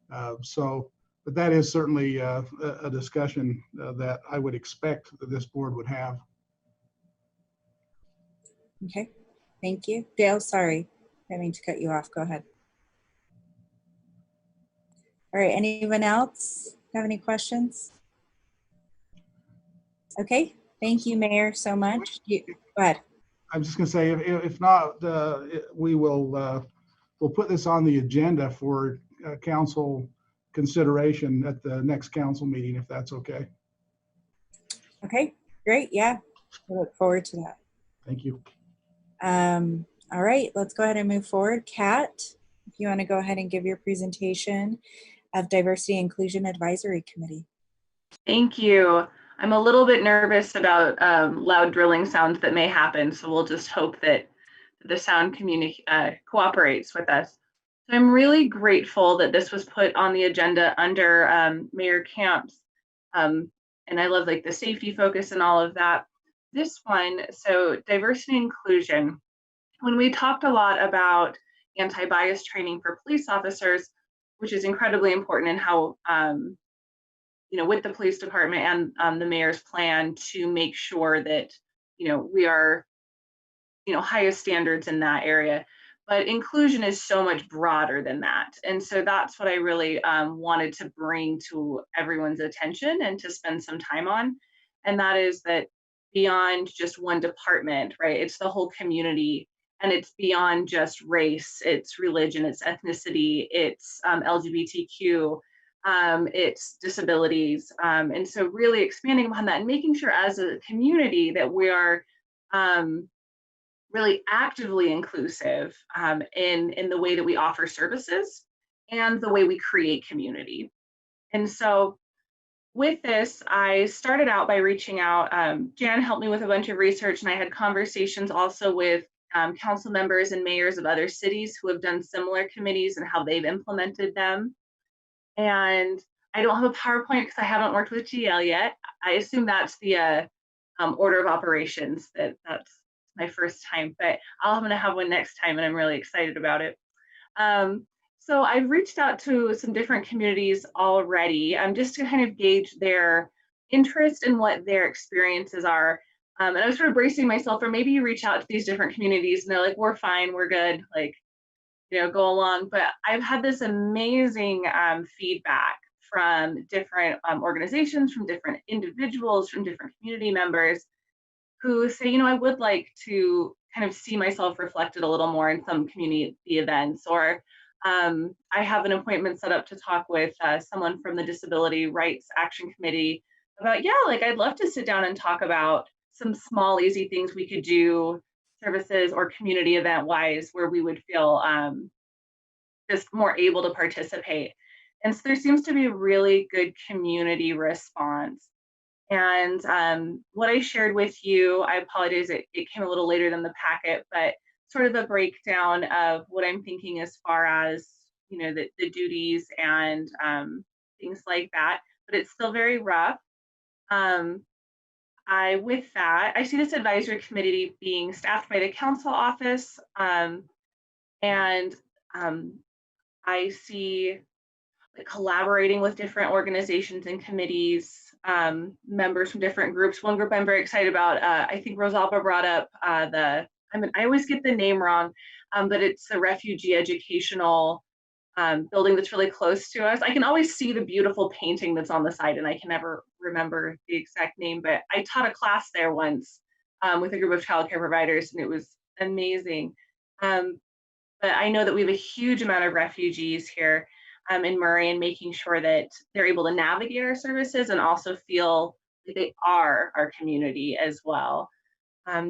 But that is certainly a discussion that I would expect that this board would have. Okay, thank you. Dale, sorry, I didn't mean to cut you off. Go ahead. All right, anyone else have any questions? Okay, thank you, Mayor, so much. Go ahead. I'm just going to say, if not, we will we'll put this on the agenda for council consideration at the next council meeting, if that's okay. Okay, great. Yeah, I look forward to that. Thank you. All right, let's go ahead and move forward. Kat, if you want to go ahead and give your presentation of Diversity Inclusion Advisory Committee. Thank you. I'm a little bit nervous about loud drilling sounds that may happen, so we'll just hope that the sound cooperates with us. So I'm really grateful that this was put on the agenda under Mayor Camp's, and I love like the safety focus and all of that. This one, so diversity and inclusion, when we talked a lot about anti-bias training for police officers, which is incredibly important in how with the police department and the mayor's plan to make sure that, we are, highest standards in that area. But inclusion is so much broader than that. And so that's what I really wanted to bring to everyone's attention and to spend some time on. And that is that beyond just one department, right? It's the whole community, and it's beyond just race, it's religion, it's ethnicity, it's LGBTQ, it's disabilities. And so really expanding upon that and making sure as a community that we are really actively inclusive in the way that we offer services and the way we create community. And so with this, I started out by reaching out. Jan helped me with a bunch of research, and I had conversations also with council members and mayors of other cities who have done similar committees and how they've implemented them. And I don't have a PowerPoint because I haven't worked with GL yet. I assume that's the order of operations, that's my first time, but I'm gonna have one next time, and I'm really excited about it. So I've reached out to some different communities already, just to kind of gauge their interest in what their experiences are. And I was sort of bracing myself, or maybe you reach out to these different communities and they're like, we're fine, we're good, like, go along. But I've had this amazing feedback from different organizations, from different individuals, from different community members who say, I would like to kind of see myself reflected a little more in some community events, or I have an appointment set up to talk with someone from the Disability Rights Action Committee about, yeah, like I'd love to sit down and talk about some small, easy things we could do, services or community event wise, where we would feel just more able to participate. And so there seems to be a really good community response. And what I shared with you, I apologize, it came a little later than the packet, but sort of a breakdown of what I'm thinking as far as, you know, the duties and things like that, but it's still very rough. With that, I see this advisory committee being staffed by the council office, and I see collaborating with different organizations and committees, members from different groups. One group I'm very excited about, I think Rosalba brought up I always get the name wrong, but it's the refugee educational building that's really close to us. I can always see the beautiful painting that's on the side, and I can never remember the exact name, but I taught a class there once with a group of childcare providers, and it was amazing. But I know that we have a huge amount of refugees here in Murray, and making sure that they're able to navigate our services and also feel like they are our community as well.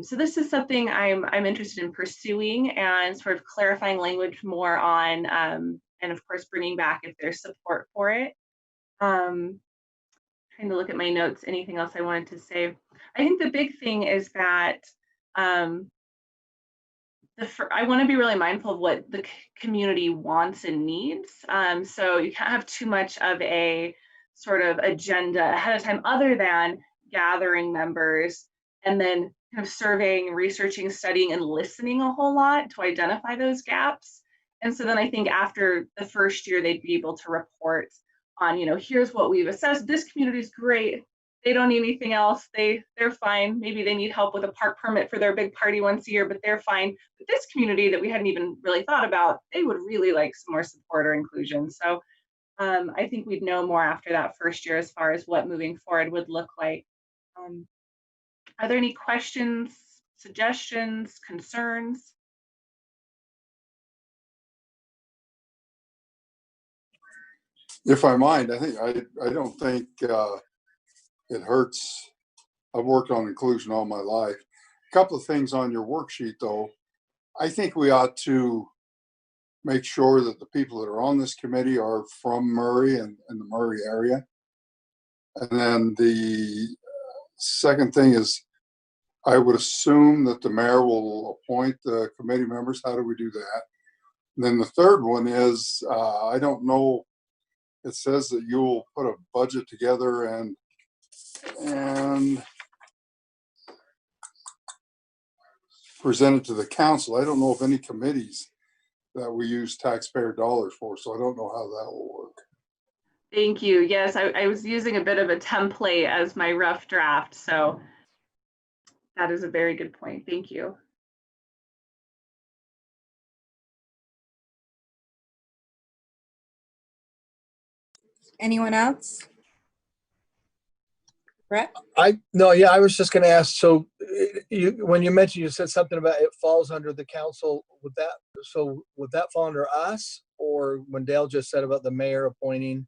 So this is something I'm interested in pursuing and sort of clarifying language more on, and of course bringing back if there's support for it. Trying to look at my notes, anything else I wanted to say. I think the big thing is that I want to be really mindful of what the community wants and needs. So you can't have too much of a sort of agenda ahead of time, other than gathering members and then kind of surveying, researching, studying, and listening a whole lot to identify those gaps. And so then I think after the first year, they'd be able to report on, you know, here's what we've assessed. This community is great. They don't need anything else. They're fine. Maybe they need help with a park permit for their big party once a year, but they're fine. But this community that we hadn't even really thought about, they would really like some more support or inclusion. So I think we'd know more after that first year as far as what moving forward would look like. Are there any questions, suggestions, concerns? If I mind, I don't think it hurts. I've worked on inclusion all my life. A couple of things on your worksheet, though. I think we ought to make sure that the people that are on this committee are from Murray and the Murray area. And then the second thing is, I would assume that the mayor will appoint the committee members. How do we do that? And then the third one is, I don't know, it says that you will put a budget together and present it to the council. I don't know of any committees that we use taxpayer dollars for, so I don't know how that will work. Thank you. Yes, I was using a bit of a template as my rough draft, so that is a very good point. Thank you. Anyone else? Brett? I was just going to ask. So, when you mentioned, you said something about it falls under the council. Would that fall under us, or when Dale just said about the mayor appointing?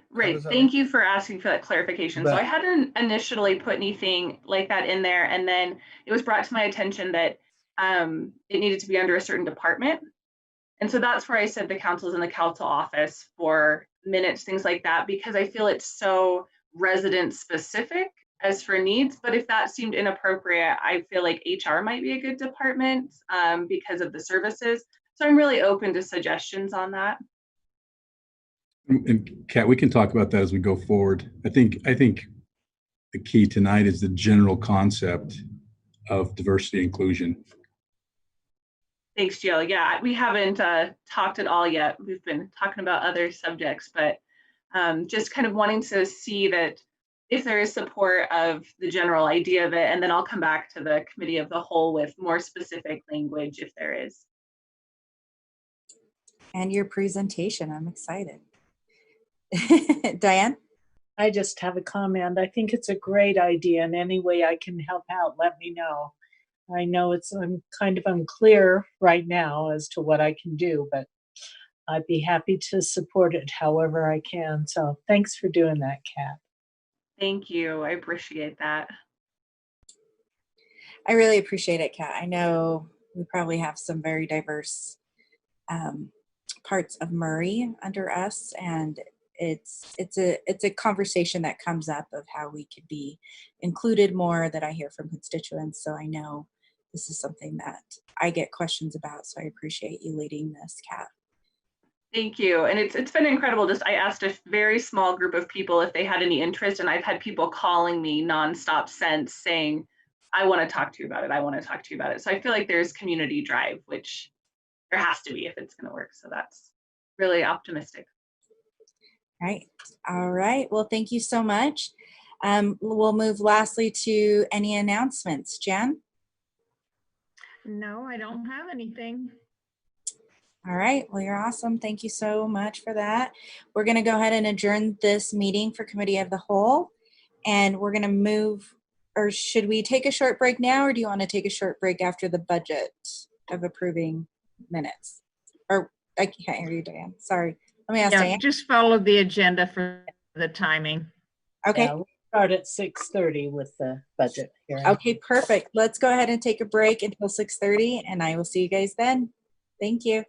Right. Thank you for asking for that clarification. So I hadn't initially put anything like that in there, and then it was brought to my attention that it needed to be under a certain department. And so that's where I said the council is in the council office for minutes, things like that, because I feel it's so resident specific as for needs. But if that seemed inappropriate, I feel like HR might be a good department because of the services. So I'm really open to suggestions on that. And Kat, we can talk about that as we go forward. I think the key tonight is the general concept of diversity and inclusion. Thanks, Jill. Yeah, we haven't talked at all yet. We've been talking about other subjects, but just kind of wanting to see that if there is support of the general idea of it, and then I'll come back to the committee of the whole with more specific language if there is. And your presentation, I'm excited. Diane? I just have a comment. I think it's a great idea, and any way I can help out, let me know. I know I'm kind of unclear right now as to what I can do, but I'd be happy to support it however I can. So thanks for doing that, Kat. Thank you. I appreciate that. I really appreciate it, Kat. I know we probably have some very diverse parts of Murray under us, and it's a conversation that comes up of how we could be included more, that I hear from constituents. So I know this is something that I get questions about. So I appreciate you leading this, Kat. Thank you. And it's been incredible. Just I asked a very small group of people if they had any interest, and I've had people calling me nonstop since saying, I want to talk to you about it. I want to talk to you about it. So I feel like there's community drive, which there has to be if it's going to work. So that's really optimistic. Right. All right. Well, thank you so much. We'll move lastly to any announcements. Jan? No, I don't have anything. All right. Well, you're awesome. Thank you so much for that. We're going to go ahead and adjourn this meeting for Committee of the Whole. And we're going to move, or should we take a short break now, or do you want to take a short break after the budget of approving minutes? Or I can't hear you, Diane. Sorry. Let me ask Diane. Just follow the agenda for the timing. Okay. Yeah, we'll start at 6:30 with the budget hearing. Okay, perfect. Let's go ahead and take a break until 6:30, and I will see you guys then. Thank you.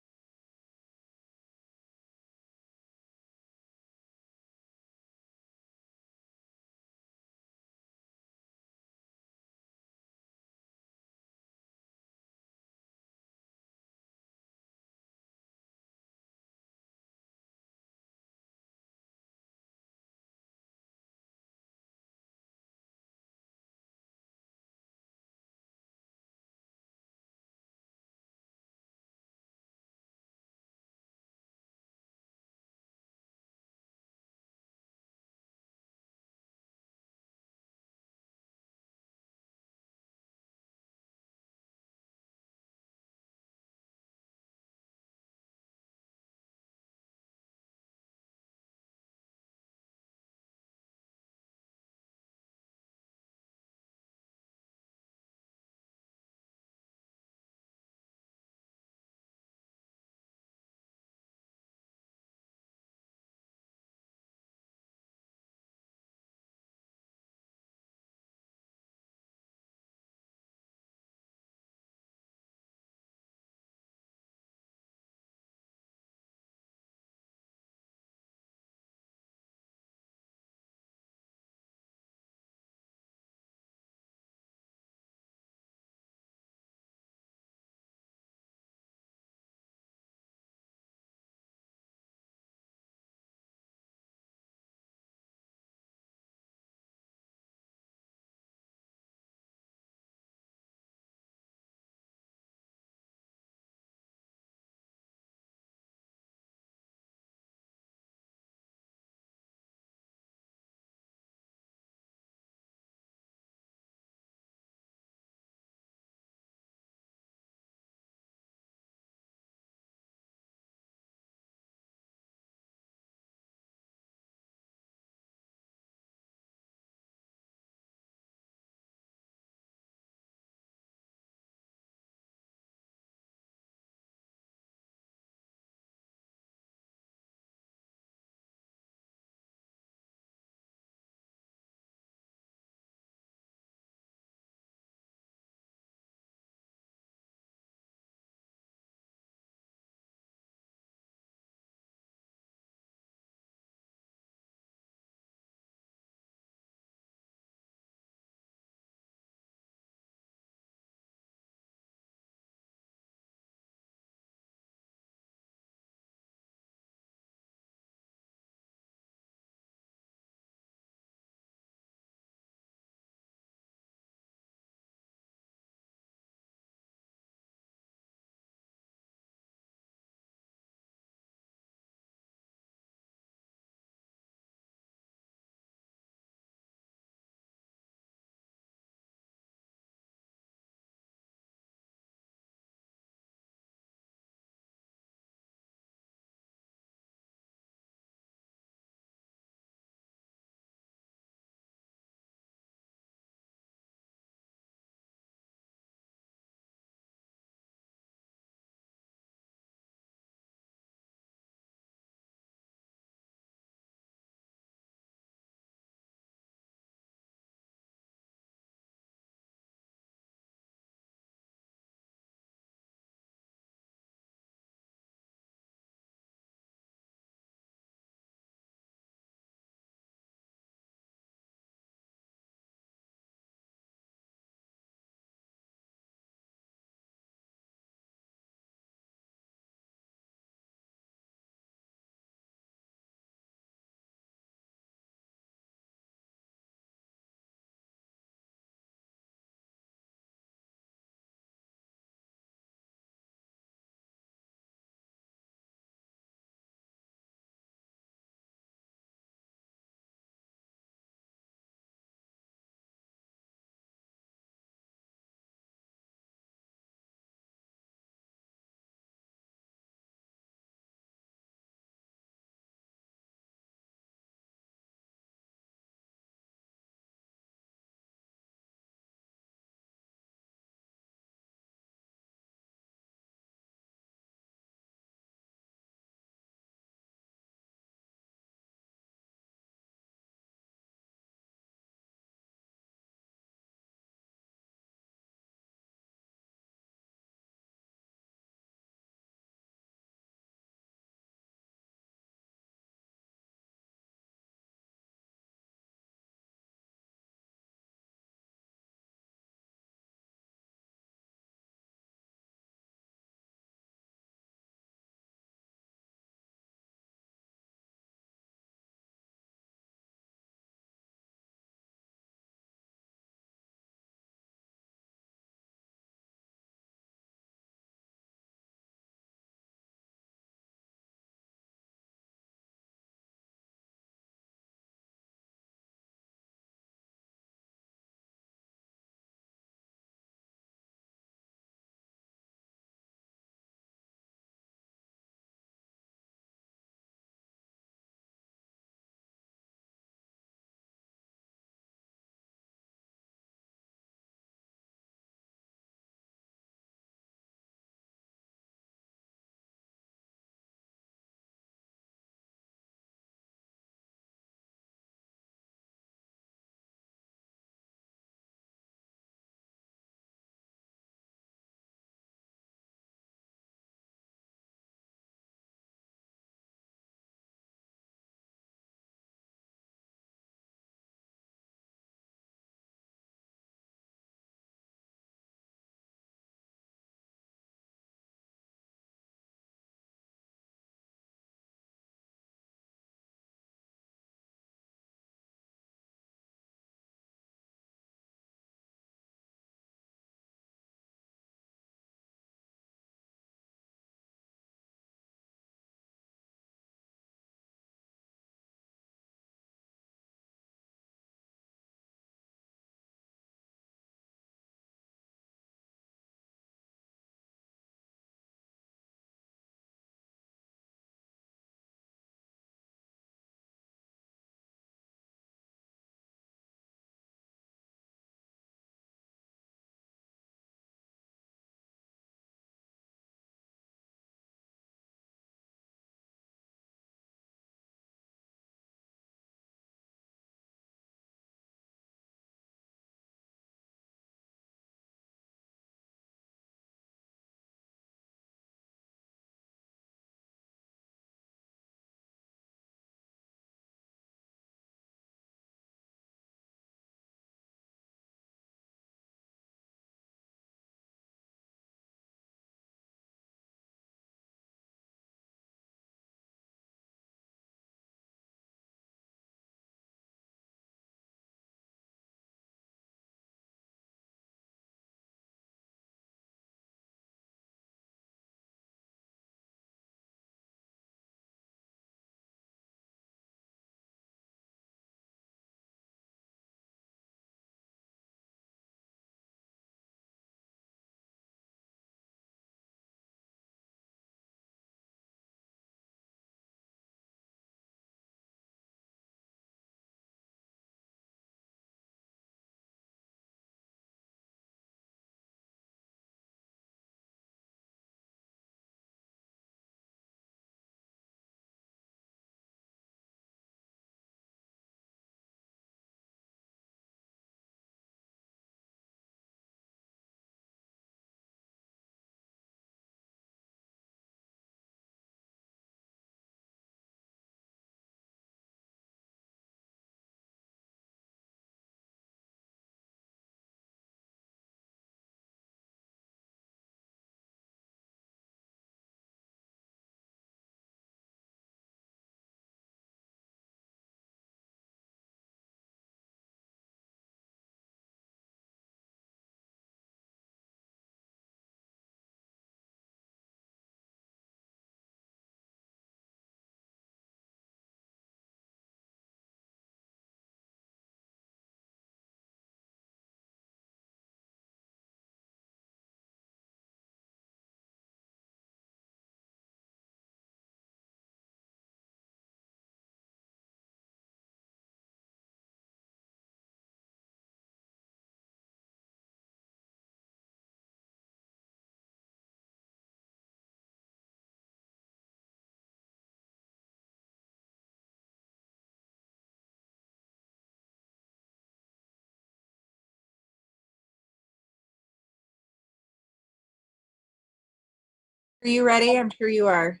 Are you ready? I'm sure you are.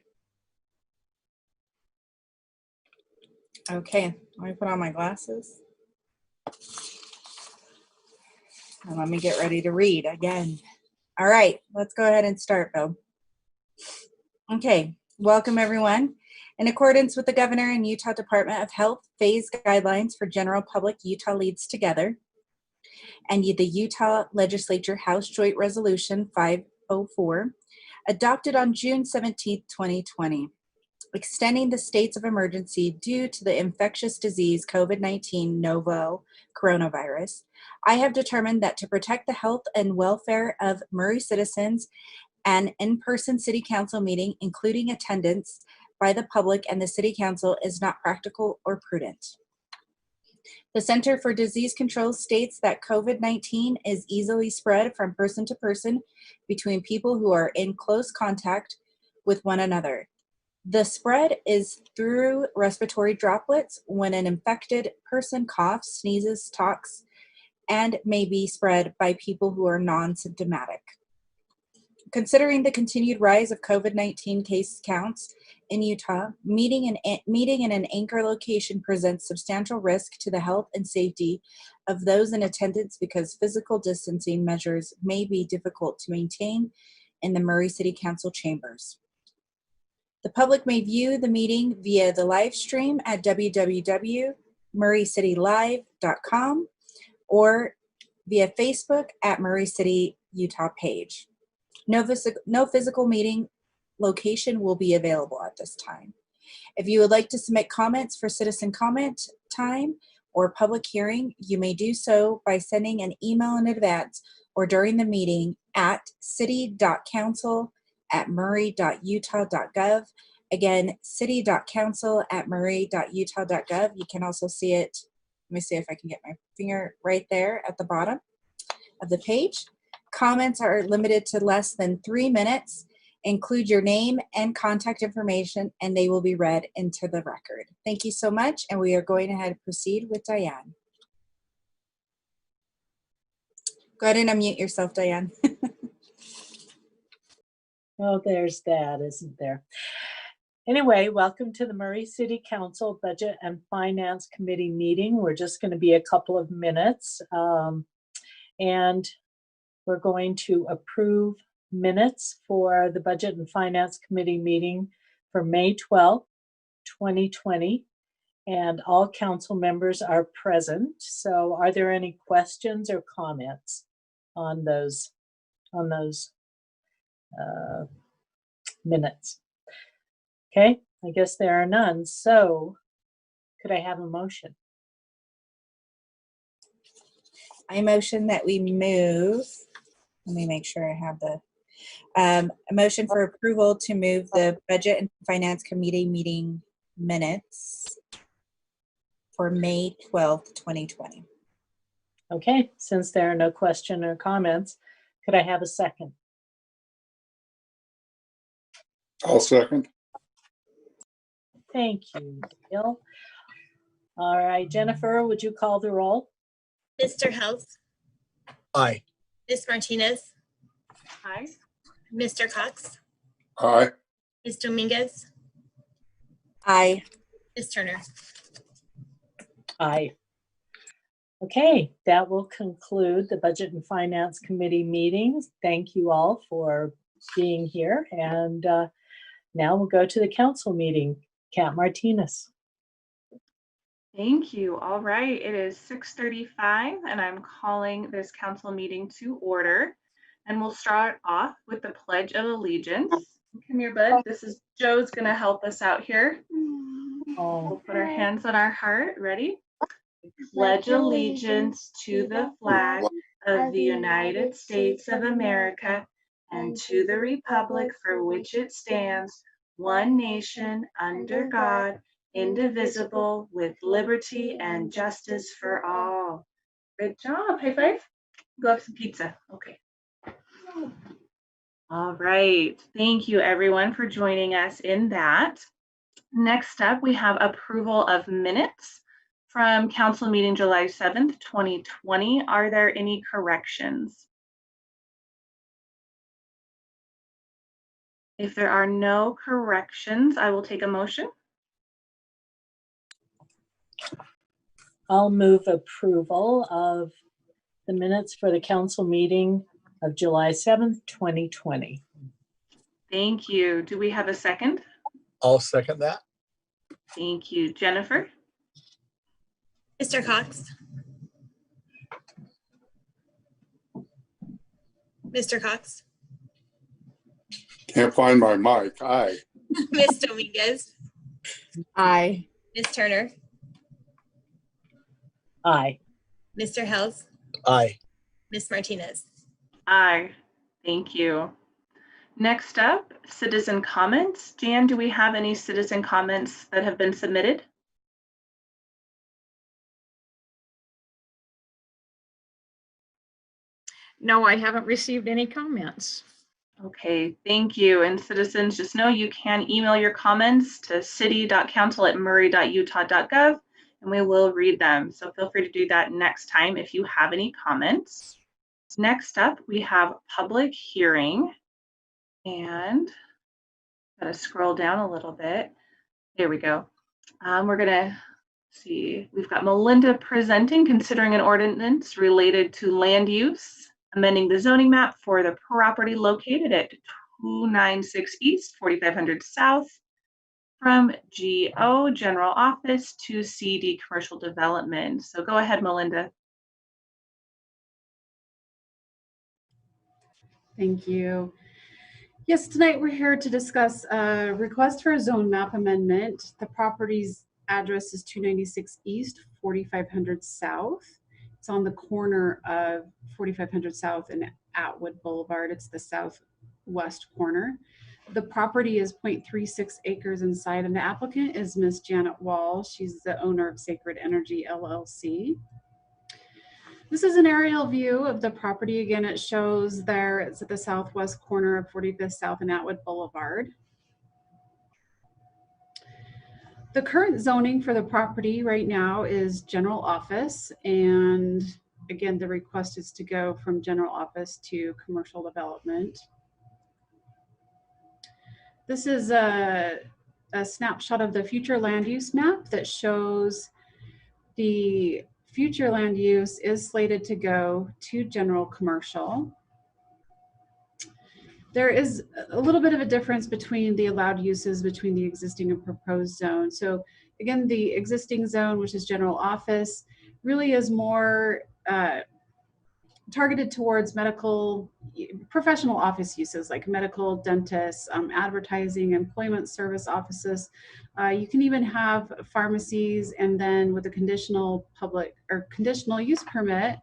Okay, let me put on my glasses. And let me get ready to read again. All right, let's go ahead and start, Bill. Okay, welcome everyone. In accordance with the Governor and Utah Department of Health phase guidelines for general public, Utah Leads Together, and the Utah Legislature House Joint Resolution 504, adopted on June 17, 2020, extending the states of emergency due to the infectious disease COVID-19 novel coronavirus, I have determined that to protect the health and welfare of Murray citizens, an in-person city council meeting, including attendance by the public and the city council, is not practical or prudent. The Center for Disease Control states that COVID-19 is easily spread from person to person between people who are in close contact with one another. The spread is through respiratory droplets when an infected person coughs, sneezes, talks, and may be spread by people who are non-symptomatic. Considering the continued rise of COVID-19 case counts in Utah, meeting in an anchor location presents substantial risk to the health and safety of those in attendance because physical distancing measures may be difficult to maintain in the Murray City Council chambers. The public may view the meeting via the live stream at www.murraycitylive.com or via Facebook at Murray City Utah page. No physical meeting location will be available at this time. If you would like to submit comments for citizen comment time or public hearing, you may do so by sending an email in advance or during the meeting at city.council@murray.utah.gov. Again, city.council@murray.utah.gov. You can also see it. Let me see if I can get my finger right there at the bottom of the page. Comments are limited to less than 3 minutes. Include your name and contact information, and they will be read into the record. Thank you so much, and we are going ahead and proceed with Diane. Go ahead and unmute yourself, Diane. Oh, there's that, isn't there? Anyway, welcome to the Murray City Council Budget and Finance Committee meeting. We're just going to be a couple of minutes, and we're going to approve minutes for the Budget and Finance Committee meeting for May 12th, 2020, and all council members are present. So are there any questions or comments on those minutes? Okay, I guess there are none. So could I have a motion? I motion that we move. Let me make sure I have the a motion for approval to move the Budget and Finance Committee meeting minutes for May 12th, 2020. Okay, since there are no questions or comments, could I have a second? I'll second. Thank you, Bill. All right, Jennifer, would you call the roll? Mr. House, Aye. Ms. Martinez, Aye. Mr. Cox, Aye. Ms. Dominguez, Aye. Ms. Turner. Aye. Okay, that will conclude the Budget and Finance Committee meetings. Thank you all for being here. And now we'll go to the council meeting. Kat Martinez. Thank you. All right, it is 6:35 and I'm calling this council meeting to order. And we'll start off with the Pledge of Allegiance. Come here, bud. This is Joe's gonna help us out here. We'll put our hands on our heart. Ready? Pledge allegiance to the flag of the United States of America and to the republic for which it stands, one nation under God, indivisible, with liberty and justice for all. Good job. High five. Go have some pizza. Okay. All right. Thank you, everyone, for joining us in that. Next up, we have approval of minutes from council meeting July 7th, 2020. Are there any corrections? If there are no corrections, I will take a motion. I'll move approval of the minutes for the council meeting of July 7th, 2020. Thank you. Do we have a second? I'll second that. Thank you. Jennifer? Mr. Cox? Mr. Cox? Can't find my mic. Aye. Ms. Dominguez? Aye. Ms. Turner? Aye. Mr. Hels? Aye. Ms. Martinez? Aye. Thank you. Next up, citizen comments. Jan, do we have any citizen comments that have been submitted? No, I haven't received any comments. Okay, thank you. And citizens, just know you can email your comments to city.council@murray.utah.gov and we will read them. So feel free to do that next time if you have any comments. Next up, we have public hearing. And gotta scroll down a little bit. There we go. We're gonna see, we've got Melinda presenting, considering an ordinance related to land use, amending the zoning map for the property located at 296 East, 4500 South, from GO, General Office, to CD, Commercial Development. So go ahead, Melinda. Thank you. Yes, tonight we're here to discuss a request for a zone map amendment. The property's address is 296 East, 4500 South. It's on the corner of 4500 South and Atwood Boulevard. It's the southwest corner. The property is 0.36 acres inside, and the applicant is Ms. Janet Wall. She's the owner of Sacred Energy LLC. This is an aerial view of the property. Again, it shows there, it's at the southwest corner of 45th South and Atwood Boulevard. The current zoning for the property right now is general office. And again, the request is to go from general office to commercial development. This is a snapshot of the future land use map that shows the future land use is slated to go to general commercial. There is a little bit of a difference between the allowed uses between the existing and proposed zone. So again, the existing zone, which is general office, really is more targeted towards medical, professional office uses like medical, dentists, advertising, employment service offices. You can even have pharmacies, and then with a conditional public or conditional use permit,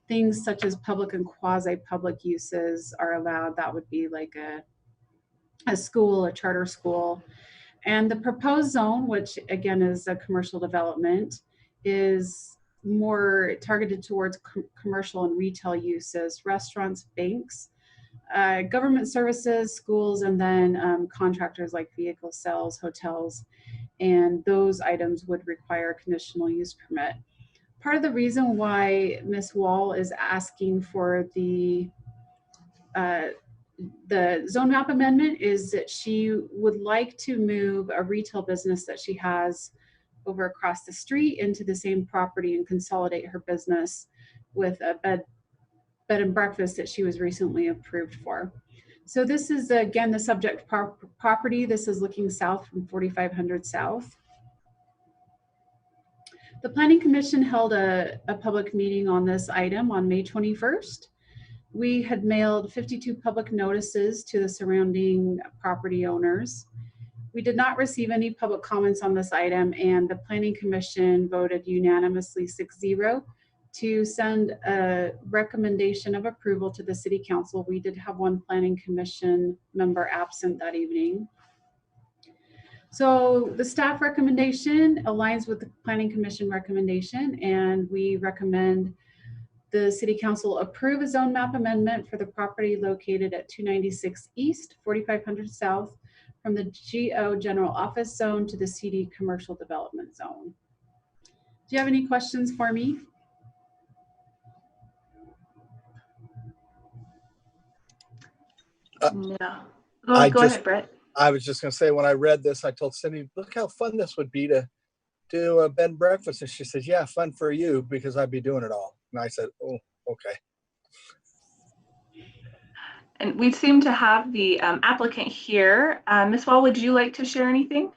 things such as public and quasi-public uses are allowed. That would be like a school, a charter school. And the proposed zone, which again is a commercial development, is more targeted towards commercial and retail uses, restaurants, banks, government services, schools, and then contractors like vehicle sales, hotels, and those items would require a conditional use permit. Part of the reason why Ms. Wall is asking for the zone map amendment is that she would like to move a retail business that she has over across the street into the same property and consolidate her business with a bed and breakfast that she was recently approved for. So this is again the subject property. This is looking south from 4500 South. The Planning Commission held a public meeting on this item on May 21st. We had mailed 52 public notices to the surrounding property owners. We did not receive any public comments on this item, and the Planning Commission voted unanimously 6-0 to send a recommendation of approval to the City Council. We did have one Planning Commission member absent that evening. So the staff recommendation aligns with the Planning Commission recommendation, and we recommend the City Council approve a zone map amendment for the property located at 296 East, 4500 South, from the GO General Office Zone to the CD Commercial Development Zone. Do you have any questions for me? No. Go ahead, Brett. I was just going to say, when I read this, I told Cindy, look how fun this would be to do a bed and breakfast. And she says, yeah, fun for you because I'd be doing it all. And I said, oh, okay. And we seem to have the applicant here. Ms. Wall, would you like to share anything?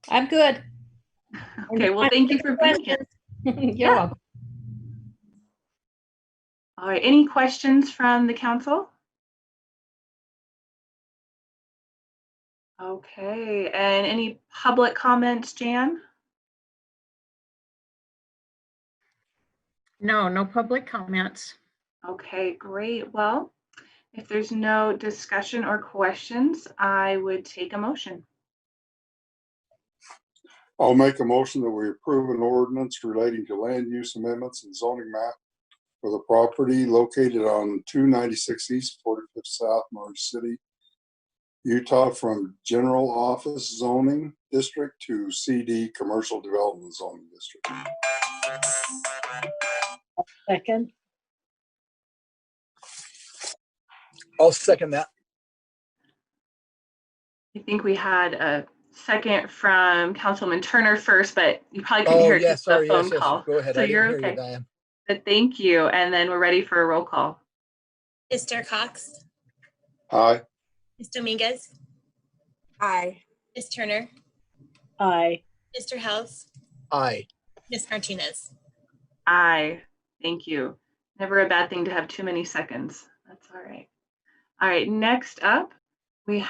I'm good. Okay, well, thank you for being here. You're welcome. All right, any questions from the council? Okay, and any public comments, Jan? No, no public comments. Okay, great. Well, if there's no discussion or questions, I would take a motion. I'll make a motion that we approve an ordinance relating to land use amendments and zoning map for the property located on 296 East, 45th South, Murray City, Utah, from general office zoning district to CD commercial development zoning district. Second. I'll second that. I think we had a second from Councilman Turner first, but you probably couldn't hear it because of the phone call. Go ahead. So you're okay. Diane. But thank you. And then we're ready for a roll call. Mr. Cox? Aye. Ms. Dominguez? Aye. Ms. Turner? Aye. Mr. House? Aye. Ms. Martinez? Aye. Thank you. Never a bad thing to have too many seconds. That's all right. All right, next up, we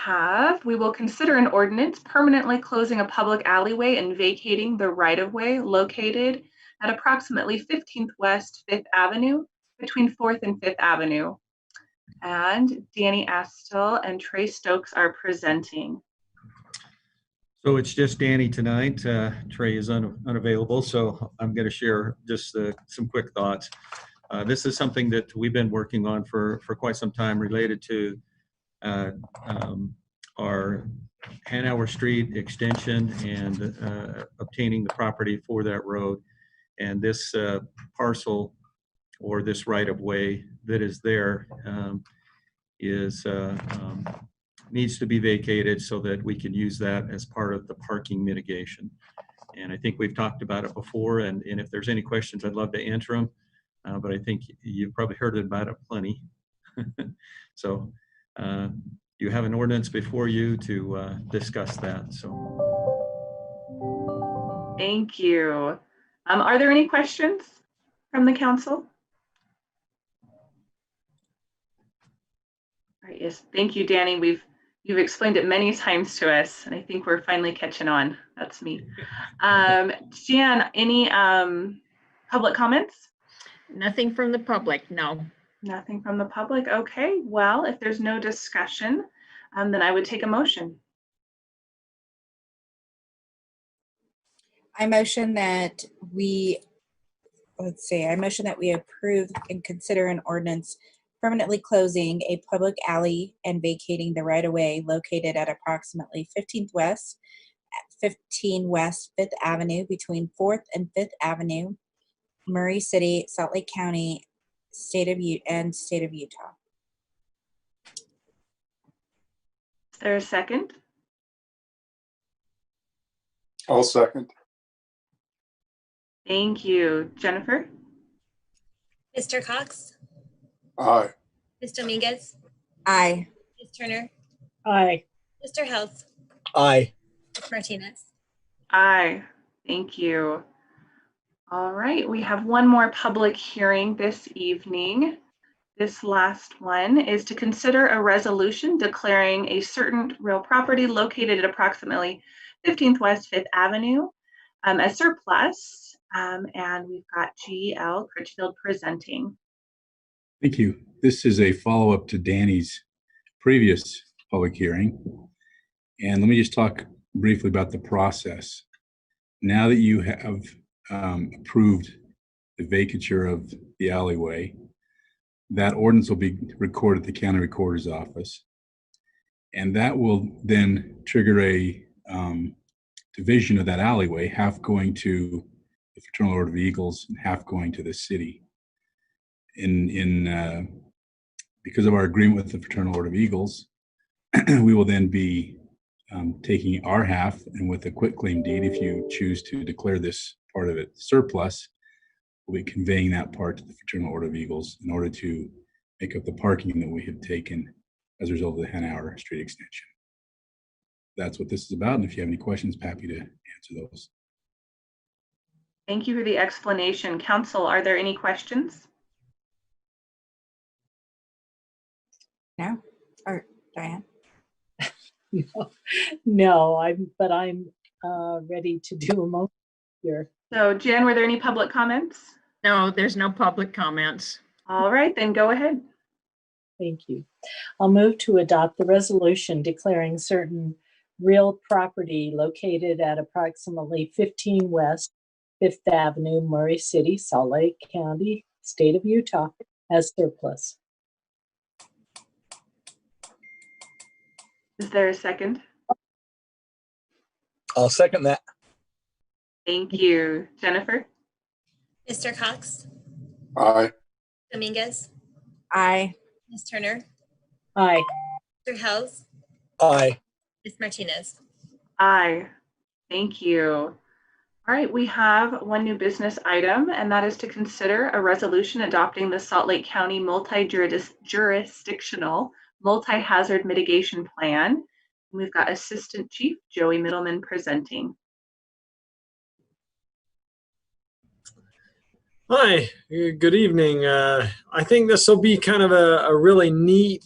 will consider an ordinance permanently closing a public alleyway and vacating the right-of-way located at approximately 15th West 5th Avenue between 4th and 5th Avenue. And Danny Astle and Trey Stokes are presenting. So it's just Danny tonight. Trey is unavailable, so I'm going to share just some quick thoughts. This is something that we've been working on for quite some time related to our Hanover Street extension and obtaining the property for that road. And this parcel or this right-of-way that is there needs to be vacated so that we can use that as part of the parking mitigation. And I think we've talked about it before, and if there's any questions, I'd love to answer them. But I think you've probably heard about it plenty. So you have an ordinance before you to discuss that. So thank you. Are there any questions from the council? All right, yes, thank you, Danny. You've explained it many times to us, and I think we're finally catching on. That's me. Jan, any public comments? Nothing from the public, no. Nothing from the public. Okay, well, if there's no discussion, then I would take a motion. I motion that we approve and consider an ordinance permanently closing a public alley and vacating the right-of-way located at approximately 15 West 5th Avenue between 4th and 5th Avenue, Murray City, Salt Lake County, State of Utah. Is there a second? I'll second. Thank you. Jennifer? Mr. Cox? Aye. Ms. Dominguez? Aye. Ms. Turner? Aye. Mr. House? Aye. Ms. Martinez? Aye. Thank you. All right, we have one more public hearing this evening. This last one is to consider a resolution declaring a certain real property located at approximately 15th West 5th Avenue as surplus. And we've got G.L. Critchfield presenting. Thank you. This is a follow-up to Danny's previous public hearing. And let me just talk briefly about the process. Now that you have approved the vacature of the alleyway, that ordinance will be recorded at the county recorder's office. And that will then trigger a division of that alleyway, half going to the Fraternal Order of Eagles and half going to the city. In because of our agreement with the Fraternal Order of Eagles, we will then be taking our half, and with a quitclaim deed, if you choose to declare this part of it surplus, we'll be conveying that part to the Fraternal Order of Eagles in order to make up the parking that we have taken as a result of the Hanauer Street extension. That's what this is about, and if you have any questions, happy to answer those. Thank you for the explanation. Council, are there any questions? No, or Diane? No, I'm ready to do a motion here. So Jen, were there any public comments? No, there's no public comments. All right, then go ahead. Thank you. I'll move to adopt the resolution declaring certain real property located at approximately 15 West 5th Avenue, Murray City, Salt Lake County, State of Utah, as surplus. Is there a second? I'll second that. Thank you. Jennifer? Mr. Cox? Aye. Dominguez? Aye. Ms. Turner? Aye. Mr. Hels? Aye. Ms. Martinez? Aye. Thank you. All right, we have one new business item, and that is to consider a resolution adopting the Salt Lake County multi-jurisdictional multi-hazard mitigation plan. We've got Assistant Chief Joey Middleman presenting. Hi, good evening. I think this will be kind of a really neat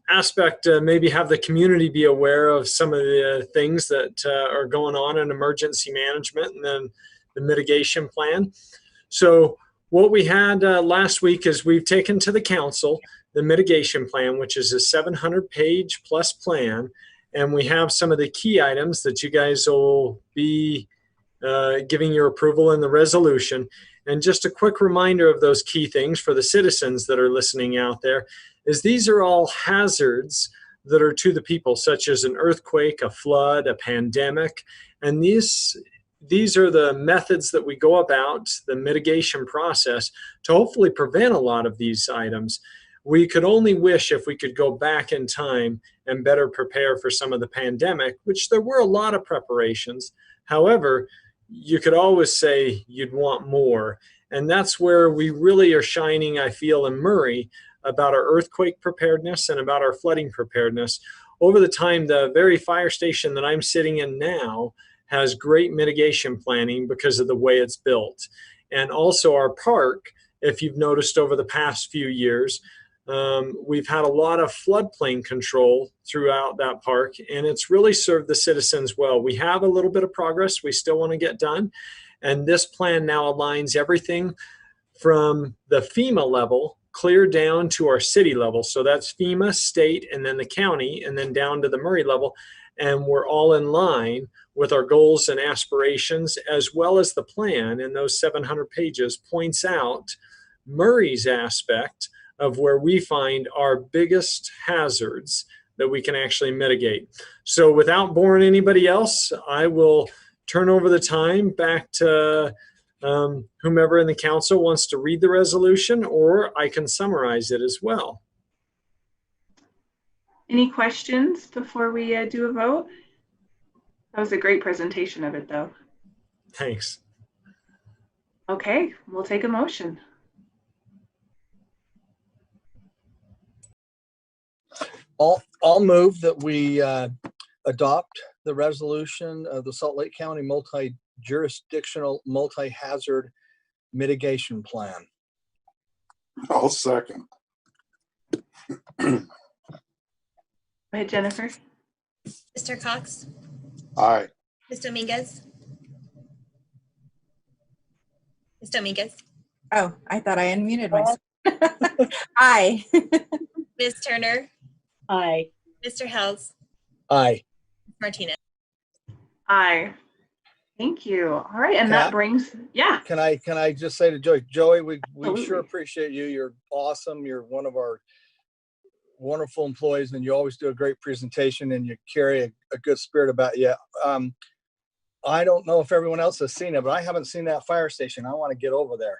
aspect to maybe have the community be aware of some of the things that are going on in emergency management and then the mitigation plan. So what we had last week is we've taken to the council the mitigation plan, which is a 700-page plus plan, and we have some of the key items that you guys will be giving your approval in the resolution. And just a quick reminder of those key things for the citizens that are listening out there is these are all hazards that are to the people, such as an earthquake, a flood, a pandemic. And these are the methods that we go about the mitigation process to hopefully prevent a lot of these items. We could only wish if we could go back in time and better prepare for some of the pandemic, which there were a lot of preparations. However, you could always say you'd want more. And that's where we really are shining, I feel, in Murray about our earthquake preparedness and about our flooding preparedness. Over the time, the very fire station that I'm sitting in now has great mitigation planning because of the way it's built. And also our park, if you've noticed over the past few years, we've had a lot of floodplain control throughout that park, and it's really served the citizens well. We have a little bit of progress we still want to get done, and this plan now aligns everything from the FEMA level clear down to our city level. So that's FEMA, state, and then the county, and then down to the Murray level, and we're all in line with our goals and aspirations, as well as the plan. And those 700 pages points out Murray's aspect of where we find our biggest hazards that we can actually mitigate. So without boring anybody else, I will turn over the time back to whomever in the council wants to read the resolution, or I can summarize it as well. Any questions before we do a vote? That was a great presentation of it, though. Thanks. Okay, we'll take a motion. I'll move that we adopt the resolution of the Salt Lake County multi-jurisdictional multi-hazard mitigation plan. I'll second. Go ahead, Jennifer. Mr. Cox? Aye. Ms. Dominguez? Ms. Dominguez? Oh, I thought I unmuted myself. Aye. Ms. Turner? Aye. Mr. Hels? Aye. Martinez? Aye. Thank you. All right, and that brings, yeah. Can I just say to Joey, we Absolutely. sure appreciate you. You're awesome. You're one of our wonderful employees, and you always do a great presentation, and you carry a good spirit about you. I don't know if everyone else has seen it, but I haven't seen that fire station. I want to get over there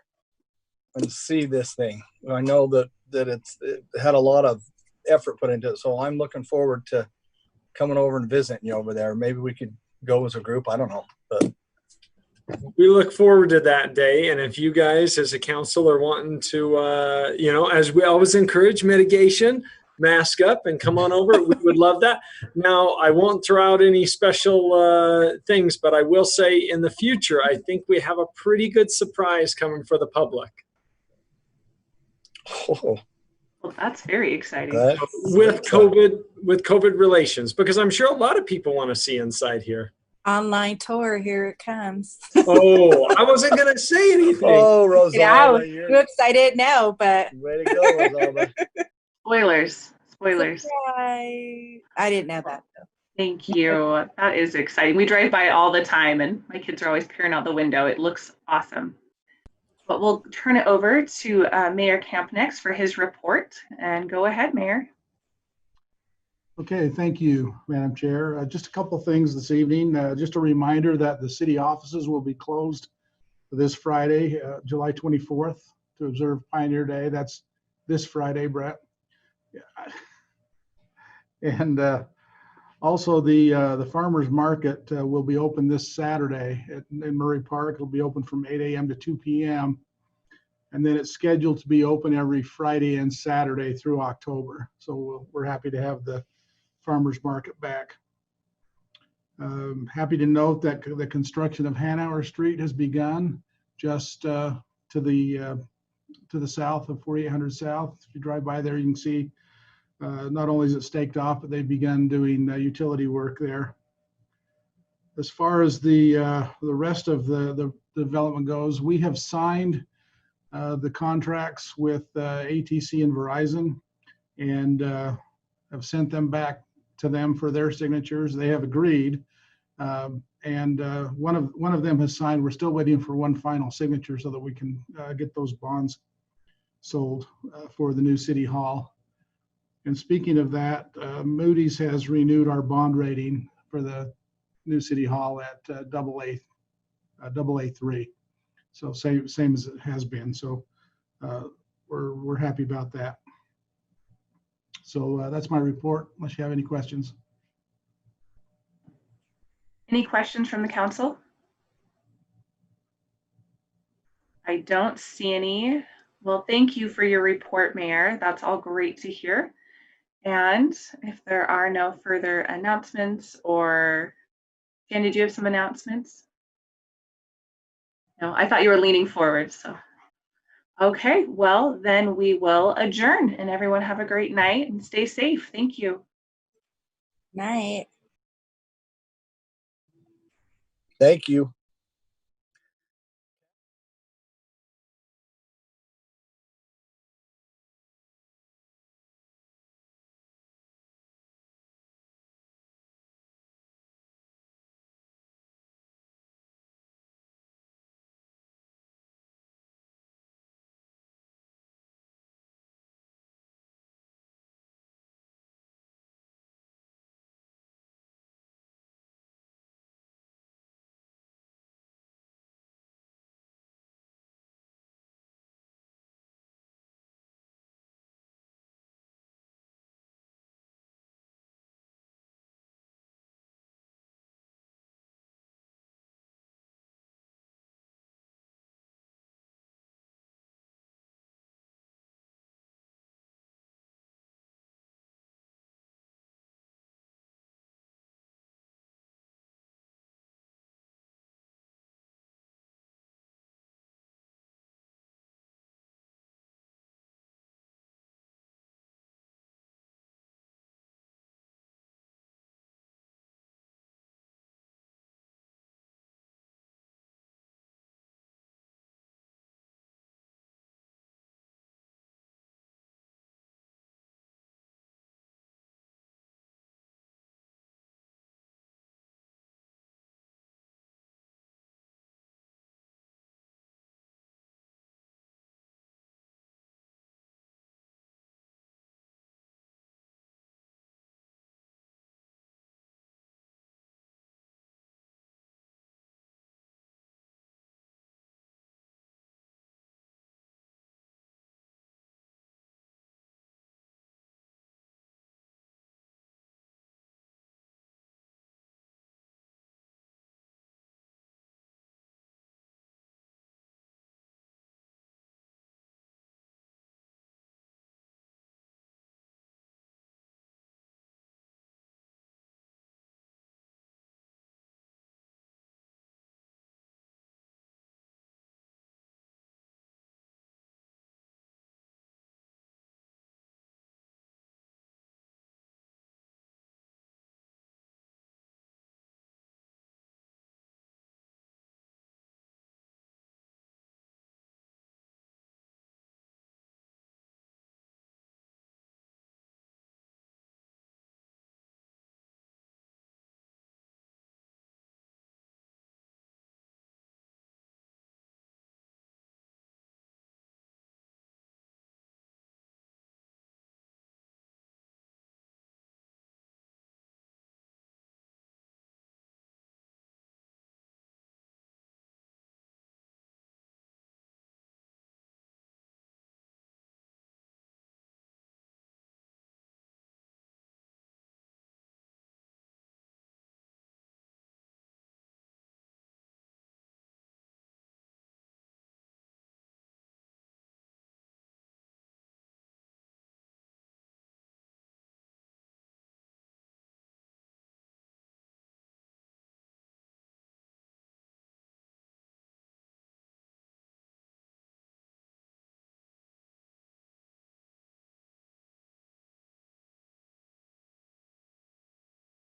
and see this thing. I know that it had a lot of effort put into it. So I'm looking forward to coming over and visiting you over there. Maybe we could go as a group. I don't know, but we look forward to that day. And if you guys as a council are wanting to, you know, as we always encourage mitigation, mask up and come on over, we would love that. Now, I won't throw out any special things, but I will say in the future, I think we have a pretty good surprise coming for the public. Oh. Well, that's very exciting. With COVID relations, because I'm sure a lot of people want to see inside here. Online tour, here it comes. Oh, I wasn't going to say anything. Oh, Rosanna, I'm excited now, but. Way to go, Rosanna. Spoilers. Surprise. I didn't know that. Thank you. That is exciting. We drive by it all the time, and my kids are always peering out the window. It looks awesome. But we'll turn it over to Mayor Camp next for his report. And go ahead, Mayor. Okay, thank you, Madam Chair. Just a couple things this evening. Just a reminder that the city offices will be closed this Friday, July 24th, to observe Pioneer Day. That's this Friday, Brett. Yeah. And also the farmers market will be open this Saturday in Murray Park. It'll be open from 8 a.m. to 2 p.m. And then it's scheduled to be open every Friday and Saturday through October. So we're happy to have the farmers market back. Happy to note that the construction of Hanauer Street has begun just to the south of 4800 South. If you drive by there, you can see not only is it staked off, but they've begun doing utility work there. As far as the rest of the development goes, we have signed the contracts with ATC and Verizon, and have sent them back to them for their signatures. They have agreed, and one of them has signed. We're still waiting for one final signature so that we can get those bonds sold for the new city hall. And speaking of that, Moody's has renewed our bond rating for the new city hall at AA3. So same as it has been. So we're happy about that. So that's my report, unless you have any questions. Any questions from the council? I don't see any. Well, thank you for your report, Mayor. That's all great to hear. And if there are no further announcements, or Jan, did you have some announcements? No, I thought you were leaning forward, so. Okay, well, then we will adjourn, and everyone have a great night and stay safe. Thank you. Night. Thank you.